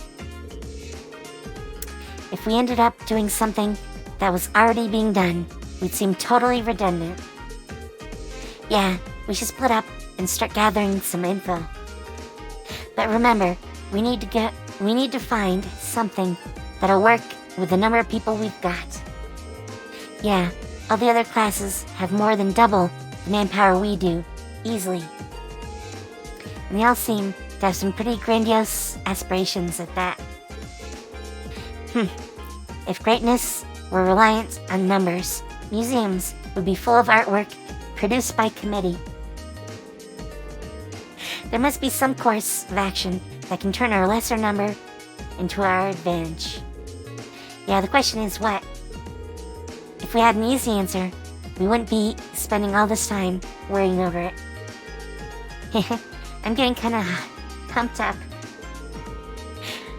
If we ended up doing something that was already being done, we'd seem totally redundant. Yeah, we should split up and start gathering some info. But remember, we need to we need to find something that'll work with the number of people we've got. Yeah, all the other classes have more than double the manpower we do, easily. And they all seem to have some pretty grandiose aspirations at that. If greatness were reliant on numbers, museums would be full of artwork produced by committee. There must be some course of action that can turn our lesser number into our advantage. Yeah, the question is what? If we had an easy answer, we wouldn't be spending all this time worrying over it. I'm getting kind of pumped up.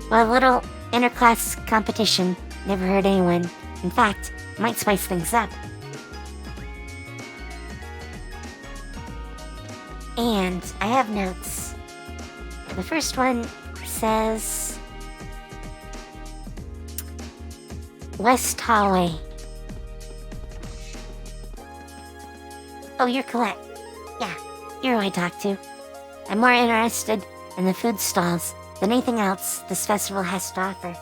Well, a little interclass competition never hurt anyone. In fact, it might spice things up. And I have notes. The first one says West Hallway. Oh, you're Colette. Yeah, you're who I talk to. I'm more interested in the food stalls than anything else this festival has to offer.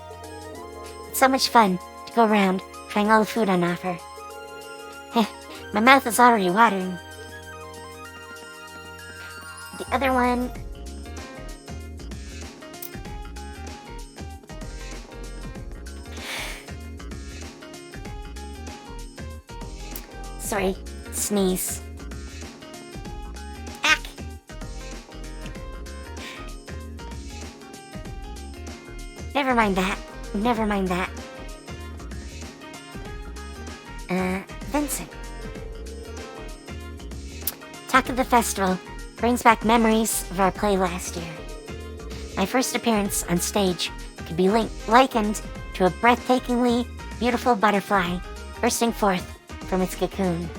It's so much fun to go around trying all the food on offer. My mouth is already watering. The other one... Sorry, sneeze. Ack! Never mind that. Never mind that. Vincent. Talk of the festival brings back memories of our play last year. My first appearance on stage could be likened to a breathtakingly beautiful butterfly bursting forth from its cocoon.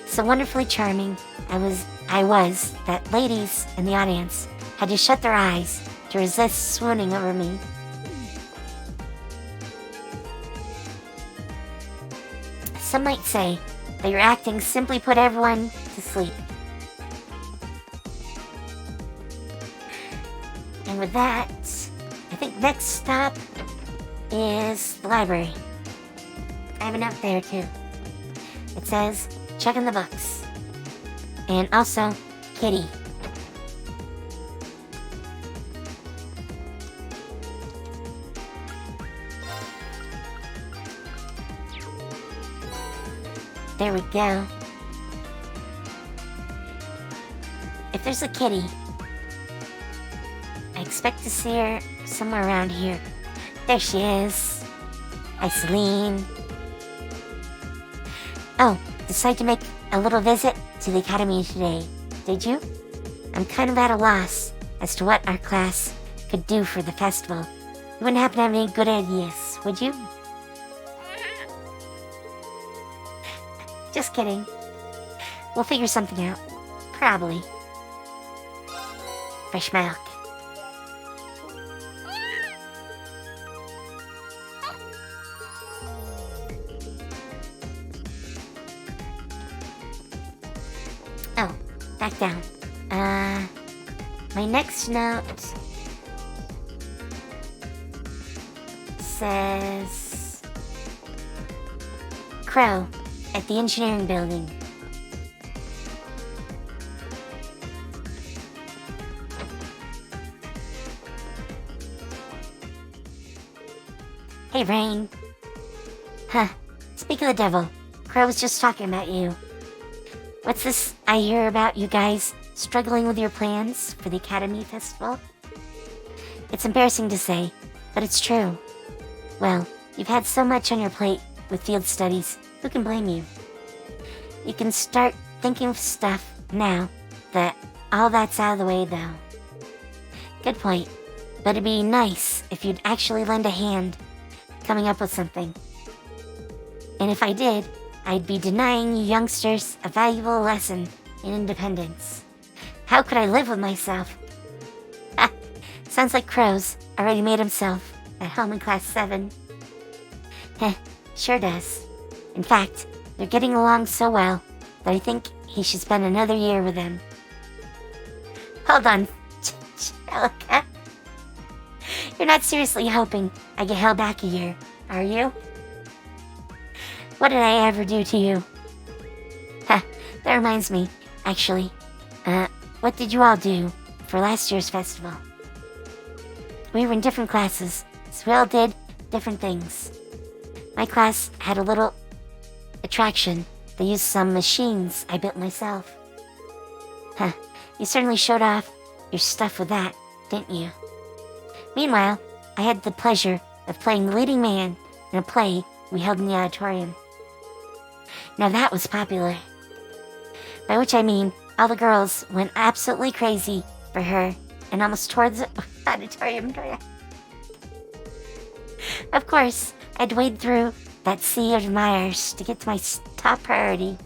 So wonderfully charming I was that ladies in the audience had to shut their eyes to resist swooning over me. Some might say that your acting simply put everyone to sleep. And with that, I think next stop is the library. I have a note there too. It says, check in the books. And also, Kitty. There we go. If there's a Kitty, I expect to see her somewhere around here. There she is. Hi, Celine. Oh, decided to make a little visit to the academy today, did you? I'm kind of at a loss as to what our class could do for the festival. You wouldn't happen to have any good ideas, would you? Just kidding. We'll figure something out. Probably. Fresh milk. Oh, back down. My next note says Crow at the engineering building. Hey, Rain. Huh. Speak of the devil, Crow was just talking about you. What's this I hear about you guys struggling with your plans for the Academy Festival? It's embarrassing to say, but it's true. Well, you've had so much on your plate with field studies, who can blame you? You can start thinking of stuff now that all that's out of the way, though. Good point, but it'd be nice if you'd actually lend a hand coming up with something. And if I did, I'd be denying you youngsters a valuable lesson in independence. How could I live with myself? Sounds like Crow's already made himself at home in Class 7. Heh, sure does. In fact, they're getting along so well that I think he should spend another year with them. Hold on, Angelica. You're not seriously hoping I get held back a year, are you? What did I ever do to you? Ha, that reminds me, actually. What did you all do for last year's festival? We were in different classes, so we all did different things. My class had a little attraction. They used some machines I built myself. Huh, you certainly showed off your stuff with that, didn't you? Meanwhile, I had the pleasure of playing the leading man in a play we held in the auditorium. Now that was popular. By which I mean, all the girls went absolutely crazy for her and almost tore the auditorium door. Of course, I'd wade through that sea of admirers to get to my top priority.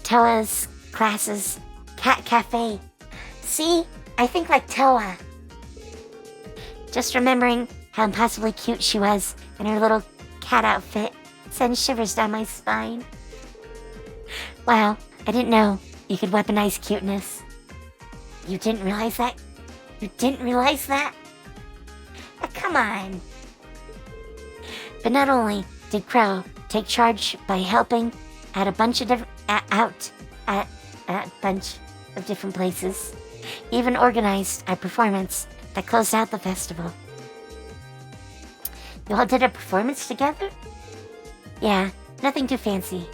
Toa's classes, Cat Cafe. See? I think like Toa. Just remembering how impossibly cute she was in her little cat outfit sends shivers down my spine. Wow, I didn't know you could weaponize cuteness. You didn't realize that? You didn't realize that? Come on. But not only did Crow take charge by helping at a bunch of different places, he even organized a performance that closed out the festival. You all did a performance together? Yeah, nothing too fancy.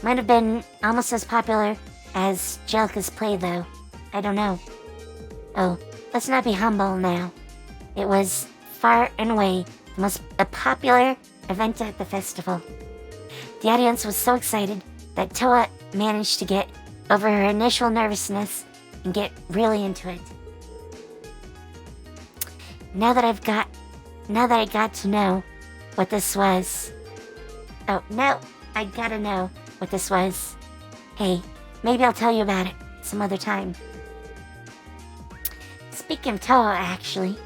Might have been almost as popular as Jellica's play, though. I don't know. Oh, let's not be humble now. It was far and away the most popular event at the festival. The audience was so excited that Toa managed to get over her initial nervousness and get really into it. Now that I got to know what this was. Oh, no, I gotta know what this was. Hey, maybe I'll tell you about it some other time. Speaking of Toa, actually,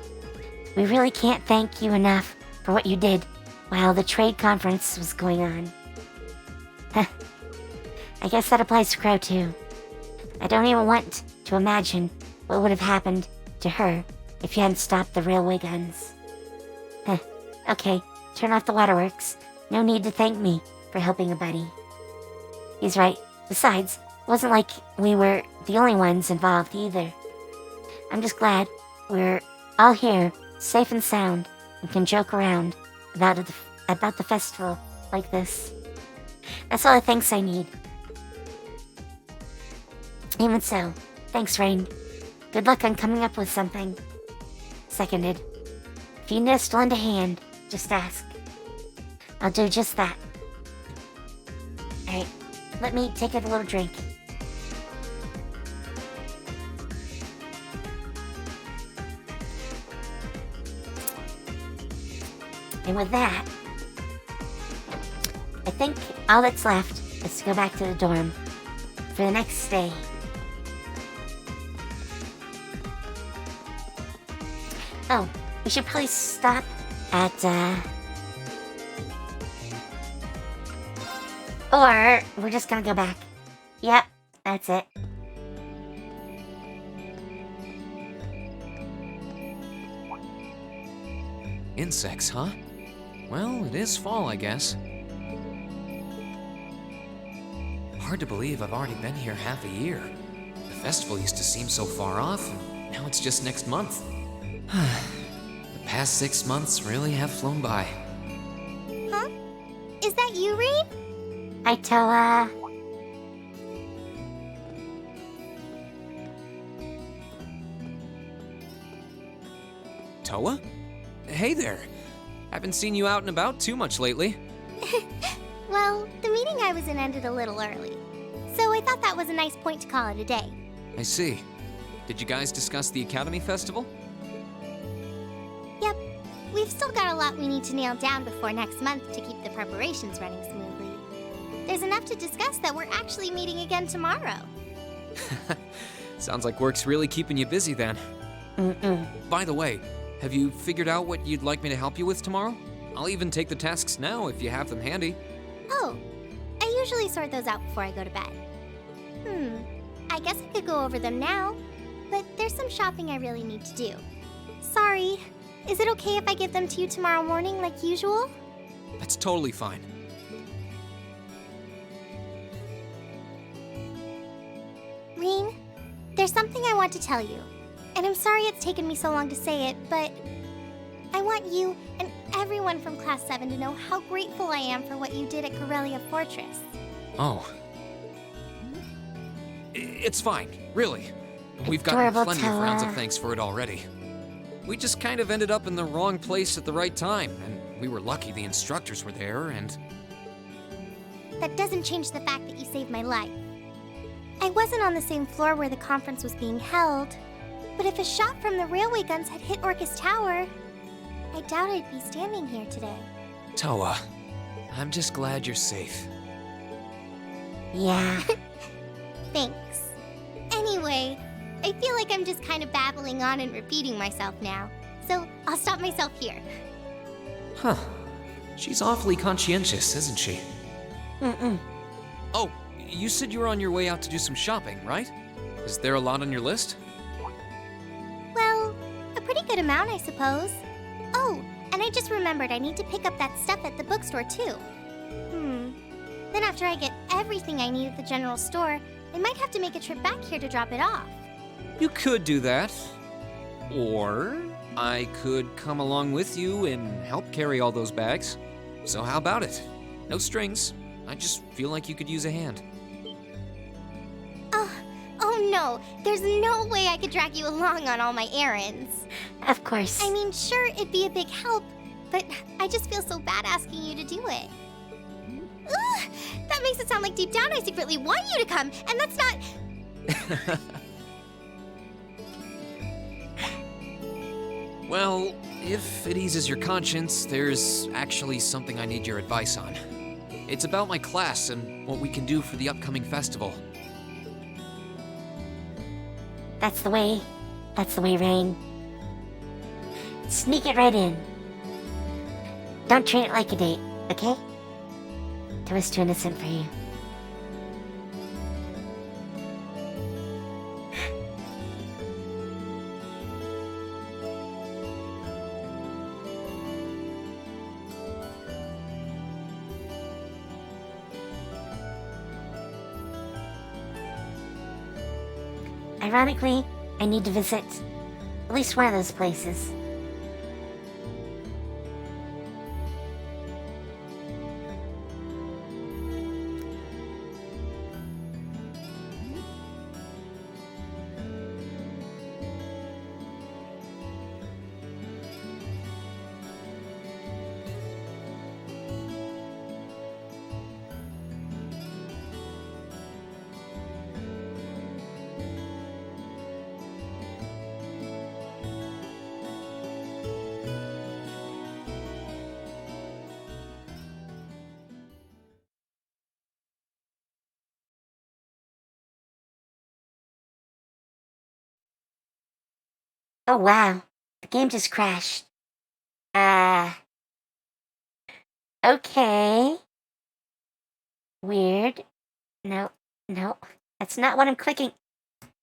we really can't thank you enough for what you did while the trade conference was going on. I guess that applies to Crow too. I don't even want to imagine what would have happened to her if you hadn't stopped the railway guns. Okay, turn off the waterworks. No need to thank me for helping a buddy. He's right. Besides, it wasn't like we were the only ones involved either. I'm just glad we're all here, safe and sound, and can joke around about the festival like this. That's all the thanks I need. Even so, thanks, Rain. Good luck on coming up with something. Seconded. If you need us to lend a hand, just ask. I'll do just that. Alright, let me take a little drink. And with that, I think all that's left is to go back to the dorm for the next stay. Oh, we should probably stop at, or we're just gonna go back. Yep, that's it. Insects, huh? Well, it is fall, I guess. Hard to believe I've already been here half a year. The festival used to seem so far off, and now it's just next month. The past 6 months really have flown by. Huh? Is that you, Reed? Hi, Toa. Toa? Hey there. Haven't seen you out and about too much lately. Well, the meeting I was in ended a little early, so I thought that was a nice point to call it a day. I see. Did you guys discuss the Academy Festival? Yep. We've still got a lot we need to nail down before next month to keep the preparations running smoothly. There's enough to discuss that we're actually meeting again tomorrow. Sounds like work's really keeping you busy then. By the way, have you figured out what you'd like me to help you with tomorrow? I'll even take the tasks now if you have them handy. Oh, I usually sort those out before I go to bed. I guess I could go over them now, but there's some shopping I really need to do. Sorry, Is it okay if I give them to you tomorrow morning like usual? That's totally fine. Reen, there's something I want to tell you. And I'm sorry it's taken me so long to say it, but I want you and everyone from Class 7 to know how grateful I am for what you did at Garrelia Fortress. Oh. It's fine, really. We've gotten Adorable plenty of rounds of Toa. thanks for it already. We just kind of ended up in the wrong place at the right time, and we were lucky the instructors were there, and... That doesn't change the fact that you saved my life. I wasn't on the same floor where the conference was being held, but if a shot from the railway guns had hit Ocus Tower, I doubt I'd be standing here today. Toa, I'm just glad you're safe. Yeah. Thanks. Anyway, I feel like I'm just kind of babbling on and repeating myself now, so I'll stop myself here. Huh. She's awfully conscientious, isn't she? Mm-mm. Oh, you said you were on your way out to do some shopping, right? Is there a lot on your list? Well, a pretty good amount, I suppose. Oh, and I just remembered I need to pick up that stuff at the bookstore, too. Then after I get everything I need at the general store, I might have to make a trip back here to drop it off. You could do that. Or I could come along with you and help carry all those bags. So how about it? No strings. I just feel like you could use a hand. Oh no, there's no way I could drag you along on all my errands. Of course. I mean, sure, it'd be a big help, but I just feel so bad asking you to do it. Ugh, that makes it sound like deep down I secretly want you to come, and that's not... Well, if it eases your conscience, there's actually something I need your advice on. It's about my class and what we can do for the upcoming festival. That's the way, Rain. Sneak it right in. Don't treat it like a date, okay? That was too innocent for you. Ironically, I need to visit at least one of those places. Oh wow, the game just crashed. Okay. Weird. No, that's not what I'm clicking.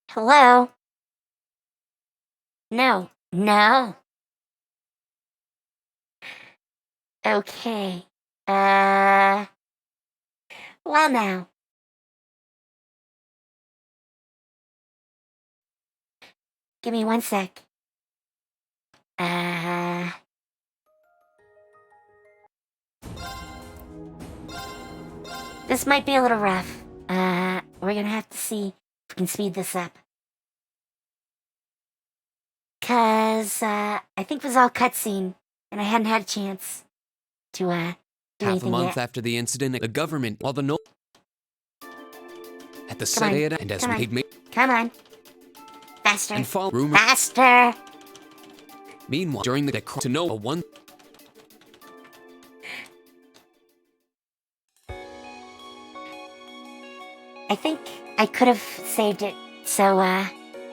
Hello? No. Okay. Well now. Give me 1 sec. This might be a little rough. We're gonna have to see if we can speed this up. 'Cause, I think it was all cutscene, and I hadn't had a chance to, do Half a anything month yet. after the incident, the government, while the at the Come on, Sededa, and as come on. they've made Come on. Faster. and follow rumor. Faster! Meanwhile, during the to know a one. I think I could have saved it, so,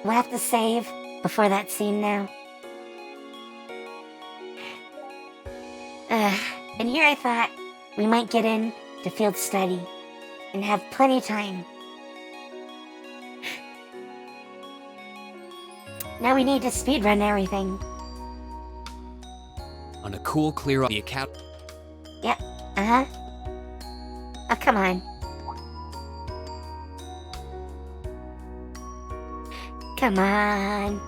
we'll have to save before that scene now. And here I thought we might get in to field study and have plenty of time. Now we need to speedrun everything. On a cool, clear the academy. Yeah, uh-huh. Oh, come on. Come on.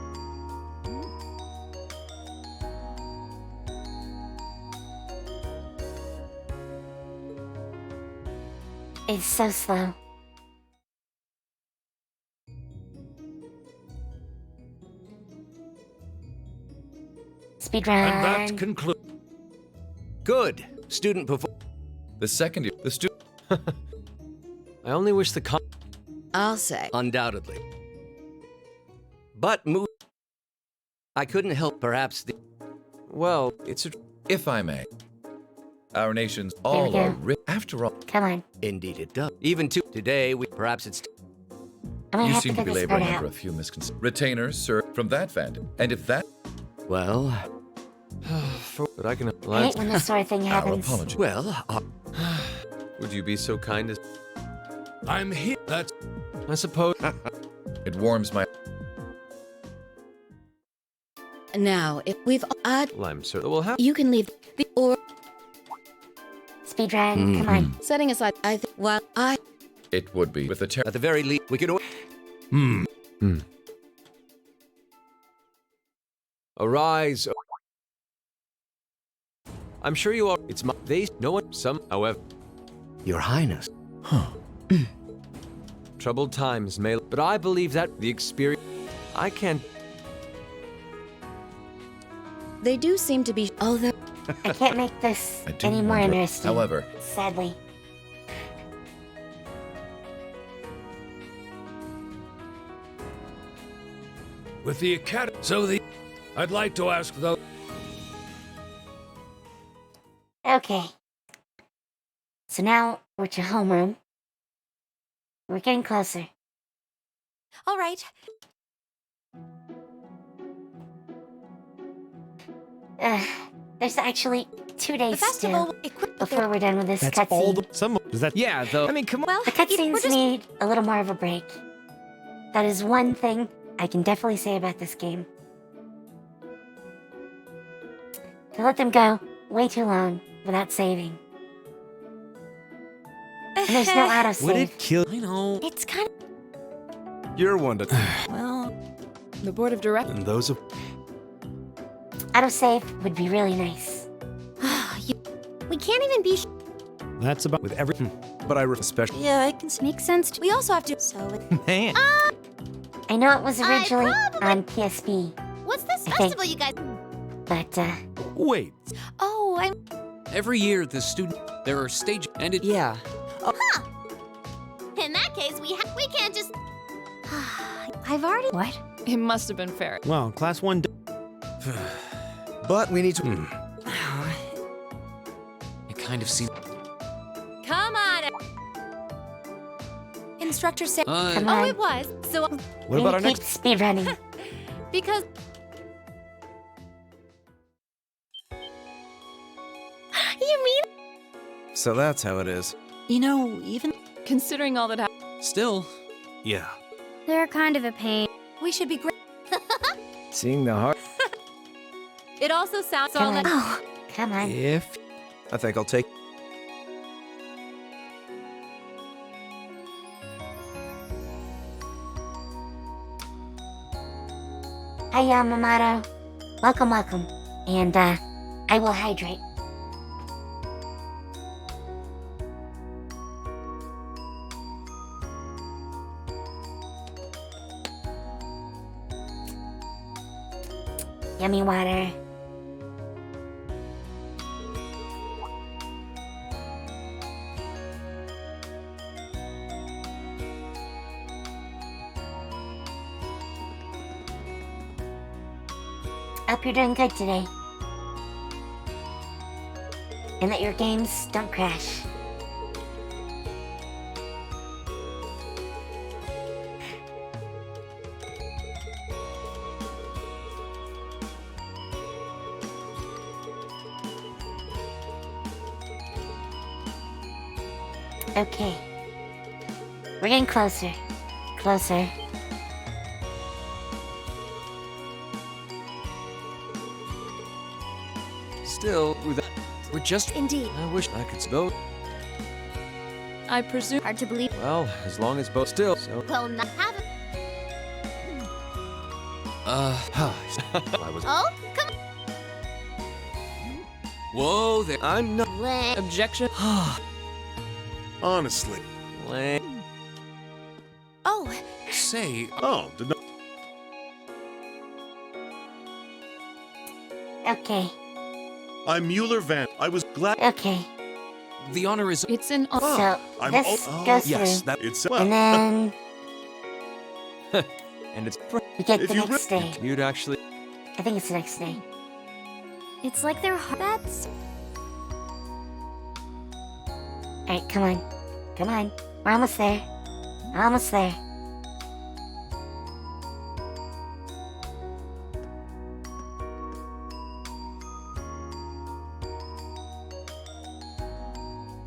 It's so slow. Speedrun. And that concludes. Good. Student perform. The second year, the student. I only wish the I'll say. Undoubtedly. But move. I couldn't help perhaps the. Well, it's a. If I may. Our nations we all go. are after all. Come on. Indeed it does. Even today, perhaps it's. I'm gonna You have seem to to be get this laboring bird under out. a few misconceptions. Retainers, sir, from that fandom. And if that. Well. But I can. I hate when this sort of thing Our happens. apology. Well, Would you be so kind as. I'm here. That's. I suppose. It warms my. Now, if we've Well, I'm certain we'll have. you can leave the or Speedrun, come on. setting aside. I think while I It would be with the at the very least, we could. Arise. I'm sure you are. It's my. They. No one. Some. However. Your Highness. Troubled times may. But I believe that the experience. I can't. they do seem to be although I can't make this I do any more wonder. interesting. However, Sadly. With the academy. So the. I'd like to ask though. Okay. So now we're to homeroom. We're getting closer. All right. There's actually 2 The days festival still equipped before we're done with this That's all cutscene. the. Some. Does that. Yeah, though. I mean, come on. Well, The we're cutscenes just need a little more of a break. That is one thing I can definitely say about this game. To let them go way too long without saving. And there's no autosave. Would it kill? I know. It's kind of... You're one to. Well, the board of directors. And those of. Autosave would be really nice. We can't even be That's about with every. But I especially. Yeah, I can see. makes sense to We also have to. so it, Man. I know it was I originally probably- on PSP, What's this I think- festival you guys? but Wait. Oh, I'm. Every year, the student. There are stage. And it. Yeah. In that case, we can't just. I've already What? It must have been fair. Well, class 1. But we need to. It kind of seems. Come on. Instructor said. come Oh, on. it was. So What about our keep next? speedrunning. because You mean? So that's how it is. You know, even Considering all that happened. Still. Yeah. They're kind of a pain. We should be great. Seeing the heart. it also sounds so Come on. like Oh, Come on. If. I think I'll take. Hi, Yamamoto. Welcome, welcome. And, I will hydrate. Yummy water. Hope you're doing good today. And that your games don't crash. Okay. We're getting closer. Closer. still, we're just. Indeed. I wish I could vote. I presume. Hard to believe. Well, as long as both still, so. Well, not have it. I was. Oh, come on. Whoa there. I'm not. Objection. Honestly. Oh, Say, Oh, did not. Okay, I'm Mueller Van. I was glad. okay. the honor is. It's an. So, I'm this oh, goes yes, through, that It's and then And it's. we get If the you next day. You'd actually. I think it's the next day. It's like they're that's Alright, come on. Come on. We're almost there. Almost there.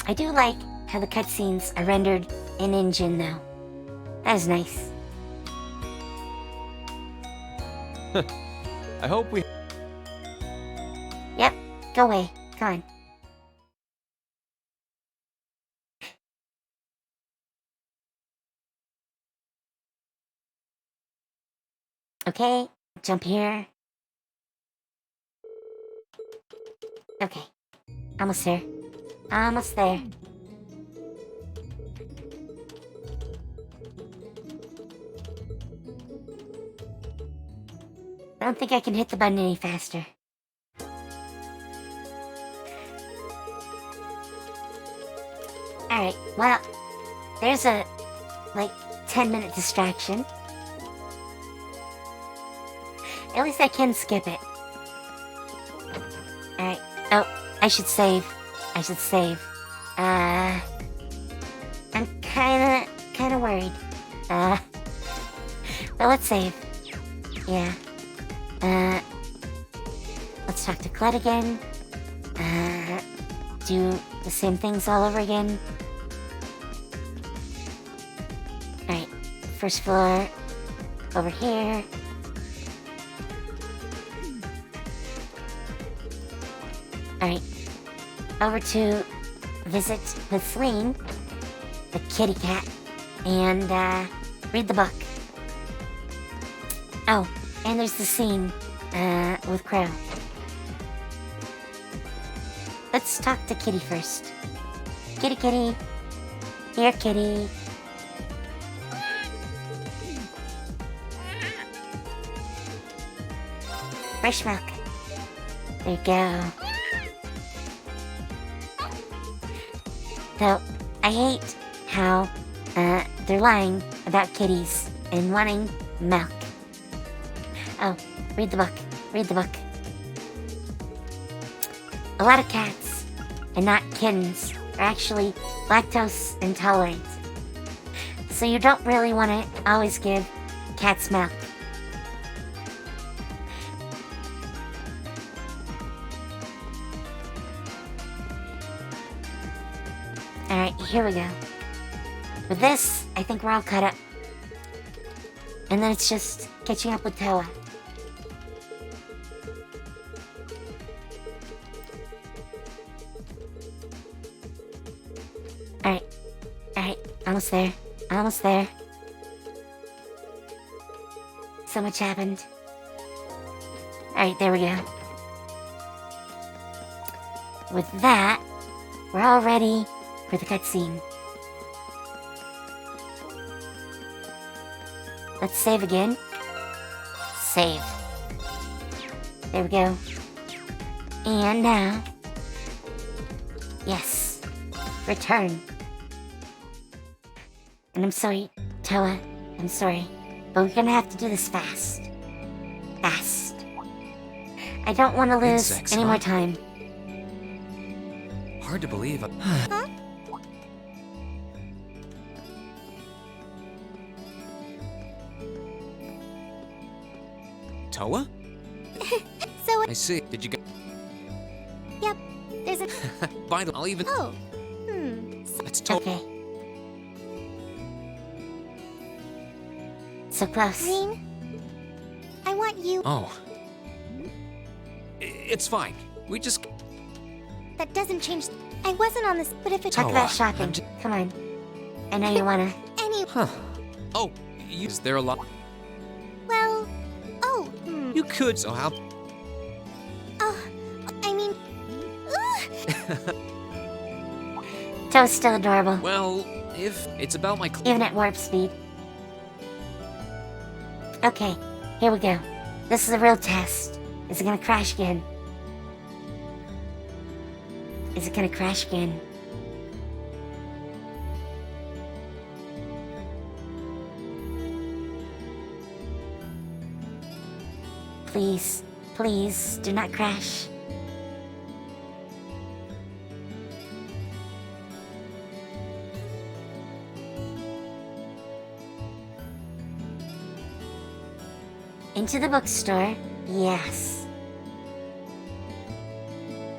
I do like how the cutscenes are rendered in engine though. That is nice. I hope we. Yep, go away. Come on. Okay, jump here. Okay, almost there. Almost there. I don't think I can hit the button any faster. Alright, well, there's a, 10-minute distraction. At least I can skip it. Alright, oh, I should save. I should save. I'm kinda worried. But let's save. Yeah. Let's talk to Kled again. Do the same things all over again. Alright, first floor. Over here. Alright. Over to visit with Celine, the kitty cat, and read the book. Oh, and there's the scene with Crow. Let's talk to Kitty first. Kitty, kitty. Here, kitty. Fresh milk. There you go. Though, I hate how they're lying about kitties and wanting milk. Oh, read the book. Read the book. A lot of cats, and not kittens, are actually lactose intolerant. So you don't really want to always give cats milk. Alright, here we go. With this, I think we're all caught up. And then it's just catching up with Toa. Alright, almost there. Almost there. So much happened. Alright, there we go. With that, we're all ready for the cutscene. Let's save again. Save. There we go. And now... Yes. Return. And I'm sorry, Toa. I'm sorry. But we're gonna have to do this fast. Fast. I don't want to lose Insects, any huh? more time. Hard to believe. Huh? Toa? So, I see. Did you get? yep, there's a... Vital. I'll even. Oh, That's Toa. Okay. So close. Green, I want you... Oh. It's fine. We just. that doesn't change. I wasn't on this, but if it. Talk about shopping. Come on. I know you wanna. Huh. Oh, is there a lot? Well, You could, so how? I mean. Toad's still adorable. Well, if it's about my. Even at warp speed. Okay, here we go. This is a real test. Is it gonna crash again? Is it gonna crash again? Please, please, do not crash. Into the bookstore, yes.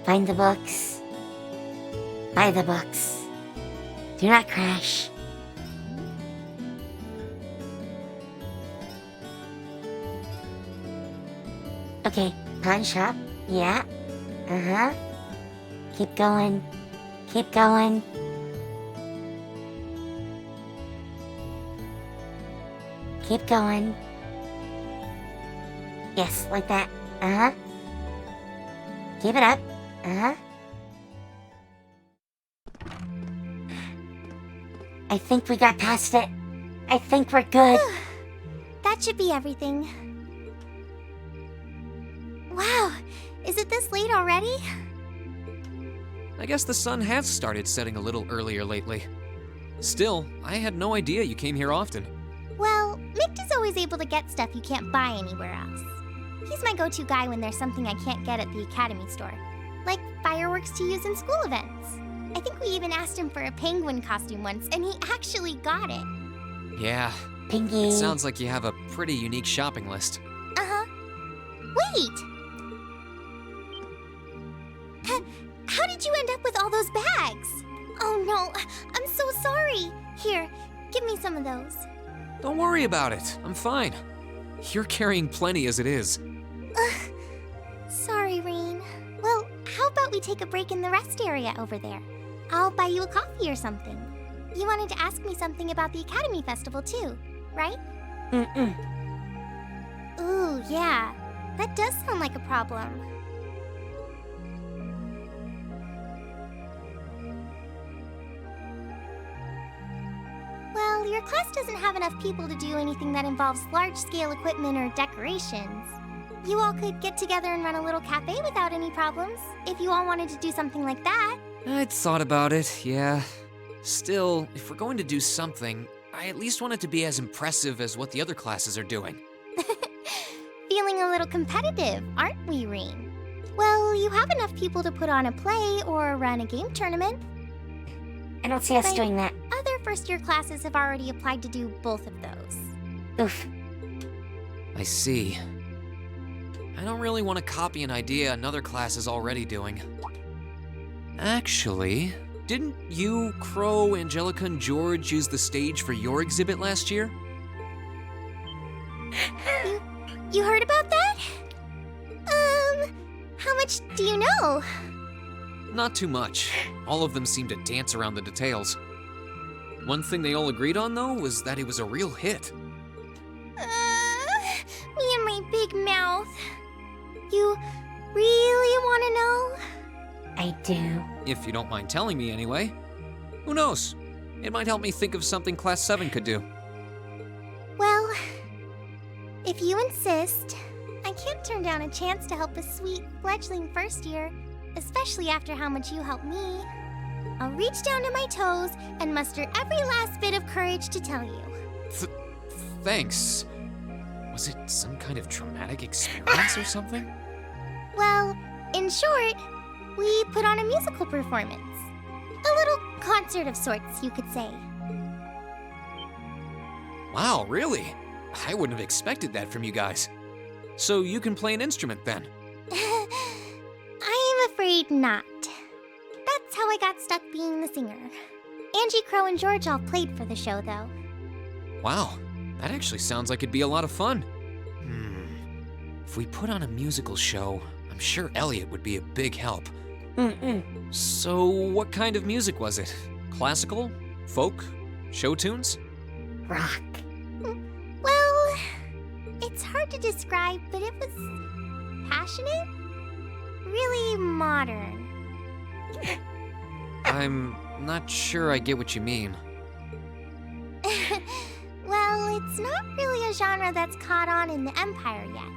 Find the books. Buy the books. Do not crash. Okay, pawn shop, yeah. Uh-huh. Keep going. Keep going. Keep going. Yes, like that. Uh-huh. Keep it up. Uh-huh. I think we got past it. I think we're good. That should be everything. Wow, is it this late already? I guess the sun has started setting a little earlier lately. Still, I had no idea you came here often. Well, Mick is always able to get stuff you can't buy anywhere else. He's my go-to guy when there's something I can't get at the Academy store, like fireworks to use in school events. I think we even asked him for a penguin costume once, and he actually got it. Yeah. Pinky. It sounds like you have a pretty unique shopping list. Uh-huh. Wait! How did you end up with all those bags? Oh no, I'm so sorry. Here, give me some of those. Don't worry about it. I'm fine. You're carrying plenty as it is. Sorry, Reen. Well, how about we take a break in the rest area over there? I'll buy you a coffee or something. You wanted to ask me something about the Academy Festival too, right? Mm-mm. Ooh, yeah. That does sound like a problem. Well, your class doesn't have enough people to do anything that involves large-scale equipment or decorations. You all could get together and run a little cafe without any problems, if you all wanted to do something like that. I'd thought about it, yeah. Still, if we're going to do something, I at least want it to be as impressive as what the other classes are doing. Feeling a little competitive, aren't we, Reen? Well, you have enough people to put on a play or run a game tournament. I don't see us doing that. Other first-year classes have already applied to do both of those. Oof. I see. I don't really want to copy an idea another class is already doing. Actually, didn't you, Crow, Angelica, and George use the stage for your exhibit last year? You heard about that? How much do you know? Not too much. All of them seemed to dance around the details. One thing they all agreed on, though, was that it was a real hit. Me and my big mouth. You really want to know? I do. If you don't mind telling me anyway. Who knows? It might help me think of something Class 7 could do. Well, if you insist, I can't turn down a chance to help a sweet, fledgling first year, especially after how much you helped me. I'll reach down to my toes and muster every last bit of courage to tell you. Thanks. Was it some kind of traumatic experience or something? Well, in short, we put on a musical performance. A little concert of sorts, you could say. Wow, really? I wouldn't have expected that from you guys. So you can play an instrument then? I am afraid not. That's how I got stuck being the singer. Angie, Crow, and George all played for the show, though. Wow, that actually sounds like it'd be a lot of fun. If we put on a musical show, I'm sure Elliot would be a big help. So, what kind of music was it? Classical? Folk? Show tunes? Rock. Well, it's hard to describe, but it was passionate? Really modern. I'm not sure I get what you mean. Well, it's not really a genre that's caught on in the Empire yet.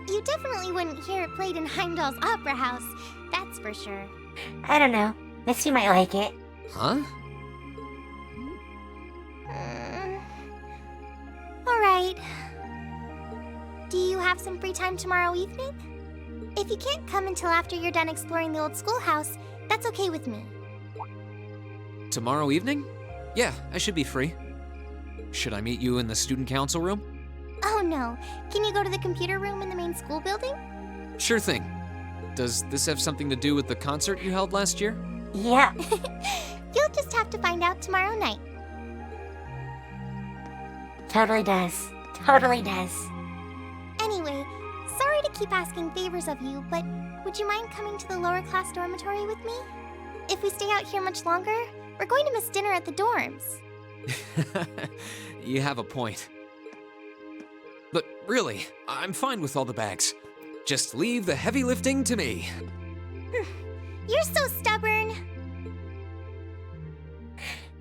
You definitely wouldn't hear it played in Heimdall's Opera House, that's for sure. I don't know. Missy might like it. Huh? Alright. Do you have some free time tomorrow evening? If you can't come until after you're done exploring the old schoolhouse, that's okay with me. Tomorrow evening? Yeah, I should be free. Should I meet you in the student council room? Oh no. Can you go to the computer room in the main school building? Sure thing. Does this have something to do with the concert you held last year? Yeah. You'll just have to find out tomorrow night. Totally does. Totally does. Anyway, sorry to keep asking favors of you, but would you mind coming to the lower class dormitory with me? If we stay out here much longer, we're going to miss dinner at the dorms. You have a point. But really, I'm fine with all the bags. Just leave the heavy lifting to me. You're so stubborn.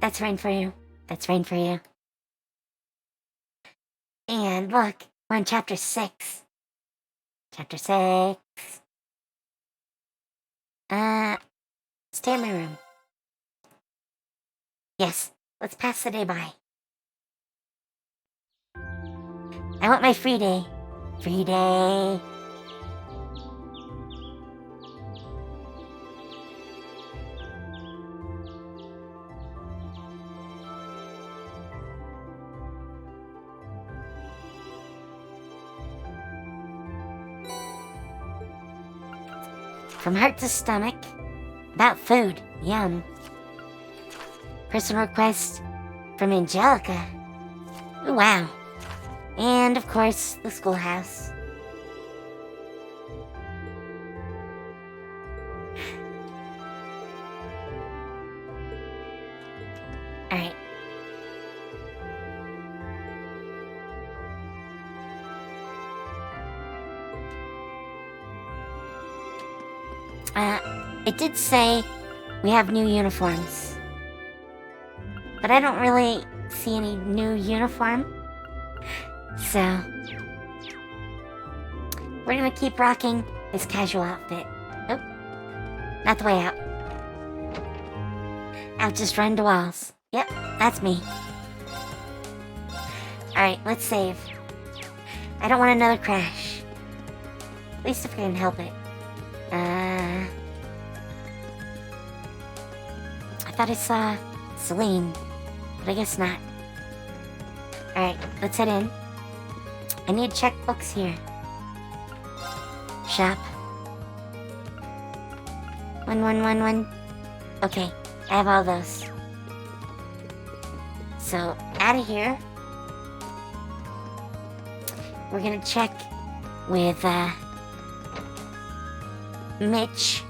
That's rain for you. That's rain for you. And look, we're in chapter 6. Chapter 6. Stay in my room. Yes, let's pass the day by. I want my free day. Free day. From heart to stomach. About food. Yum. Personal request from Angelica. Ooh, wow. And, of course, the schoolhouse. Alright. It did say we have new uniforms. But I don't really see any new uniform. So, we're gonna keep rocking this casual outfit. Nope. Not the way out. I'll just run to walls. Yep, that's me. Alright, let's save. I don't want another crash. At least if I can help it. I thought I saw Celine, but I guess not. Alright, let's head in. I need checkbooks here. Shop. 1111. Okay, I have all those. So, out of here. We're gonna check with, Mitch.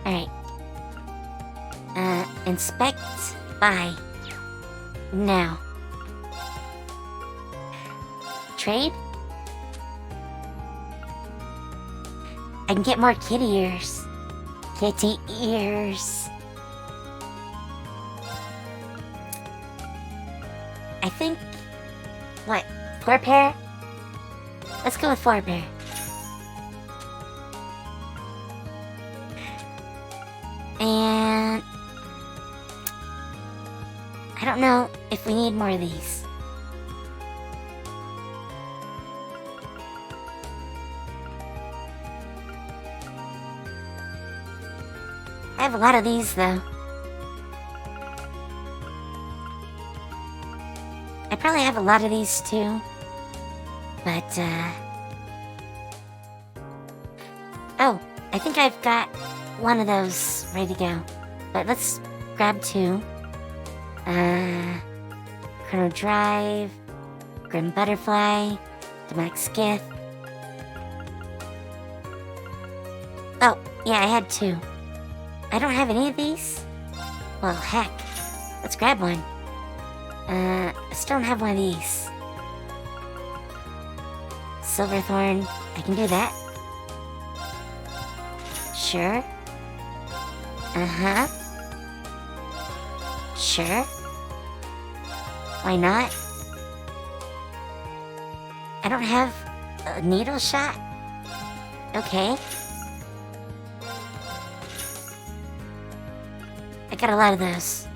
Alright. Inspect by. Now. Trade? I can get more kitty ears. Kitty ears. I think... What? 4 pair? Let's go with 4 pair. And... I don't know if we need more of these. I have a lot of these, though. I probably have a lot of these, too. But, oh, I think I've got one of those ready to go. But let's grab 2. Chrono Drive, Grim Butterfly, The max gift. Oh, yeah, I had 2. I don't have any of these? Well, heck. Let's grab one. I still don't have one of these. Silverthorn. I can do that. Sure. Uh-huh. Sure. Why not? I don't have a needle shot? Okay. I got a lot of those.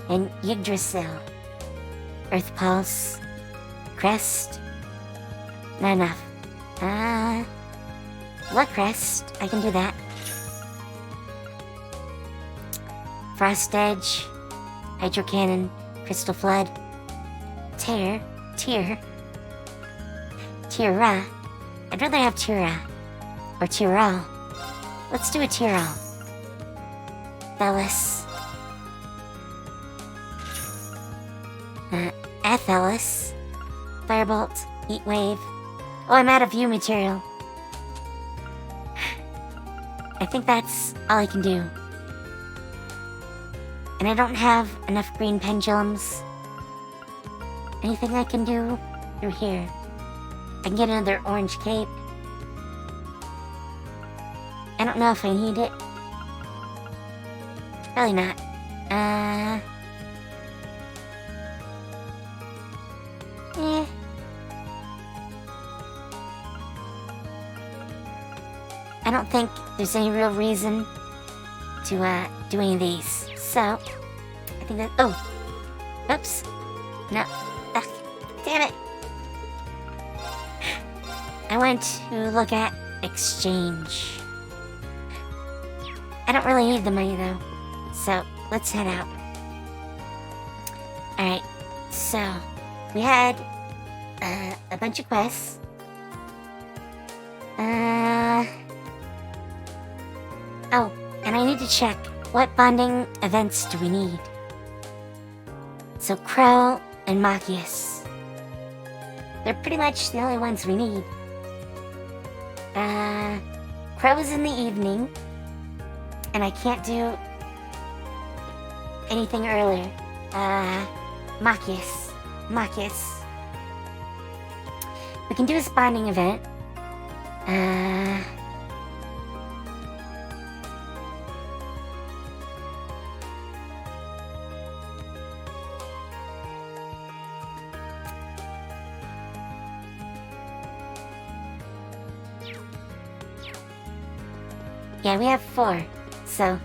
And Yggdrasil. Earth Pulse. Crest. Not enough. Blood Crest. I can do that. Frost Edge. Hydro Cannon. Crystal Flood. Tear. Tira. I'd rather have Tira. Or Tyrol. Let's do a Tyrol. Thelis. Athelis. Firebolt. Heatwave. Oh, I'm out of view material. I think that's all I can do. And I don't have enough green pendulums. Anything I can do through here? I can get another orange cape. I don't know if I need it. Probably not. I don't think there's any real reason to do any of these. So, I think that. Oh! Oops! No. Ugh, damn it! I want to look at exchange. I don't really need the money though. So, let's head out. Alright, so we had a bunch of quests. Oh, and I need to check what bonding events do we need. So Crow and Machias. They're pretty much the only ones we need. Crow is in the evening, and I can't do anything earlier. Machias. We can do his bonding event. Yeah, we have 4, so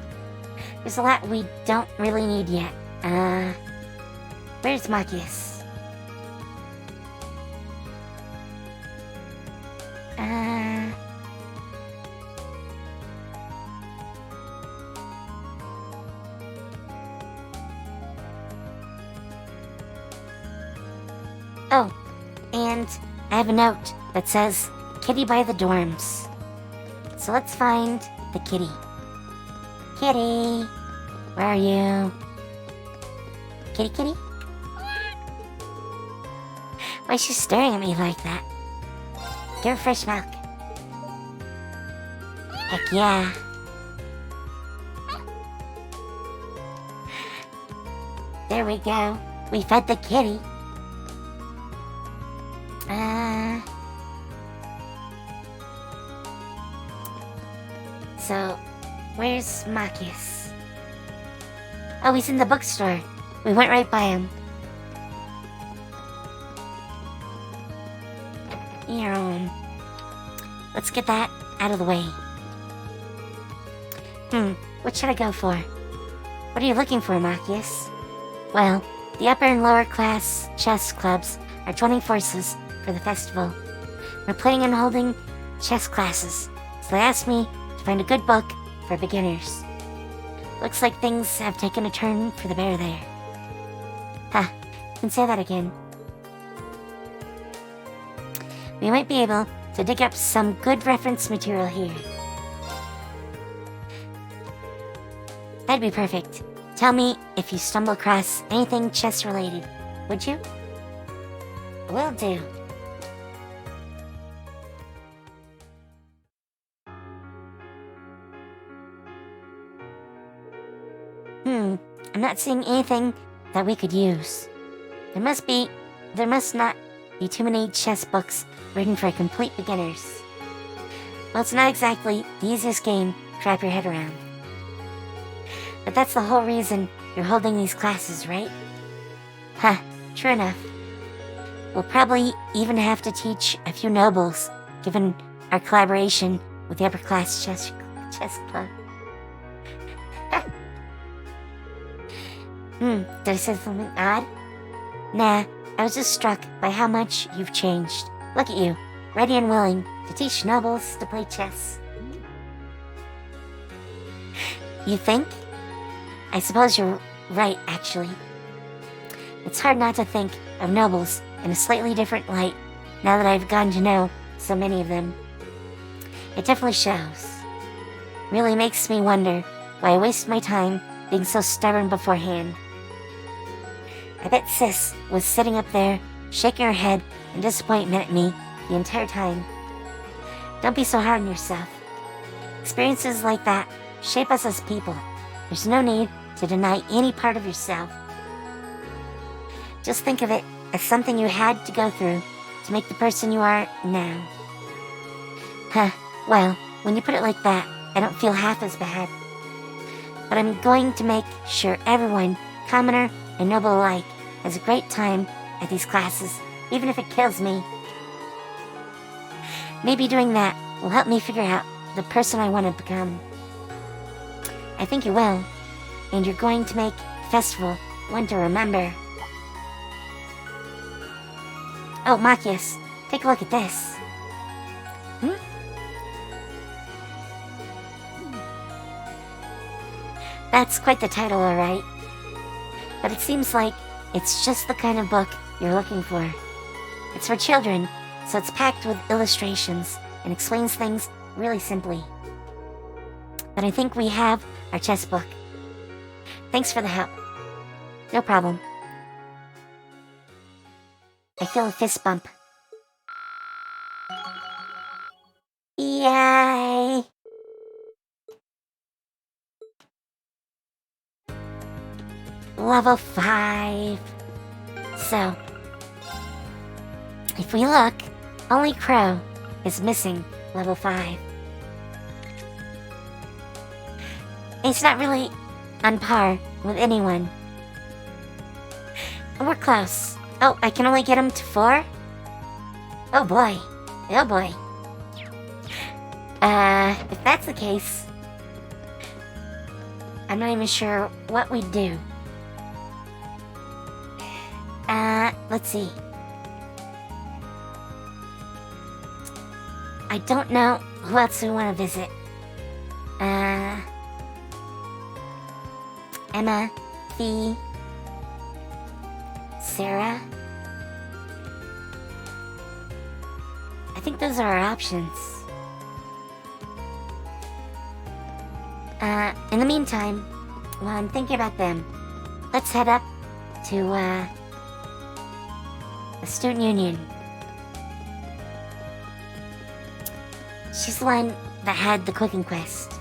there's a lot we don't really need yet. Where's Machias? Oh, and I have a note that says, Kitty by the dorms. So let's find the kitty. Kitty, where are you? Kitty? Why is she staring at me like that? Give her fresh milk. Heck yeah. There we go. We fed the kitty. So, where's Machias? Oh, he's in the bookstore. We went right by him. Let's get that out of the way. What should I go for? What are you looking for, Machias? Well, the upper and lower class chess clubs are joining forces for the festival. We're planning on holding chess classes, so they asked me to find a good book for beginners. Looks like things have taken a turn for the better there. Ha, you can say that again. We might be able to dig up some good reference material here. That'd be perfect. Tell me if you stumble across anything chess related, would you? Will do. I'm not seeing anything that we could use. There must not be too many chess books written for complete beginners. Well, it's not exactly the easiest game to wrap your head around. But that's the whole reason you're holding these classes, right? Huh, true enough. We'll probably even have to teach a few nobles, given our collaboration with the upper class chess club. Did I say something odd? Nah, I was just struck by how much you've changed. Look at you, ready and willing to teach nobles to play chess. You think? I suppose you're right, actually. It's hard not to think of nobles in a slightly different light now that I've gotten to know so many of them. It definitely shows. Really makes me wonder why I wasted my time being so stubborn beforehand. I bet Sis was sitting up there, shaking her head in disappointment at me the entire time. Don't be so hard on yourself. Experiences like that shape us as people. There's no need to deny any part of yourself. Just think of it as something you had to go through to make the person you are now. Huh, well, when you put it like that, I don't feel half as bad. But I'm going to make sure everyone, commoner and noble alike, has a great time at these classes, even if it kills me. Maybe doing that will help me figure out the person I want to become. I think you will, and you're going to make the festival one to remember. Oh, Machias, take a look at this. That's quite the title, alright. But it seems like it's just the kind of book you're looking for. It's for children, so it's packed with illustrations and explains things really simply. But I think we have our chess book. Thanks for the help. No problem. I feel a fist bump. Yay! Level 5. So, if we look, only Crow is missing level 5. It's not really on par with anyone. We're close. Oh, I can only get him to 4? Oh boy. Oh boy. If that's the case, I'm not even sure what we'd do. Let's see. I don't know who else we want to visit. Emma, Fee, Sarah. I think those are our options. In the meantime, while I'm thinking about them, let's head up to, the Student Union. She's the one that had the cooking quest.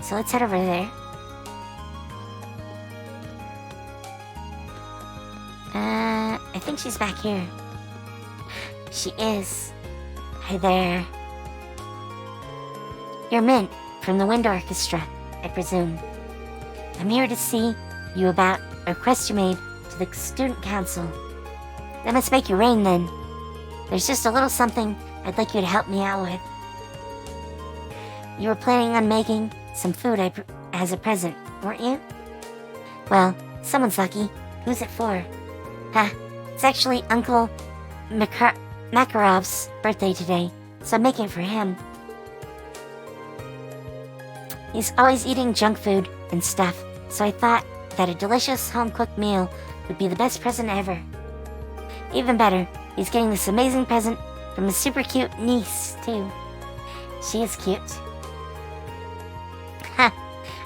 So let's head over there. I think she's back here. She is. Hi there. You're Mint from the Wind Orchestra, I presume. I'm here to see you about a request you made to the Student Council. That must make you rain, then. There's just a little something I'd like you to help me out with. You were planning on making some food as a present, weren't you? Well, someone's lucky. Who's it for? Huh, it's actually Uncle Makarov's birthday today, so I'm making it for him. He's always eating junk food and stuff, so I thought that a delicious home-cooked meal would be the best present ever. Even better, he's getting this amazing present from a super cute niece, too. She is cute. Ha!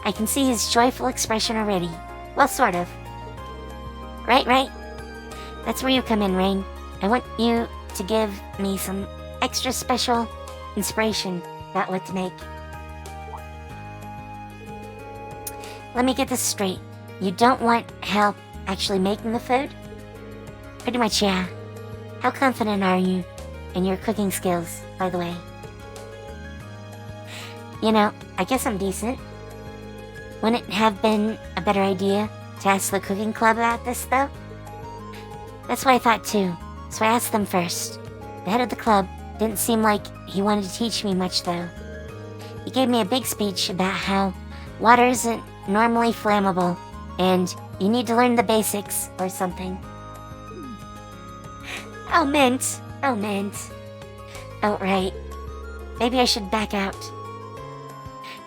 I can see his joyful expression already. Well, sort of. Right. That's where you come in, Rain. I want you to give me some extra special inspiration about what to make. Let me get this straight. you don't want help actually making the food? Pretty much, yeah. How confident are you in your cooking skills, by the way? You know, I guess I'm decent. Wouldn't it have been a better idea to ask the cooking club about this, though? That's what I thought, too. So I asked them first. The head of the club didn't seem like he wanted to teach me much, though. He gave me a big speech about how water isn't normally flammable, and you need to learn the basics or something. Oh, mint. Oh, mint. Oh, right. Maybe I should back out.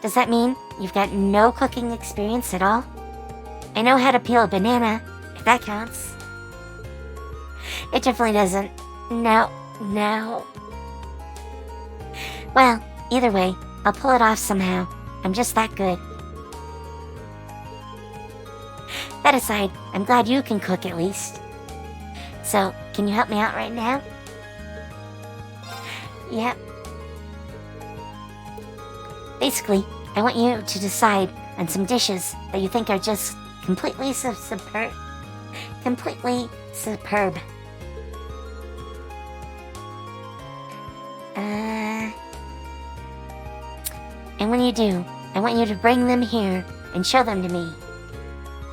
Does that mean you've got no cooking experience at all? I know how to peel a banana, if that counts. It definitely doesn't. No, no. Well, either way, I'll pull it off somehow. I'm just that good. That aside, I'm glad you can cook at least. So, can you help me out right now? Yep. Basically, I want you to decide on some dishes that you think are just completely superb. Completely superb. And when you do, I want you to bring them here and show them to me.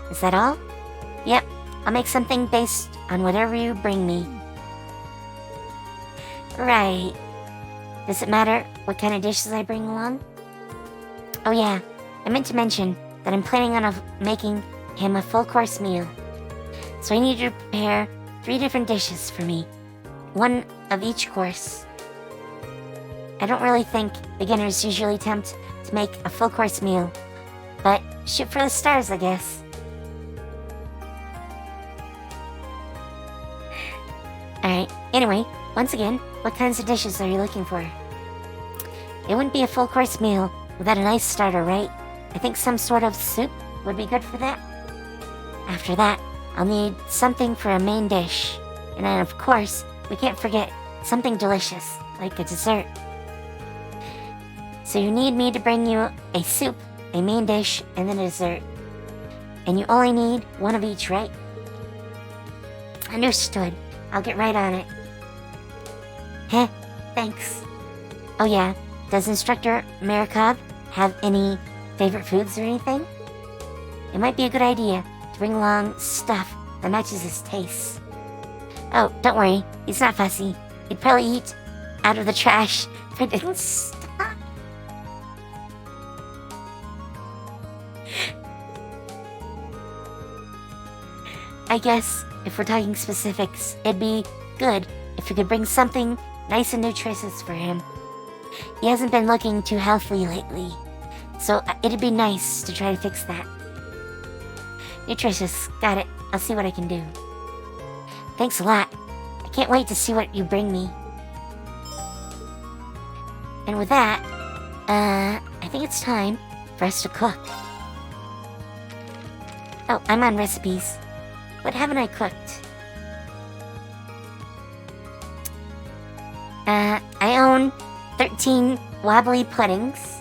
Is that all? Yep, I'll make something based on whatever you bring me. Right. Does it matter what kind of dishes I bring along? Oh yeah, I meant to mention that I'm planning on making him a full-course meal. So I need you to prepare 3 different dishes for me. 1 of each course. I don't really think beginners usually attempt to make a full-course meal, but shoot for the stars, I guess. Alright, anyway, once again, what kinds of dishes are you looking for? It wouldn't be a full-course meal without a nice starter, right? I think some sort of soup would be good for that. After that, I'll need something for a main dish. And then, of course, we can't forget something delicious, like a dessert. So you need me to bring you a soup, a main dish, and then a dessert. And you only need 1 of each, right? Understood. I'll get right on it. Heh, thanks. Oh yeah, does Instructor Marikov have any favorite foods or anything? It might be a good idea to bring along stuff that matches his tastes. Oh, don't worry, he's not fussy. He'd probably eat out of the trash if it didn't stop. I guess, if we're talking specifics, it'd be good if we could bring something nice and nutritious for him. He hasn't been looking too healthy lately, so it'd be nice to try to fix that. Nutritious, got it. I'll see what I can do. Thanks a lot. I can't wait to see what you bring me. And with that, I think it's time for us to cook. Oh, I'm on recipes. What haven't I cooked? I own 13 wobbly puddings.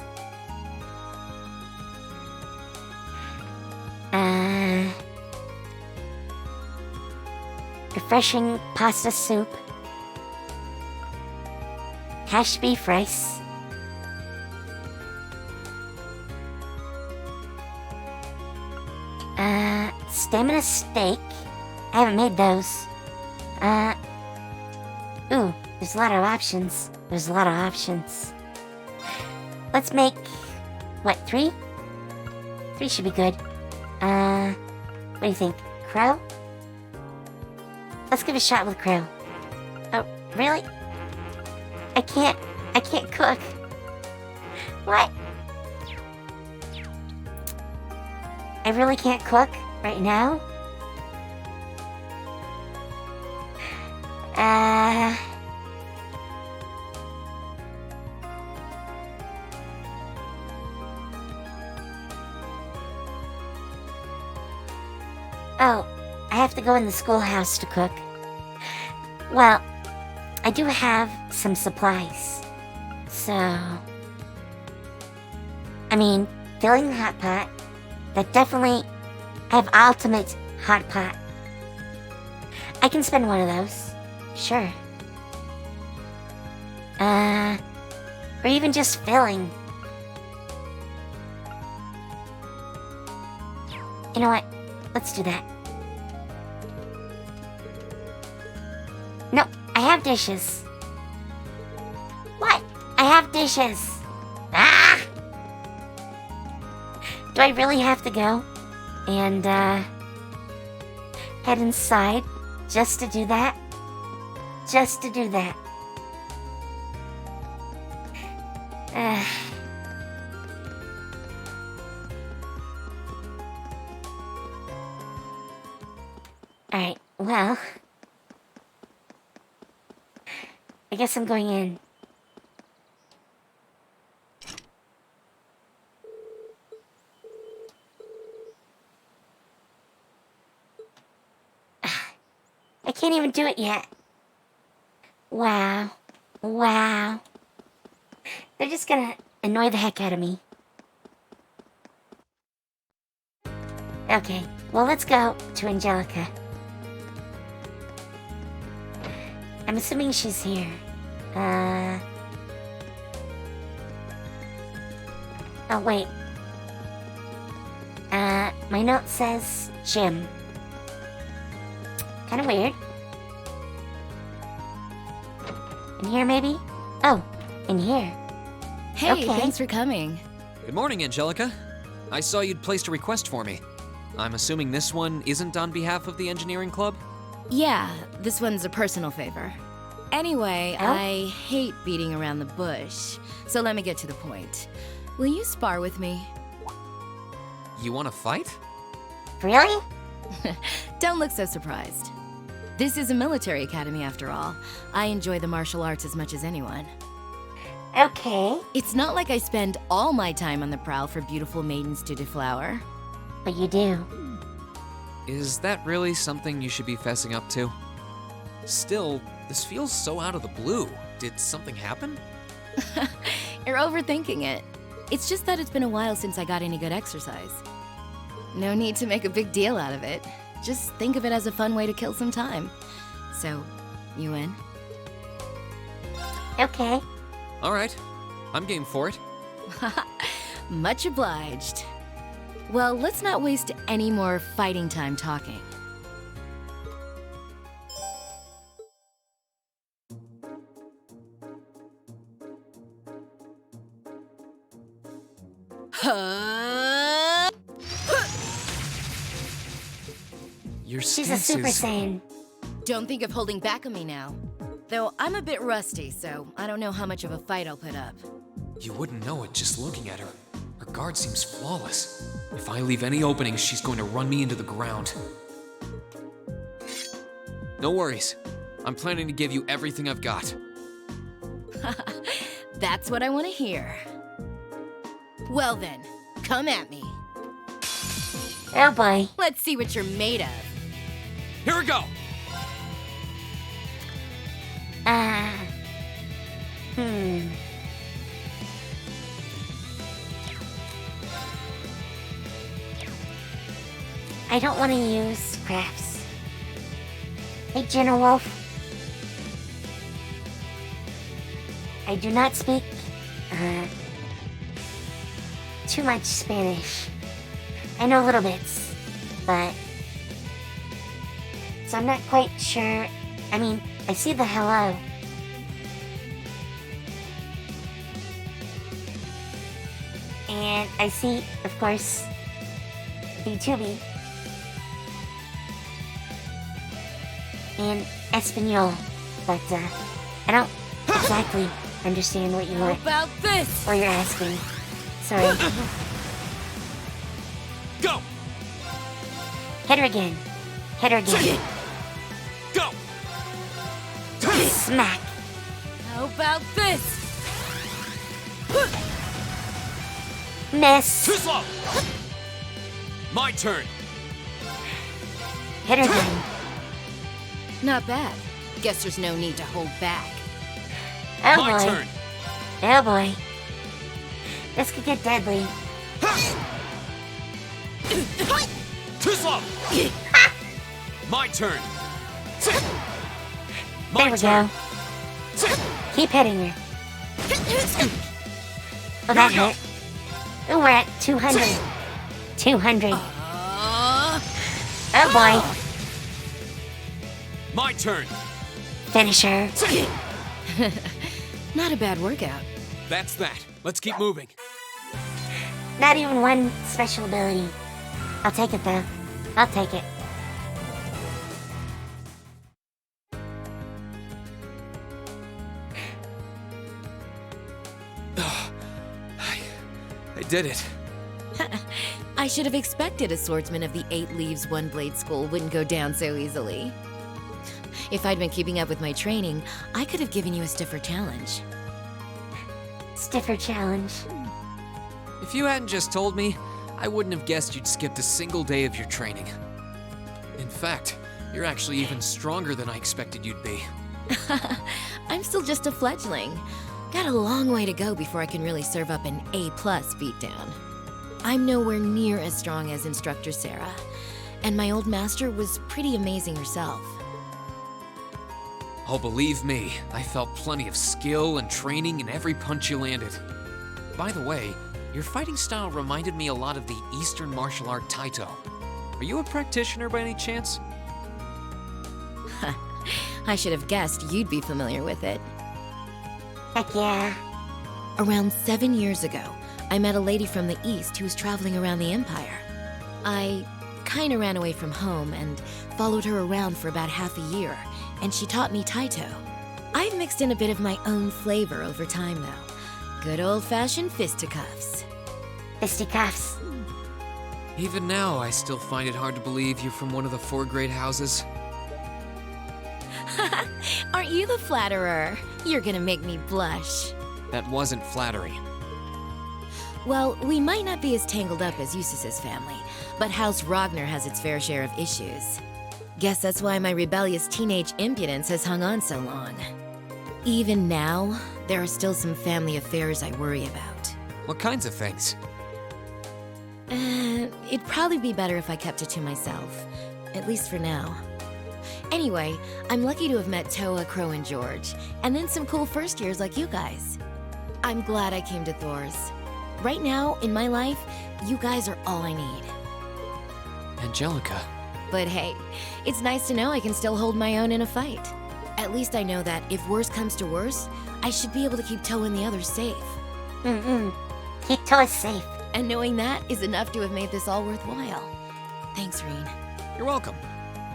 Refreshing pasta soup. Hashed beef rice. Stamina steak. I haven't made those. Ooh, there's a lot of options. There's a lot of options. Let's make, what, 3? 3 should be good. What do you think? Crow? Let's give it a shot with crow. Oh, really? I can't cook. What? I really can't cook right now? Oh, I have to go in the schoolhouse to cook. Well, I do have some supplies. So, I mean, filling the hot pot, that definitely I have ultimate hot pot. I can spend one of those. Sure. Or even just filling. You know what? Let's do that. No, I have dishes. What? I have dishes. Ah! Do I really have to go and head inside just to do that? Just to do that. Alright, well, I guess I'm going in. I can't even do it yet. Wow. Wow. They're just gonna annoy the heck out of me. Okay, well, let's go to Angelica. I'm assuming she's here. Oh, wait. My note says gym. Kinda weird. In here, maybe? Oh, in here. Hey, okay. Thanks for coming. Good morning, Angelica. I saw you'd placed a request for me. I'm assuming this one isn't on behalf of the engineering club? Yeah, this one's a personal favor. Anyway, Oh? I hate beating around the bush, so let me get to the point. Will you spar with me? You want to fight? Really? Don't look so surprised. This is a military academy after all. I enjoy the martial arts as much as anyone. Okay. It's not like I spend all my time on the prowl for beautiful maidens to deflower. But you do. Is that really something you should be fessing up to? Still, this feels so out of the blue. Did something happen? You're overthinking it. It's just that it's been a while since I got any good exercise. No need to make a big deal out of it. Just think of it as a fun way to kill some time. So, you in? Okay. All right, I'm game for it. Much obliged. Well, let's not waste any more fighting time talking. Your She's a Super Saiyan. Don't think of holding back on me now. Though I'm a bit rusty, so I don't know how much of a fight I'll put up. You wouldn't know it just looking at her. Her guard seems flawless. If I leave any openings, she's going to run me into the ground. No worries. I'm planning to give you everything I've got. That's what I want to hear. Well then, come at me. Oh boy. Let's see what you're made of. Here we go! I don't want to use crafts. Hey, General Wolf. I do not speak, too much Spanish. I know little bits, but... So I'm not quite sure. I mean, I see the hello. And I see, of course, B2B. In Espanol, but I don't exactly understand what you want. How about this? Or you're asking. Sorry. Go! Hit her again. Hit her again. Go! Smack. How about this? Miss. Too slow! My turn. Hit her again. Not bad. Guess there's no need to hold back. Oh My boy. turn. Oh boy. This could get deadly. Too slow! club! My turn! There we go. Keep hitting her. Oh, that hit. Ooh, we're at 200. 200. Oh boy. My turn! Finish her. Not a bad workout. That's that. Let's keep moving. Not even one special ability. I'll take it though. I'll take it. I did it. I should have expected a swordsman of the 8 Leaves, One Blade School wouldn't go down so easily. If I'd been keeping up with my training, I could have given you a stiffer challenge. Stiffer challenge. If you hadn't just told me, I wouldn't have guessed you'd skipped a single day of your training. In fact, you're actually even stronger than I expected you'd be. I'm still just a fledgling. Got a long way to go before I can really serve up an A+ beatdown. I'm nowhere near as strong as Instructor Sarah, and my old master was pretty amazing herself. Oh, believe me, I felt plenty of skill and training in every punch you landed. By the way, your fighting style reminded me a lot of the Eastern martial art Taito. Are you a practitioner by any chance? I should have guessed you'd be familiar with it. Heck yeah. Around 7 years ago, I met a lady from the East who was traveling around the Empire. I kinda ran away from home and followed her around for about half a year, and she taught me Taito. I've mixed in a bit of my own flavor over time, though. Good old-fashioned fisticuffs. Fisticuffs. Even now, I still find it hard to believe you're from one of the 4 great houses. Aren't you the flatterer? You're gonna make me blush. That wasn't flattery. Well, we might not be as tangled up as Eustace's family, but House Ragnar has its fair share of issues. Guess that's why my rebellious teenage impudence has hung on so long. Even now, there are still some family affairs I worry about. What kinds of things? It'd probably be better if I kept it to myself, at least for now. Anyway, I'm lucky to have met Toa, Crow, and George, and then some cool first years like you guys. I'm glad I came to Thor's. Right now, in my life, you guys are all I need. Angelica. But hey, it's nice to know I can still hold my own in a fight. At least I know that if worse comes to worse, I should be able to keep Toa and the others safe. Keep Toa safe. And knowing that is enough to have made this all worthwhile. Thanks, Reen. You're welcome.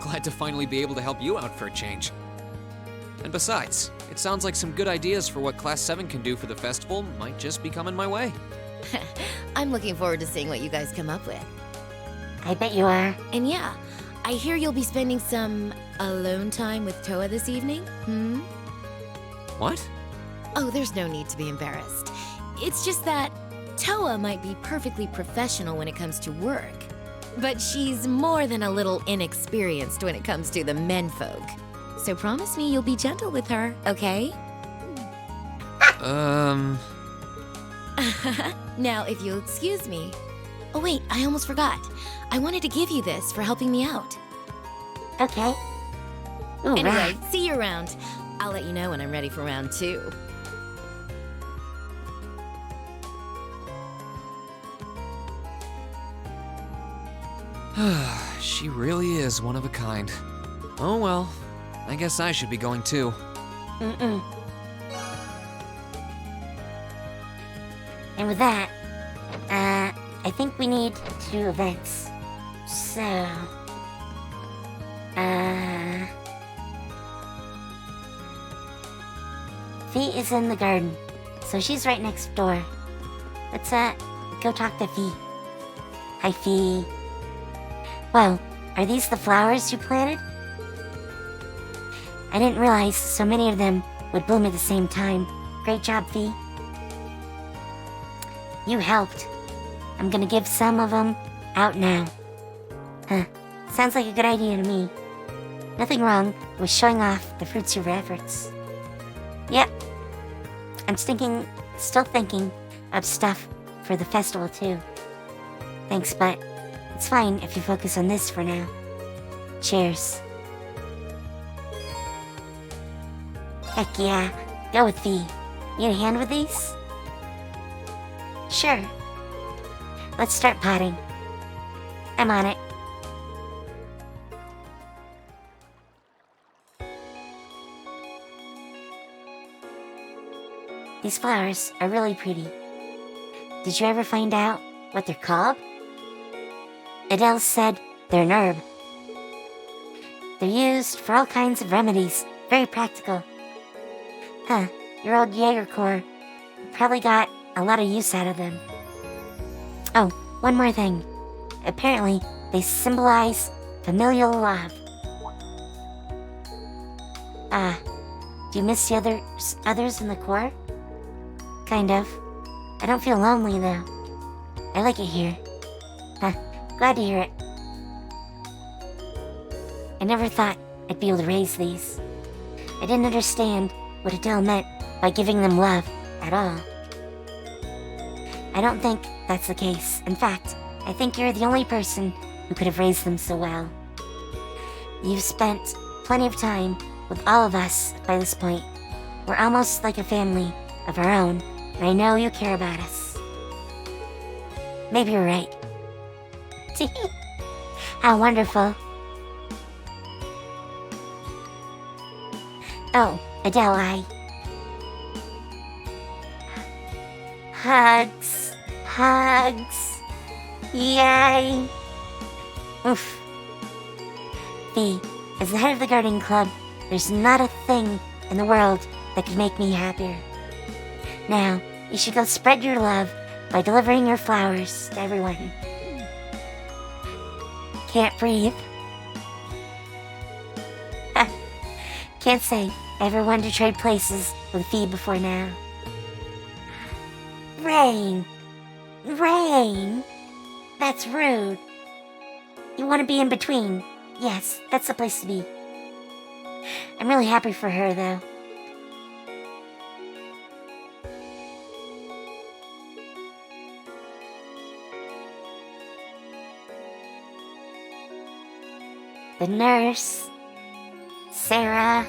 Glad to finally be able to help you out for a change. And besides, it sounds like some good ideas for what Class 7 can do for the festival might just be coming my way. I'm looking forward to seeing what you guys come up with. I bet you are. And yeah, I hear you'll be spending some alone time with Toa this evening, What? Oh, there's no need to be embarrassed. It's just that Toa might be perfectly professional when it comes to work, but she's more than a little inexperienced when it comes to the menfolk. So promise me you'll be gentle with her, okay? Now, if you'll excuse me. Oh wait, I almost forgot. I wanted to give you this for helping me out. Okay. Ooh, anyway, see you around. I'll let you know when I'm ready for round 2. She really is one of a kind. Oh well, I guess I should be going too. And with that, I think we need to do events. So, Fee is in the garden, so she's right next door. Let's, go talk to Fee. Hi, Fee. Well, are these the flowers you planted? I didn't realize so many of them would bloom at the same time. Great job, Fee. You helped. I'm gonna give some of them out now. Huh. Sounds like a good idea to me. Nothing wrong with showing off the fruits of your efforts. Yep. I'm still thinking of stuff for the festival too. Thanks, but It's fine if you focus on this for now. Cheers. Heck yeah, go with V. Need a hand with these? Sure. Let's start potting. I'm on it. These flowers are really pretty. Did you ever find out what they're called? Adele said they're an herb. They're used for all kinds of remedies. Very practical. Huh, your old Jaeger Corps probably got a lot of use out of them. Oh, one more thing. Apparently, they symbolize familial love. Do you miss the others in the Corps? Kind of. I don't feel lonely, though. I like it here. Huh, glad to hear it. I never thought I'd be able to raise these. I didn't understand what Adele meant by giving them love at all. I don't think that's the case. In fact, I think you're the only person who could have raised them so well. You've spent plenty of time with all of us by this point. We're almost like a family of our own, and I know you care about us. Maybe you're right. How wonderful. Oh, Adele, Hugs. Hugs. Yay. Oof. V, as the head of the gardening club, there's not a thing in the world that could make me happier. Now, you should go spread your love by delivering your flowers to everyone. Can't breathe. Can't say I ever wanted to trade places with V before now. Rain. Rain? That's rude. You want to be in between. Yes, that's the place to be. I'm really happy for her, though. The nurse, Sarah,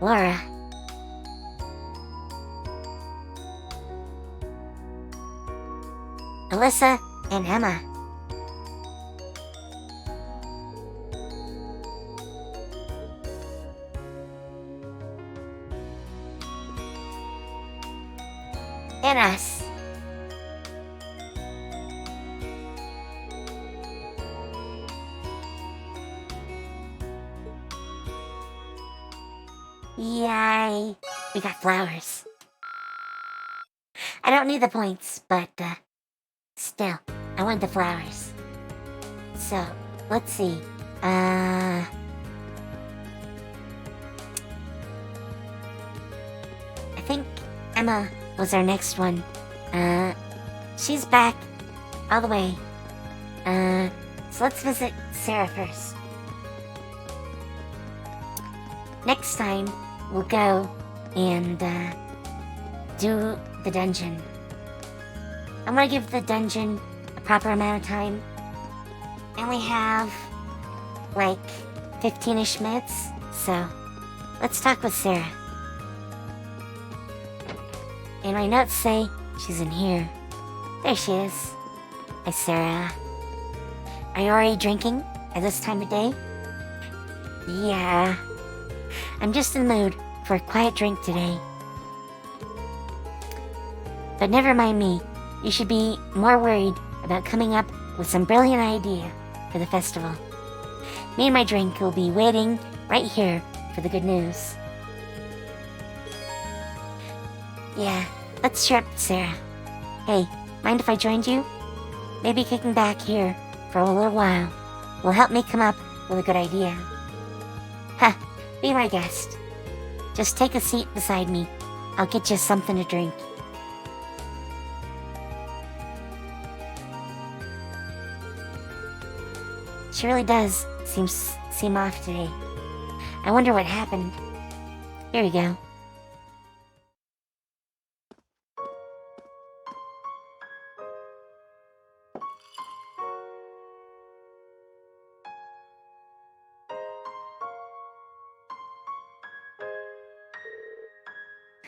Laura, Alyssa, and Emma. And us. Yay! We got flowers. I don't need the points, but, still, I want the flowers. So, let's see. I think Emma was our next one. She's back all the way. So let's visit Sarah first. Next time, we'll go and, do the dungeon. I'm gonna give the dungeon a proper amount of time. I only have, like, 15-ish minutes, so let's talk with Sarah. And my notes say she's in here. There she is. Hi, Sarah. Are you already drinking at this time of day? Yeah. I'm just in the mood for a quiet drink today. But never mind me. You should be more worried about coming up with some brilliant idea for the festival. Me and my drink will be waiting right here for the good news. Yeah, let's cheer up Sarah. Hey, mind if I joined you? Maybe kicking back here for a little while will help me come up with a good idea. Ha, be my guest. Just take a seat beside me. I'll get you something to drink. She really does seem off today. I wonder what happened. Here we go.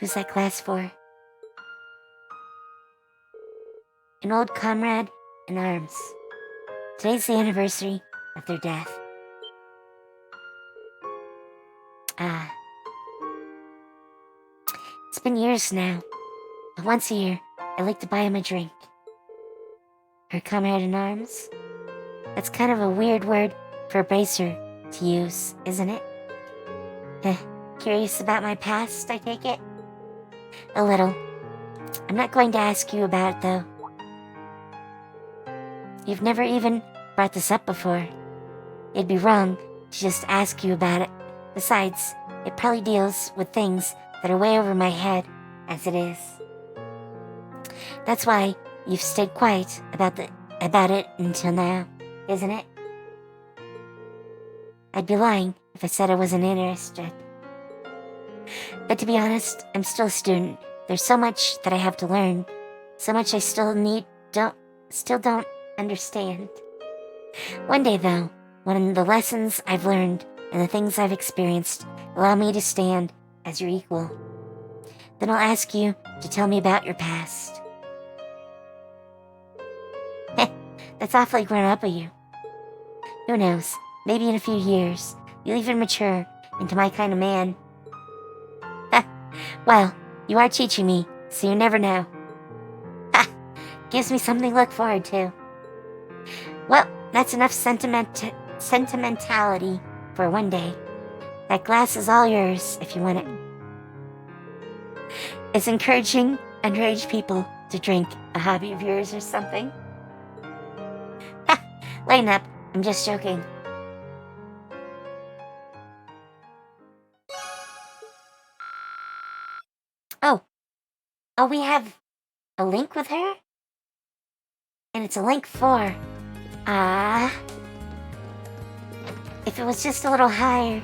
Who's that class for? An old comrade in arms. Today's the anniversary of their death. It's been years now, but once a year, I like to buy him a drink. Her comrade in arms? That's kind of a weird word for a bracer to use, isn't it? Curious about my past, I take it? A little. I'm not going to ask you about it, though. You've never even brought this up before. It'd be wrong to just ask you about it. Besides, it probably deals with things that are way over my head, as it is. That's why you've stayed quiet about it until now, isn't it? I'd be lying if I said I wasn't interested. But to be honest, I'm still a student. There's so much that I have to learn. So much I still don't understand. One day, though, when the lessons I've learned and the things I've experienced allow me to stand as your equal, then I'll ask you to tell me about your past. That's awfully grown up of you. Who knows, maybe in a few years, you'll even mature into my kind of man. Well, you are teaching me, so you never know. Gives me something to look forward to. Well, that's enough sentimentality for one day. That glass is all yours if you want it. Is encouraging underage people to drink a hobby of yours or something? Lighten up, I'm just joking. Oh, we have a link with her? And it's a link for... if it was just a little higher.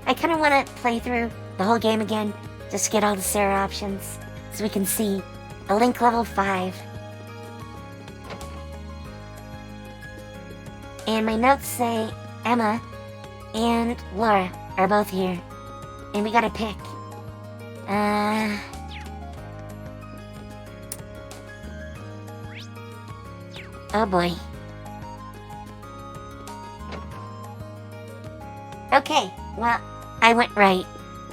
I kind of want to play through the whole game again, just to get all the Sarah options, so we can see a link level 5. And my notes say Emma and Laura are both here. And we gotta pick. Oh boy. Okay, well, I went right.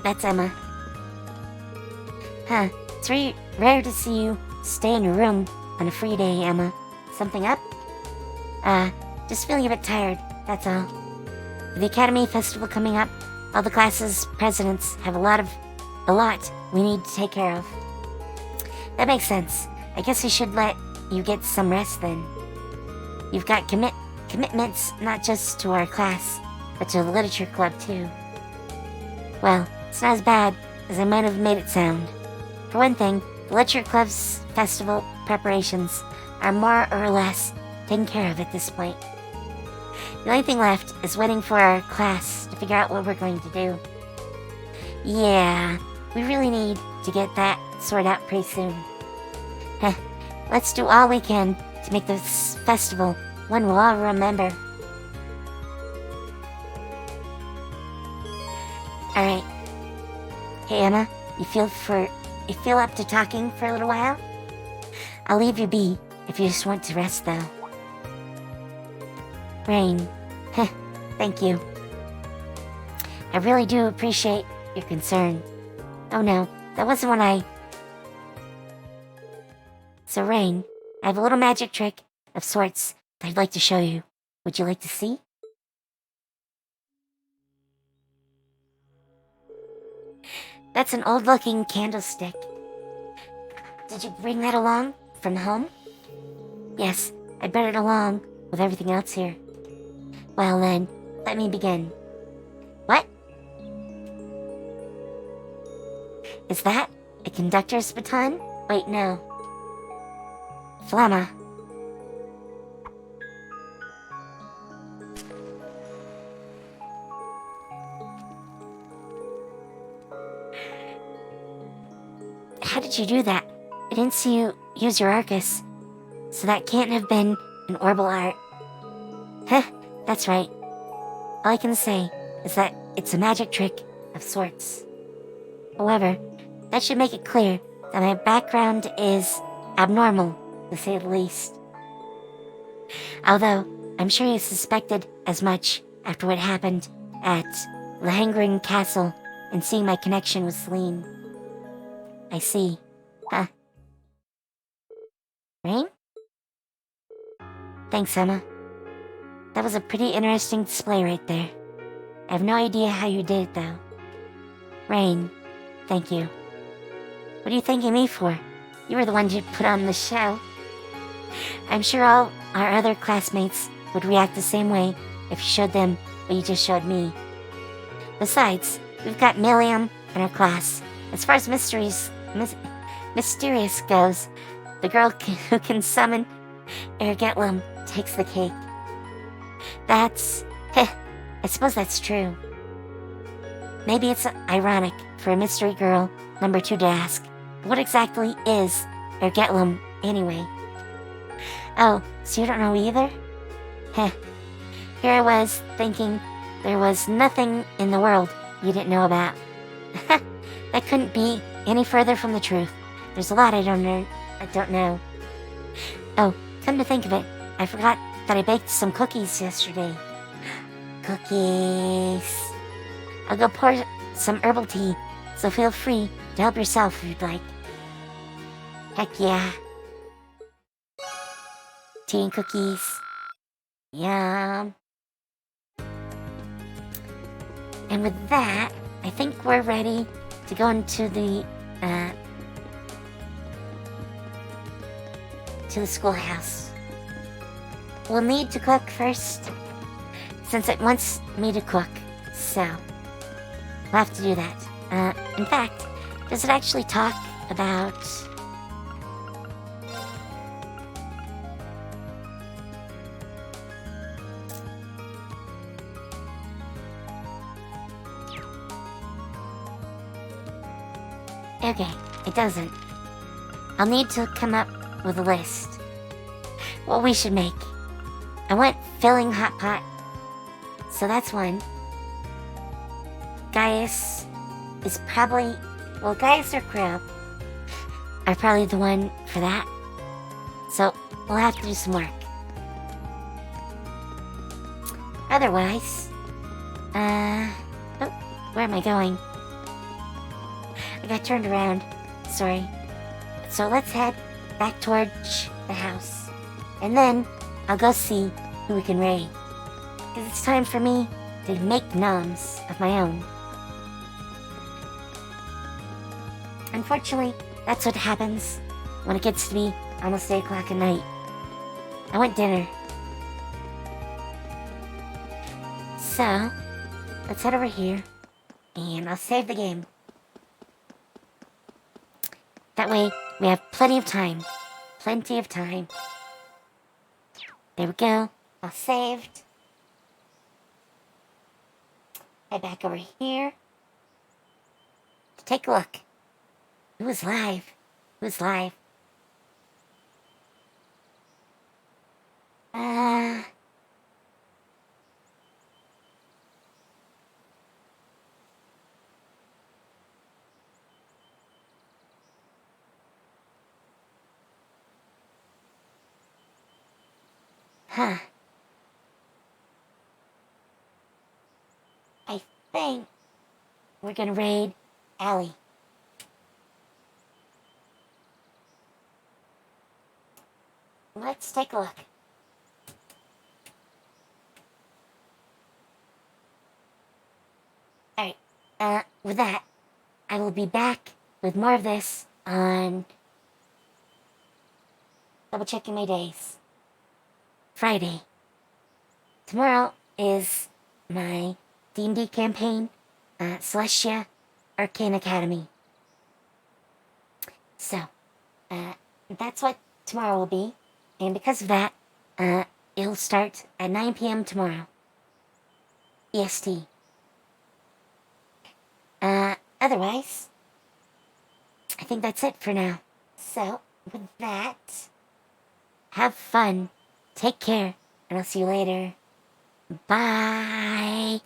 That's Emma. Huh, it's rare to see you stay in your room on a free day, Emma. Something up? Just feeling a bit tired, that's all. With the Academy Festival coming up, all the classes' presidents have a lot we need to take care of. That makes sense. I guess I should let you get some rest then. You've got commitments not just to our class, but to the literature club too. Well, it's not as bad as I might have made it sound. For one thing, the literature club's festival preparations are more or less taken care of at this point. The only thing left is waiting for our class to figure out what we're going to do. Yeah, we really need to get that sorted out pretty soon. Let's do all we can to make this festival one we'll all remember. Alright. Hey Emma, you feel up to talking for a little while? I'll leave you be if you just want to rest though. Rain. Thank you. I really do appreciate your concern. Oh no, that wasn't what I... So Rain, I have a little magic trick of sorts that I'd like to show you. Would you like to see? That's an old-looking candlestick. Did you bring that along from home? Yes, I brought it along with everything else here. Well then, let me begin. What? Is that a conductor's baton? Wait, no. Flamma. How did you do that? I didn't see you use your Arcus, so that can't have been an orbital art. That's right. All I can say is that it's a magic trick of sorts. However, that should make it clear that my background is abnormal, to say the least. Although, I'm sure you suspected as much after what happened at the Hangar Castle and seeing my connection with Celine. I see. Huh. Rain? Thanks, Emma. That was a pretty interesting display right there. I have no idea how you did it, though. Rain, thank you. What are you thanking me for? You were the one who put on the show. I'm sure all our other classmates would react the same way if you showed them what you just showed me. Besides, we've got Milliam in our class. As far as mysterious goes, the girl who can summon Ergetlum takes the cake. I suppose that's true. Maybe it's ironic for a mystery girl number 2 to ask, what exactly is Ergetlum anyway? Oh, so you don't know either? Heh. Here I was, thinking there was nothing in the world you didn't know about. That couldn't be any further from the truth. There's a lot I don't know. Oh, come to think of it, I forgot that I baked some cookies yesterday. Cookies. I'll go pour some herbal tea, so feel free to help yourself if you'd like. Heck yeah. Tea and cookies. Yum. And with that, I think we're ready to go into the schoolhouse. We'll need to cook first, since it wants me to cook, so we'll have to do that. In fact, does it actually talk about... Okay, it doesn't. I'll need to come up with a list. What we should make. I want filling hot pot, so that's one. Gaius is probably... Well, Gaius or Krill are probably the one for that. So, we'll have to do some work. Otherwise... Oh, where am I going? I got turned around. Sorry. So let's head back towards the house. And then I'll go see who we can raid. Because it's time for me to make noms of my own. Unfortunately, that's what happens when it gets to be almost 8 o'clock at night. I want dinner. So, let's head over here. And I'll save the game. That way, we have plenty of time. Plenty of time. There we go. All saved. Head back over here. Take a look. Who's live? Who's live? Huh. I think we're gonna raid Allie. Let's take a look. Alright, with that, I will be back with more of this on double checking my days. Friday. Tomorrow is my D&D campaign, Celestia Arcane Academy. So, that's what tomorrow will be. And because of that, it'll start at 9 p.m. tomorrow. EST. Otherwise, I think that's it for now. So, with that, have fun. Take care, and I'll see you later. Bye!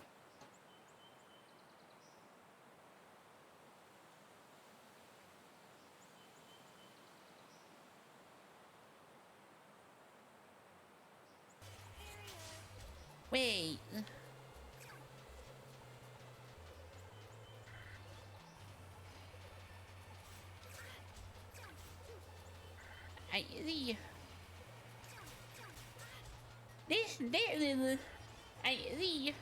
Wait. I see. This, I see.